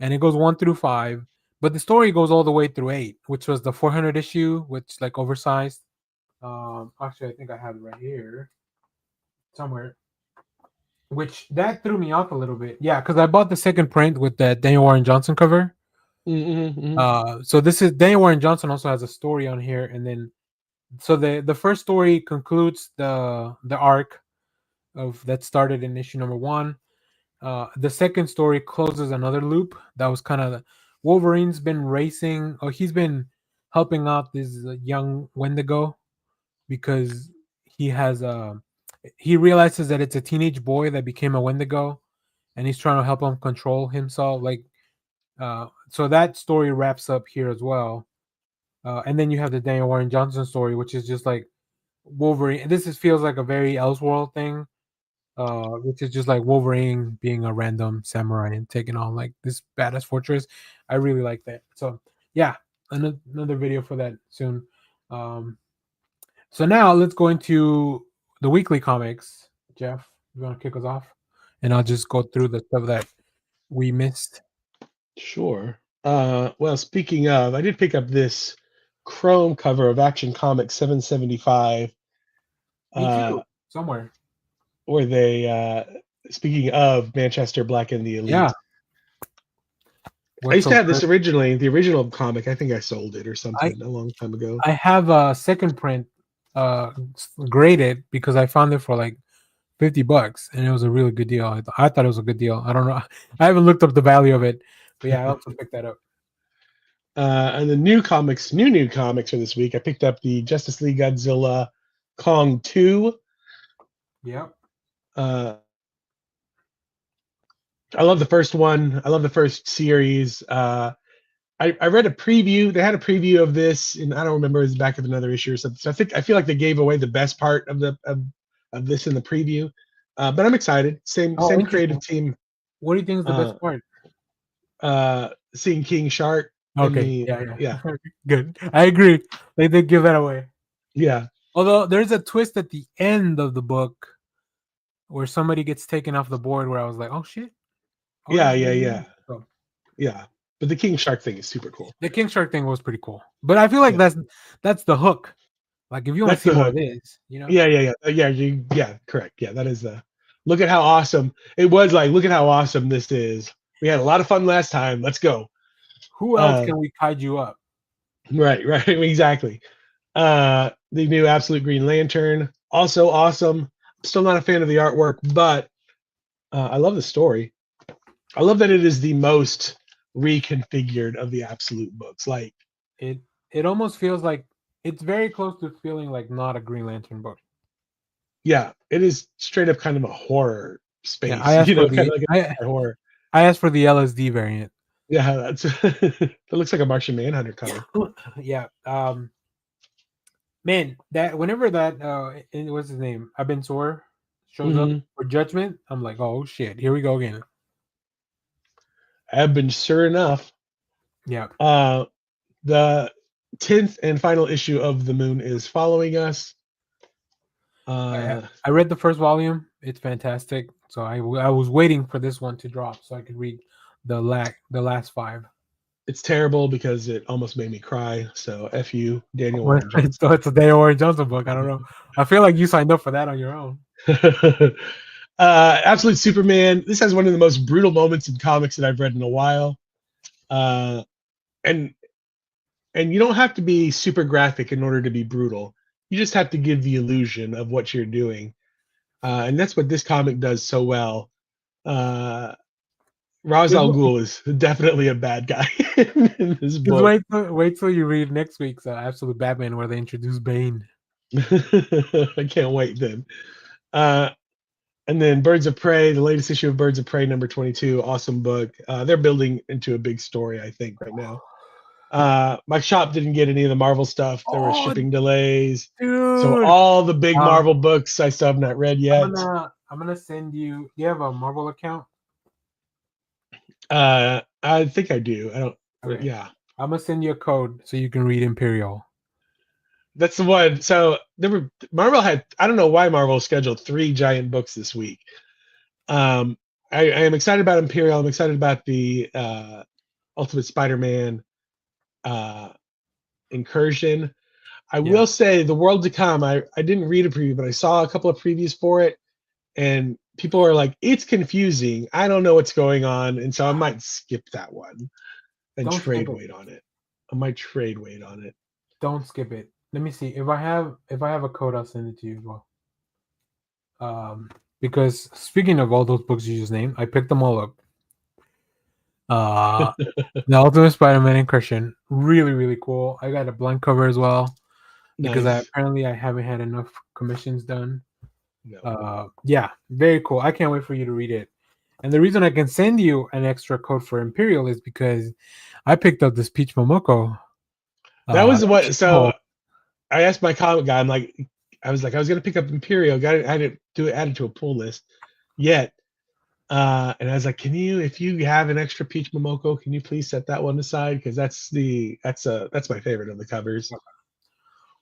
[SPEAKER 2] and it goes 1 through 5, but the story goes all the way through 8, which was the 400 issue, which like oversized. Actually, I think I have it right here somewhere. Which that threw me off a little bit. Yeah, because I bought the second print with that Daniel Warren Johnson cover. So this is Daniel Warren Johnson also has a story on here, and then so the first story concludes the arc of that started in issue number 1. The second story closes another loop that was kind of Wolverine's been racing, or he's been helping out this young Wendigo because he realizes that it's a teenage boy that became a Wendigo, and he's trying to help him control himself. Like, so that story wraps up here as well. And then you have the Daniel Warren Johnson story, which is just like Wolverine. Feels like a very Elseworld thing, which is just like Wolverine being a random samurai and taking on like this badass fortress. I really like that. So yeah, another video for that soon. So now let's go into the weekly comics. Jeff, you want to kick us off? And I'll just go through the stuff that we missed.
[SPEAKER 3] Sure. Well, speaking of, I did pick up this chrome cover of Action Comics 775.
[SPEAKER 2] Me too. Somewhere.
[SPEAKER 3] Where they, speaking of Manchester Black and the Elite.
[SPEAKER 2] Yeah.
[SPEAKER 3] I used to have this originally, the original comic. I think I sold it or something a long time ago.
[SPEAKER 2] I have a second print graded because I found it for like $50 and it was a really good deal. I thought it was a good deal. I don't know. I haven't looked up the value of it, but yeah, I also picked that up.
[SPEAKER 3] And the new comics for this week, I picked up the Justice League Godzilla Kong 2.
[SPEAKER 2] Yep.
[SPEAKER 3] I love the first one. I love the first series. I read a preview. They had a preview of this, and I don't remember, it was back of another issue or something. So I feel like they gave away the best part of of this in the preview. But I'm excited. Same creative team.
[SPEAKER 2] What do you think is the best
[SPEAKER 3] part? Seeing King Shark.
[SPEAKER 2] Okay. Yeah. Good. I agree. They did give that away.
[SPEAKER 3] Yeah.
[SPEAKER 2] Although there's a twist at the end of the book where somebody gets taken off the board where I was like, oh shit.
[SPEAKER 3] Oh, yeah. So. Yeah. But the King Shark thing is super cool.
[SPEAKER 2] The King Shark thing was pretty cool. But I feel like that's the hook. Like if you want to see what it is, you know?
[SPEAKER 3] Yeah, correct. Yeah, that is the look at how awesome it was. Like, look at how awesome this is. We had a lot of fun last time. Let's go.
[SPEAKER 2] Who else can we kaiju up?
[SPEAKER 3] Right, exactly. The new Absolute Green Lantern, also awesome. Still not a fan of the artwork, but I love the story. I love that it is the most reconfigured of the Absolute books. Like
[SPEAKER 2] it almost feels like it's very close to feeling like not a Green Lantern book.
[SPEAKER 3] Yeah, it is straight up kind of a horror space. Yeah,
[SPEAKER 2] I asked for
[SPEAKER 3] horror.
[SPEAKER 2] I asked for the LSD variant.
[SPEAKER 3] Yeah, that's that looks like a Martian Manhunter cover.
[SPEAKER 2] Yeah. Man, that whenever that what's his name? Abin Sur shows up for Judgment, I'm like, oh shit, here we go again.
[SPEAKER 3] Abin, sure enough.
[SPEAKER 2] Yeah.
[SPEAKER 3] The 10th and final issue of The Moon is following us.
[SPEAKER 2] I read the first volume. It's fantastic. So I was waiting for this one to drop so I could read the last 5.
[SPEAKER 3] It's terrible because it almost made me cry. So F you, Daniel Warren Johnson.
[SPEAKER 2] It's a Daniel Warren Johnson book. I don't know. I feel like you signed up for that on your own.
[SPEAKER 3] Absolute Superman. This has one of the most brutal moments in comics that I've read in a while. And you don't have to be super graphic in order to be brutal. You just have to give the illusion of what you're doing. And that's what this comic does so well. Ra's al Ghul is definitely a bad guy in this book.
[SPEAKER 2] Wait till you read next week's Absolute Batman where they introduce Bane.
[SPEAKER 3] I can't wait then. And then Birds of Prey, the latest issue of Birds of Prey, number 22, awesome book. They're building into a big story, I think, right now. My shop didn't get any of the Marvel stuff. There were
[SPEAKER 2] Oh,
[SPEAKER 3] shipping delays. So
[SPEAKER 2] dude.
[SPEAKER 3] all the big
[SPEAKER 2] Um,
[SPEAKER 3] Marvel books I still have not read yet.
[SPEAKER 2] I'm gonna send you. Do you have a Marvel account?
[SPEAKER 3] I think I do. I don't.
[SPEAKER 2] Okay.
[SPEAKER 3] Yeah,
[SPEAKER 2] I'm gonna send you a code so you can read Imperial.
[SPEAKER 3] that's the one. So there were Marvel had. I don't know why Marvel scheduled 3 giant books this week. Um, I am excited about Imperial. I'm excited about the Ultimate Spider-Man Incursion. I
[SPEAKER 2] Yeah.
[SPEAKER 3] will say The World to Come. I didn't read a preview, but I saw a couple of previews for it, and people are like, "It's confusing. I don't know what's going on," and so I might skip that one and
[SPEAKER 2] Don't skip
[SPEAKER 3] trade
[SPEAKER 2] it.
[SPEAKER 3] weight on it. I might trade weight on it.
[SPEAKER 2] Don't skip it. Let me see if I have a code. I'll send it to you as well. Because speaking of all those books you just named, I picked them all up. The Ultimate Spider-Man and Christian, really really cool. I got a blank cover as well because
[SPEAKER 3] Nice.
[SPEAKER 2] apparently I haven't had enough commissions done.
[SPEAKER 3] No.
[SPEAKER 2] Yeah, very cool. I can't wait for you to read it. And the reason I can send you an extra code for Imperial is because I picked up this Peach Momoko.
[SPEAKER 3] That was what. So
[SPEAKER 2] She-Hulk.
[SPEAKER 3] I asked my comic guy. I was gonna pick up Imperial. Got it. I didn't do it. Added to a pull list yet. And I was like, can you, if you have an extra Peach Momoko, can you please set that one aside? Because that's my favorite of the covers.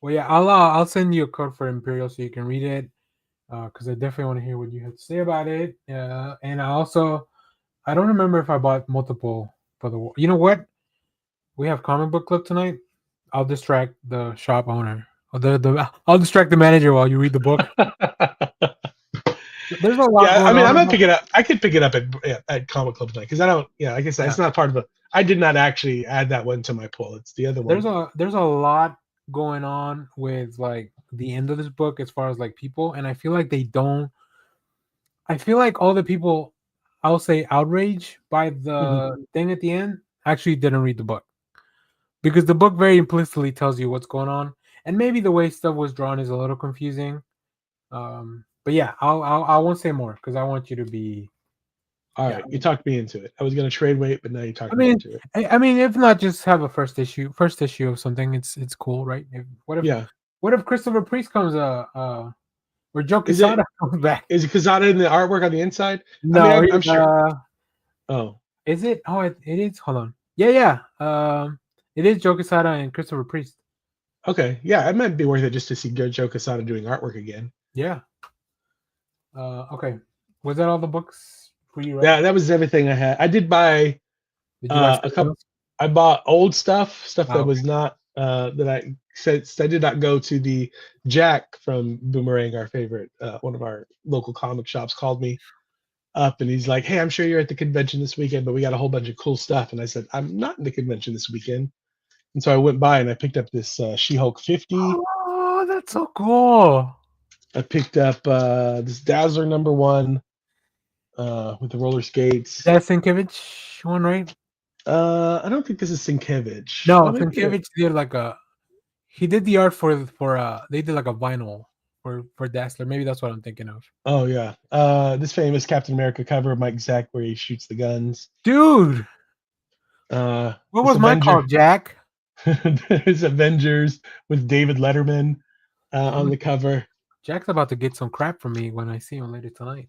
[SPEAKER 2] Well, yeah, I'll send you a code for Imperial so you can read it. Because I definitely want to hear what you have to say about it. And I don't remember if I bought multiple for the. You know what? We have comic book club tonight. I'll distract the shop owner. I'll distract the manager while you read the book. There's a lot
[SPEAKER 3] Yeah, I
[SPEAKER 2] going
[SPEAKER 3] mean, I
[SPEAKER 2] on.
[SPEAKER 3] might pick it up. I could pick it up at Comic Club tonight because I don't. Yeah, like I said,
[SPEAKER 2] Yeah.
[SPEAKER 3] it's not part of the. I did not actually add that one to my pull. It's the other one.
[SPEAKER 2] There's a lot going on with like the end of this book as far as like people, and I feel like they don't. I feel like all the people, I'll say, outraged by
[SPEAKER 3] Mhm.
[SPEAKER 2] the thing at the end actually didn't read the book because the book very implicitly tells you what's going on, and maybe the way stuff was drawn is a little confusing. But yeah, I won't say more because I want you to be.
[SPEAKER 3] All
[SPEAKER 2] Yeah,
[SPEAKER 3] right, you talked me into it. I was going to trade weight, but now you
[SPEAKER 2] I
[SPEAKER 3] talked me
[SPEAKER 2] mean,
[SPEAKER 3] into it.
[SPEAKER 2] I mean, if not, just have a first issue of something. It's cool, right?
[SPEAKER 3] Yeah.
[SPEAKER 2] What if Christopher Priest comes or Joe
[SPEAKER 3] Is it
[SPEAKER 2] Quesada comes back?
[SPEAKER 3] is it Kazana in the artwork on the inside? I mean,
[SPEAKER 2] No,
[SPEAKER 3] I'm
[SPEAKER 2] he's
[SPEAKER 3] sure. Oh,
[SPEAKER 2] is it? Oh, it is. Hold on. Yeah. It is Joe Quesada and Christopher Priest.
[SPEAKER 3] okay. Yeah, it might be worth it just to see Joe Quesada doing artwork again.
[SPEAKER 2] Yeah. Okay. Was that all the books for you, right?
[SPEAKER 3] Yeah, that was everything I had. I did buy
[SPEAKER 2] Did you buy
[SPEAKER 3] a
[SPEAKER 2] something
[SPEAKER 3] couple.
[SPEAKER 2] else?
[SPEAKER 3] I bought old stuff
[SPEAKER 2] Oh,
[SPEAKER 3] that
[SPEAKER 2] okay.
[SPEAKER 3] was not that I said I did not go to the Jack from Boomerang, our favorite, one of our local comic shops, called me up and he's like, "Hey, I'm sure you're at the convention this weekend, but we got a whole bunch of cool stuff." And I said, "I'm not in the convention this weekend." And so I went by and I picked up this She-Hulk 50.
[SPEAKER 2] Oh, that's so cool.
[SPEAKER 3] I picked up this Dazzler number 1 with the roller skates.
[SPEAKER 2] That Sienkiewicz one, right?
[SPEAKER 3] I don't think this is Sienkiewicz.
[SPEAKER 2] No,
[SPEAKER 3] Oh, maybe it.
[SPEAKER 2] Sienkiewicz did like a he did the art for they did like a vinyl for Dassler. Maybe that's what I'm thinking of.
[SPEAKER 3] Oh yeah. This famous Captain America cover of Mike Zeck where he shoots the guns.
[SPEAKER 2] Dude, what
[SPEAKER 3] This
[SPEAKER 2] was my
[SPEAKER 3] Avenger,
[SPEAKER 2] call, Jack?
[SPEAKER 3] this Avengers with David Letterman on the
[SPEAKER 2] I'm
[SPEAKER 3] cover.
[SPEAKER 2] Jack's about to get some crap from me when I see him later tonight.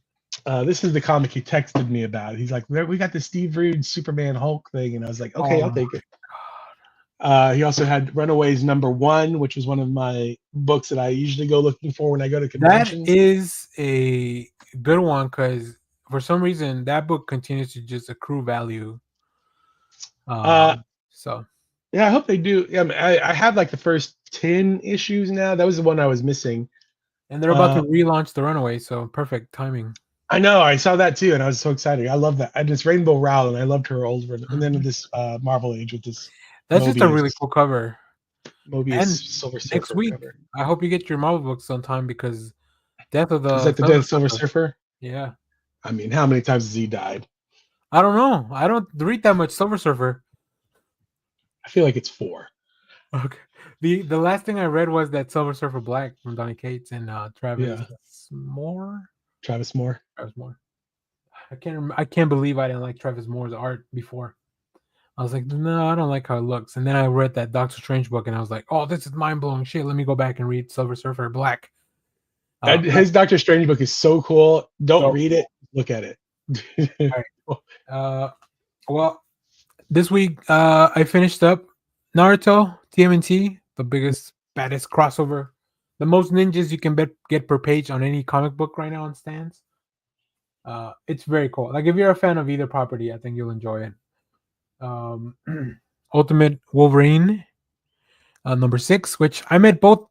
[SPEAKER 3] This is the comic he texted me about. He's like, "We got the Steve Reed Superman Hulk thing," and I was like, "Okay, I'll
[SPEAKER 2] Oh,
[SPEAKER 3] take it." He also had Runaways number 1, which was one of my books that I usually go looking for when I go to
[SPEAKER 2] that
[SPEAKER 3] conventions.
[SPEAKER 2] is a good one because for some reason that book continues to just accrue value.
[SPEAKER 3] Uh,
[SPEAKER 2] So
[SPEAKER 3] yeah, I hope they do. Yeah, I have like the first 10 issues now. That was the one I was missing.
[SPEAKER 2] and they're about to
[SPEAKER 3] Uh,
[SPEAKER 2] relaunch the Runaway, so perfect timing.
[SPEAKER 3] I know, I saw that too, and I was so excited. I love that. And it's Rainbow Rowell, and I loved her old version. And then
[SPEAKER 2] Mhm.
[SPEAKER 3] this Marvel Age with this
[SPEAKER 2] That's just a really
[SPEAKER 3] Mobius
[SPEAKER 2] cool cover.
[SPEAKER 3] Mobius
[SPEAKER 2] And
[SPEAKER 3] Silver
[SPEAKER 2] next
[SPEAKER 3] Surfer
[SPEAKER 2] week,
[SPEAKER 3] cover.
[SPEAKER 2] I hope you get your Marvel books on time because Death of
[SPEAKER 3] Is
[SPEAKER 2] the
[SPEAKER 3] that the
[SPEAKER 2] Silver
[SPEAKER 3] Dead Silver
[SPEAKER 2] Surfer.
[SPEAKER 3] Surfer?
[SPEAKER 2] Yeah.
[SPEAKER 3] I mean, how many times has he died?
[SPEAKER 2] I don't know. I don't read that much Silver Surfer.
[SPEAKER 3] I feel like it's 4.
[SPEAKER 2] Okay. The last thing I read was that Silver Surfer Black from Donny Cates and Travis
[SPEAKER 3] Yeah.
[SPEAKER 2] Moore.
[SPEAKER 3] Travis Moore.
[SPEAKER 2] Travis Moore. I can't believe I didn't like Travis Moore's art before. I was like, no, I don't like how it looks. And then I read that Doctor Strange book, and I was like, oh, this is mind blowing shit. Let me go back and read Silver Surfer Black.
[SPEAKER 3] His Doctor Strange book is so cool. Don't read it. Look at it.
[SPEAKER 2] All right. Well, this week I finished up Naruto TMNT, the biggest, baddest crossover, the most ninjas you can get per page on any comic book right now on stands. It's very cool. Like if you're a fan of either property, I think you'll enjoy it. Ultimate Wolverine, number 6, which I met both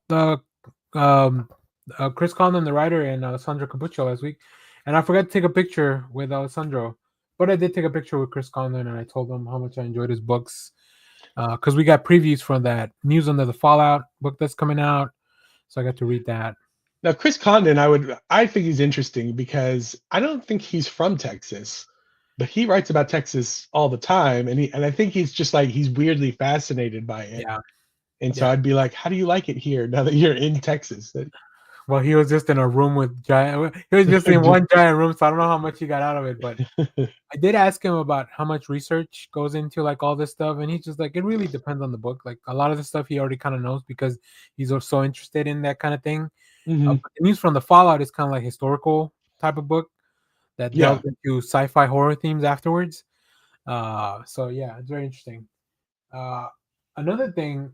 [SPEAKER 2] Chris Condon, the writer, and Alessandro Capuccio last week, and I forgot to take a picture with Alessandro, but I did take a picture with Chris Condon, and I told him how much I enjoyed his books, because we got previews from that News Under the Fallout book that's coming out, so I got to read that.
[SPEAKER 3] Now, Chris Condon, I think he's interesting because I don't think he's from Texas, but he writes about Texas all the time, and I think he's just like he's weirdly fascinated by it.
[SPEAKER 2] Yeah.
[SPEAKER 3] And so I'd be like, how do you like it here now that you're in Texas?
[SPEAKER 2] Well, he was just in a room with giant. He was just in one giant room, so I don't know how much he got out of it. But I did ask him about how much research goes into like all this stuff, and he's just like, it really depends on the book. Like a lot of the stuff he already kind of knows because he's so interested in that kind of thing. But the News from the Fallout is kind of like historical type of book that delves into sci-fi horror themes afterwards. So yeah, it's very interesting. Another thing.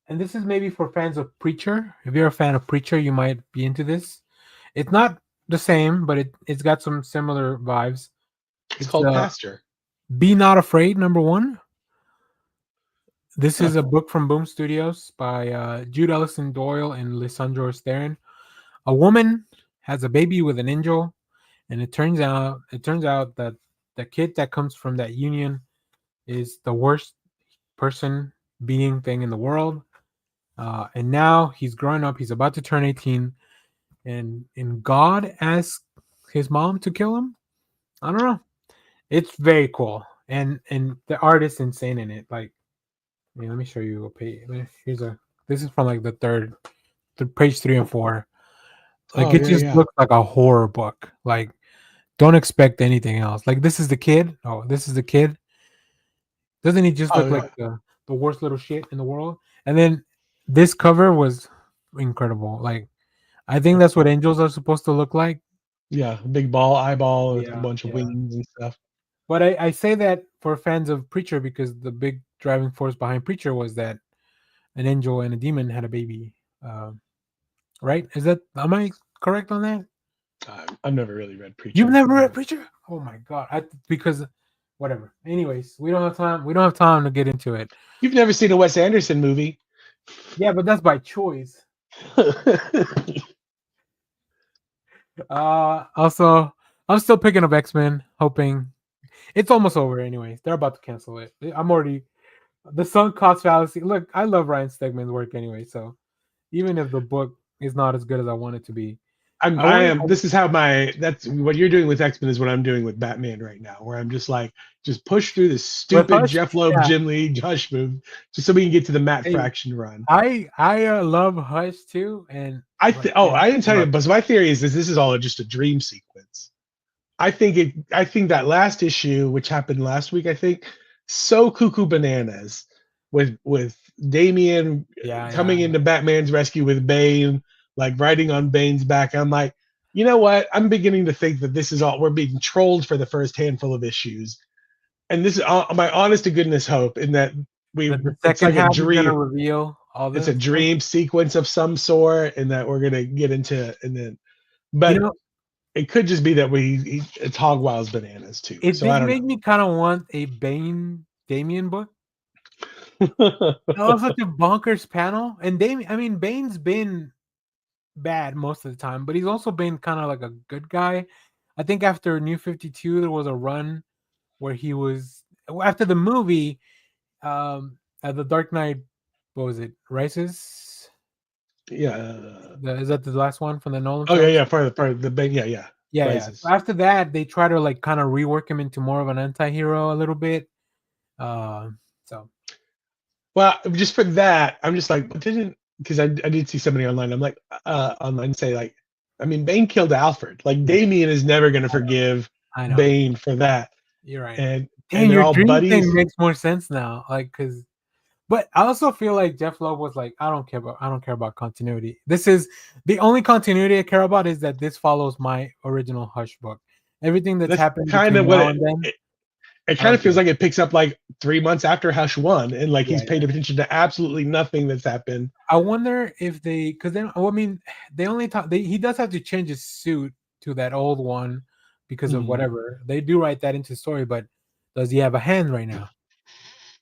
[SPEAKER 2] And this is maybe for fans of Preacher. If you're a fan of Preacher, you might be into this. It's not the same, but it's got some similar vibes.
[SPEAKER 3] It's called Pastor.
[SPEAKER 2] Be Not Afraid, number 1. This is a book from Boom Studios by Jude Ellison Doyle and Lisandro Stern. A woman has a baby with an angel, and it turns out that the kid that comes from that union is the worst person, being, thing in the world. And now he's growing up. He's about to turn 18, and God asks his mom to kill him. I don't know. It's very cool, and the art is insane in it. Like, let me show you a page. This is from like the page 3 and 4. Like it just looks like a horror book. Like, don't expect anything else. Like this is the kid. Oh, this is the kid. Doesn't he just look like the worst little shit in the world? And then this cover was incredible. Like, I think that's what angels are supposed to look like.
[SPEAKER 3] Yeah, big eyeball with a bunch of wings and stuff.
[SPEAKER 2] But I say that for fans of Preacher because the big driving force behind Preacher was that an angel and a demon had a baby. Right? Am I correct on that?
[SPEAKER 3] I've never really read Preacher.
[SPEAKER 2] You've never read Preacher? Oh my god! Because whatever. Anyways, we don't have time. We don't have time to get into it.
[SPEAKER 3] You've never seen a Wes Anderson movie?
[SPEAKER 2] Yeah, but that's by choice. Also, I'm still picking up X-Men, hoping it's almost over. Anyways, they're about to cancel it. I'm already the sunk cost fallacy. Look, I love Ryan Stegman's work anyway, so even if the book is not as good as I want it to be,
[SPEAKER 3] this is how that's what you're doing with X-Men is what I'm doing with Batman right now, where I'm just like, just push through this stupid Jeff Loeb, Jim Lee, Hush move, just so we can get to the Matt Fraction run.
[SPEAKER 2] I love Hush too, and
[SPEAKER 3] I didn't tell you, but my theory is this is all just a dream sequence. I think that last issue, which happened last week, I think, so cuckoo bananas with Damian coming into Batman's rescue with Bane, like riding on Bane's back. I'm like, you know what? I'm beginning to think that this is all we're being trolled for the first handful of issues, and this is my honest to goodness hope in that
[SPEAKER 2] the second half is going to reveal all this.
[SPEAKER 3] It's a dream sequence of some sort, and that we're going to get into, and then, but it could just be that it's hog wild bananas too.
[SPEAKER 2] It did make me kind of want a Bane Damian book. That was such a bonkers panel, and Bane's been bad most of the time, but he's also been kind of like a good guy. I think after New 52, there was a run where he was after the movie, at the Dark Knight. What was it? Rises?
[SPEAKER 3] Yeah.
[SPEAKER 2] Is that the last one from the Nolan?
[SPEAKER 3] Oh yeah, for the Bane. Yeah.
[SPEAKER 2] Yeah. So after that, they try to like kind of rework him into more of an anti-hero a little bit. So.
[SPEAKER 3] Well, just for that, I'm just like, because I did see somebody online. I'm like, online say like, I mean, Bane killed Alfred. Like Damien is never going to forgive
[SPEAKER 2] I know.
[SPEAKER 3] Bane for that.
[SPEAKER 2] You're right.
[SPEAKER 3] And
[SPEAKER 2] Damn,
[SPEAKER 3] they're
[SPEAKER 2] your
[SPEAKER 3] all
[SPEAKER 2] dream thing
[SPEAKER 3] buddies.
[SPEAKER 2] makes more sense now. Like, cause, but I also feel like Jeff Loeb was like, I don't care about continuity. This is the only continuity I care about is that this follows my original Hush book. Everything that's
[SPEAKER 3] That's
[SPEAKER 2] happened
[SPEAKER 3] kind of
[SPEAKER 2] between
[SPEAKER 3] what
[SPEAKER 2] now and then,
[SPEAKER 3] it
[SPEAKER 2] I
[SPEAKER 3] kind
[SPEAKER 2] don't
[SPEAKER 3] of feels
[SPEAKER 2] care.
[SPEAKER 3] like. It picks up like 3 months after Hush 1, and like
[SPEAKER 2] Yeah,
[SPEAKER 3] he's paid
[SPEAKER 2] yeah.
[SPEAKER 3] attention to absolutely nothing that's happened.
[SPEAKER 2] I wonder if they, because then, well, I mean, they only talk. He does have to change his suit to that old one because of
[SPEAKER 3] Mhm.
[SPEAKER 2] whatever they do write that into story. But does he have a hand right now?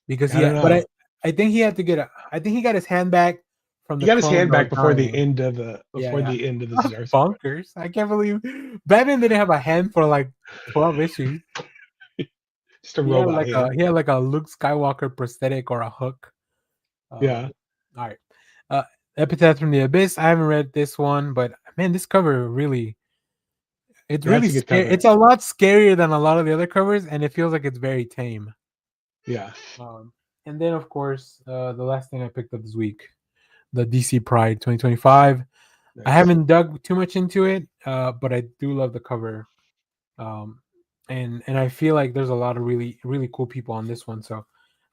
[SPEAKER 2] Because
[SPEAKER 3] I don't
[SPEAKER 2] but
[SPEAKER 3] know.
[SPEAKER 2] I think he had to get I think he got his hand back from
[SPEAKER 3] He
[SPEAKER 2] the
[SPEAKER 3] got his
[SPEAKER 2] clones
[SPEAKER 3] hand
[SPEAKER 2] that was
[SPEAKER 3] back before the
[SPEAKER 2] dying.
[SPEAKER 3] end of the
[SPEAKER 2] Yeah, yeah.
[SPEAKER 3] this
[SPEAKER 2] That's
[SPEAKER 3] Darcy run.
[SPEAKER 2] bonkers. I can't believe Batman didn't have a hand for like 12 issues.
[SPEAKER 3] Just a robot hand.
[SPEAKER 2] He had like a Luke Skywalker prosthetic or a hook.
[SPEAKER 3] Yeah,
[SPEAKER 2] All right. Epitaph from the Abyss. I haven't read this one, but man, this cover really it's
[SPEAKER 3] yeah,
[SPEAKER 2] really
[SPEAKER 3] that's a good
[SPEAKER 2] scary.
[SPEAKER 3] cover.
[SPEAKER 2] It's a lot scarier than a lot of the other covers, and it feels like it's very tame.
[SPEAKER 3] Yeah,
[SPEAKER 2] Um, and then of course, the last thing I picked up this week, the DC Pride 2025. I
[SPEAKER 3] nice.
[SPEAKER 2] haven't dug too much into it, but I do love the cover, um, and I feel like there's a lot of really cool people on this one. So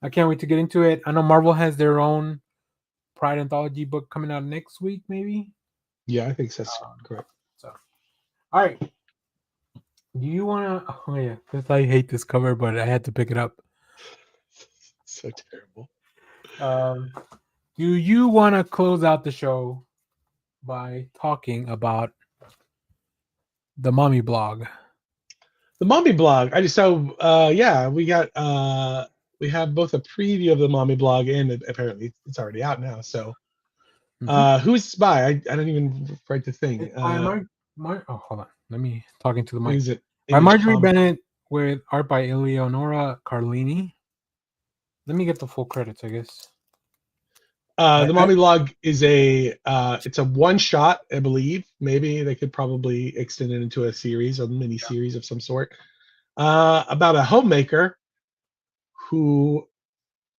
[SPEAKER 2] I can't wait to get into it. I know Marvel has their own Pride anthology book coming out next week, maybe.
[SPEAKER 3] Yeah, I think that's
[SPEAKER 2] Um,
[SPEAKER 3] correct.
[SPEAKER 2] so all right, do you want to? Oh yeah, because I hate this cover, but I had to pick it up.
[SPEAKER 3] So terrible.
[SPEAKER 2] Um, do you want to close out the show by talking about the Mommy blog?
[SPEAKER 3] The Mommy blog. I just so yeah, we have both a preview of the Mommy blog, and apparently it's already out now. So
[SPEAKER 2] Mm-hmm.
[SPEAKER 3] who's this by? I don't even write the thing.
[SPEAKER 2] It's by oh, hold on. Let me talking to the mic.
[SPEAKER 3] Is it
[SPEAKER 2] By
[SPEAKER 3] Image
[SPEAKER 2] Marjorie
[SPEAKER 3] Comics?
[SPEAKER 2] Bennett with art by Eleonora Carlini. Let me get the full credits, I guess.
[SPEAKER 3] The Mommy blog is it's a one shot, I believe. Maybe they could probably extend it into a series, a mini series of some sort, about a homemaker who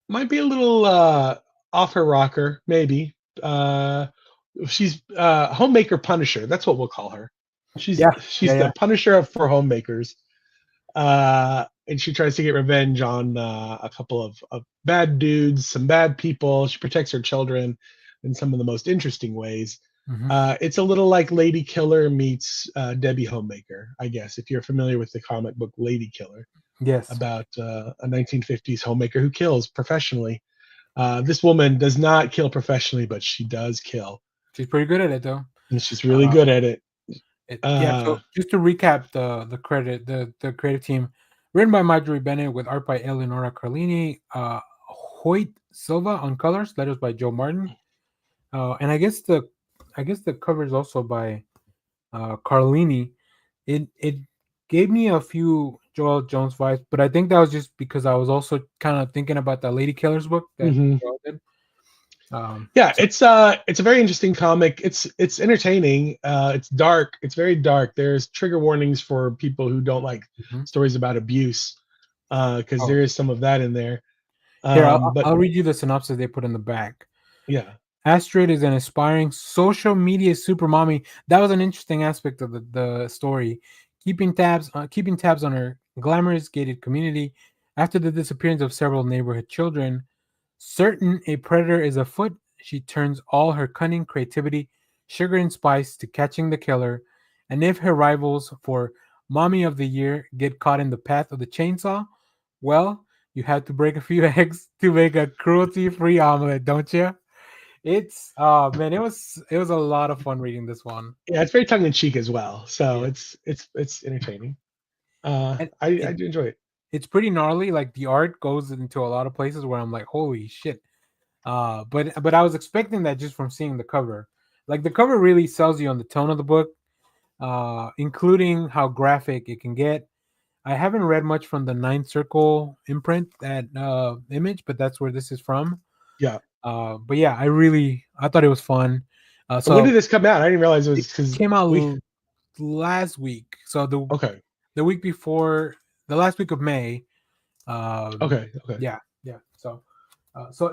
[SPEAKER 3] might be a little off her rocker, maybe. She's homemaker Punisher. That's what we'll call her.
[SPEAKER 2] Yeah,
[SPEAKER 3] She's
[SPEAKER 2] yeah,
[SPEAKER 3] the
[SPEAKER 2] yeah.
[SPEAKER 3] Punisher for homemakers, and she tries to get revenge on a couple of bad dudes, some bad people. She protects her children in some of the most interesting ways.
[SPEAKER 2] Mm-hmm.
[SPEAKER 3] It's a little like Lady Killer meets Debbie Homemaker, I guess, if you're familiar with the comic book Lady Killer,
[SPEAKER 2] Yes,
[SPEAKER 3] about a 1950s homemaker who kills professionally. This woman does not kill professionally, but she does kill,
[SPEAKER 2] she's pretty good at it though.
[SPEAKER 3] and she's really
[SPEAKER 2] Uh,
[SPEAKER 3] good at it.
[SPEAKER 2] yeah. So just to recap the credit, the creative team, written by Marjorie Bennett with art by Eleonora Carlini, Hoyt Silva on colors, letters by Joe Martin, and I guess the cover is also by Carlini. It gave me a few Joel Jones vibes, but I think that was just because I was also kind of thinking about the Lady Killers book that
[SPEAKER 3] Hmm.
[SPEAKER 2] Joel did.
[SPEAKER 3] Yeah,
[SPEAKER 2] So
[SPEAKER 3] it's a very interesting comic. It's entertaining. It's dark. It's very dark. There's trigger warnings for people who don't like
[SPEAKER 2] mhm.
[SPEAKER 3] stories about abuse, because
[SPEAKER 2] Oh,
[SPEAKER 3] there is some of that in there.
[SPEAKER 2] here
[SPEAKER 3] But
[SPEAKER 2] I'll read you the synopsis they put in the back.
[SPEAKER 3] yeah,
[SPEAKER 2] Astrid is an aspiring social media super mommy. That was an interesting aspect of the story. Keeping tabs on her glamorous gated community after the disappearance of several neighborhood children. Certain a predator is afoot, she turns all her cunning, creativity, sugar, and spice to catching the killer. And if her rivals for Mommy of the Year get caught in the path of the chainsaw, well, you have to break a few eggs to make a cruelty-free omelet, don't you? It's oh man, it was a lot of fun reading this one.
[SPEAKER 3] yeah, it's very tongue in cheek as well. So
[SPEAKER 2] Yeah,
[SPEAKER 3] it's entertaining.
[SPEAKER 2] and
[SPEAKER 3] I do enjoy it.
[SPEAKER 2] it's pretty gnarly. Like the art goes into a lot of places where I'm like, holy shit. But I was expecting that just from seeing the cover. Like the cover really sells you on the tone of the book, including how graphic it can get. I haven't read much from the Nine Circle imprint that image, but that's where this is from.
[SPEAKER 3] Yeah.
[SPEAKER 2] But yeah, I thought it was fun.
[SPEAKER 3] And when
[SPEAKER 2] So
[SPEAKER 3] did this come out? I didn't realize it
[SPEAKER 2] it
[SPEAKER 3] was because
[SPEAKER 2] came out
[SPEAKER 3] we.
[SPEAKER 2] last week. So
[SPEAKER 3] Okay.
[SPEAKER 2] the week before the last week of May. Um,
[SPEAKER 3] Okay. Okay.
[SPEAKER 2] yeah, yeah. So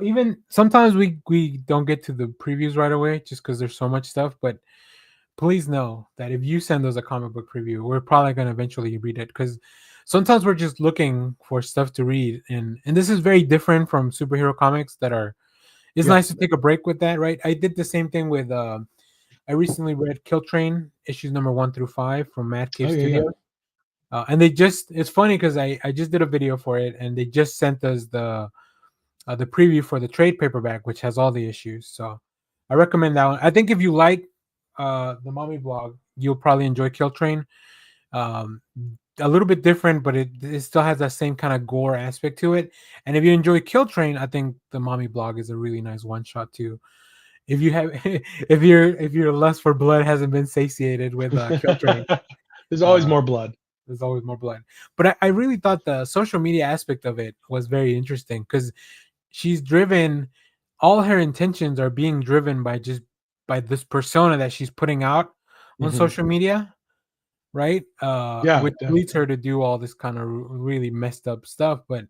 [SPEAKER 2] even sometimes we don't get to the previews right away just because there's so much stuff. But please know that if you send us a comic book preview, we're probably going to eventually read it, because sometimes we're just looking for stuff to read, and this is very different from superhero comics that are. It's
[SPEAKER 3] Yeah.
[SPEAKER 2] nice to take a break with that, right? I did the same thing with. I recently read Kill Train issues number 1 through 5 from Mad Cave
[SPEAKER 3] Oh, yeah,
[SPEAKER 2] Studios. And they just, it's funny because I just did a video for it, and they just sent us the preview for the trade paperback, which has all the issues. So I recommend that one. I think if you like the Mommy blog, you'll probably enjoy Kill Train. A little bit different, but it still has that same kind of gore aspect to it. And if you enjoy Kill Train, I think the Mommy blog is a really nice one shot too. If you have, if your lust for blood hasn't been satiated with Kill Train,
[SPEAKER 3] There's always more blood.
[SPEAKER 2] there's always more blood. But I really thought the social media aspect of it was very interesting, because she's driven, all her intentions are being driven by this persona that she's putting out on social media, right?
[SPEAKER 3] Yeah,
[SPEAKER 2] Which leads her to do all this kind of really messed up stuff, but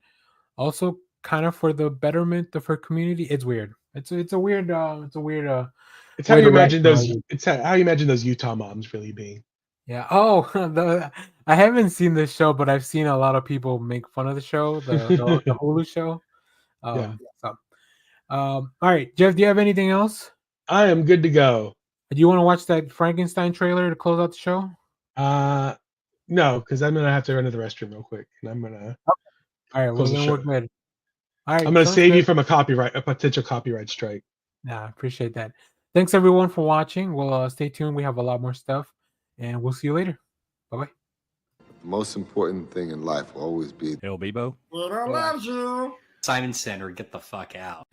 [SPEAKER 2] also kind of for the betterment of her community. It's weird. It's a weird
[SPEAKER 3] it's how
[SPEAKER 2] way
[SPEAKER 3] you
[SPEAKER 2] to
[SPEAKER 3] imagine those.
[SPEAKER 2] rationalize it.
[SPEAKER 3] It's how you imagine those Utah moms really being.
[SPEAKER 2] Yeah. Oh, I haven't seen this show, but I've seen a lot of people make fun of the show, the Hulu show.
[SPEAKER 3] Yeah,
[SPEAKER 2] So, all right, Jeff, do you have anything else?
[SPEAKER 3] I am good to go.
[SPEAKER 2] Do you want to watch that Frankenstein trailer to close out the show?
[SPEAKER 3] No, because I'm gonna have to run to the restroom real quick, and I'm gonna
[SPEAKER 2] All right, well
[SPEAKER 3] close the
[SPEAKER 2] then
[SPEAKER 3] show.
[SPEAKER 2] we're good. All right,
[SPEAKER 3] I'm gonna
[SPEAKER 2] sounds
[SPEAKER 3] save you
[SPEAKER 2] good.
[SPEAKER 3] from a potential copyright strike.
[SPEAKER 2] Nah, I appreciate that. Thanks everyone for watching. We'll stay tuned. We have a lot more stuff, and we'll see you later. Bye bye.
[SPEAKER 1] The most important ththing in life will always be
[SPEAKER 4] El Bebo.
[SPEAKER 5] Twitter loves you.
[SPEAKER 4] Simon Center, get the fuck out.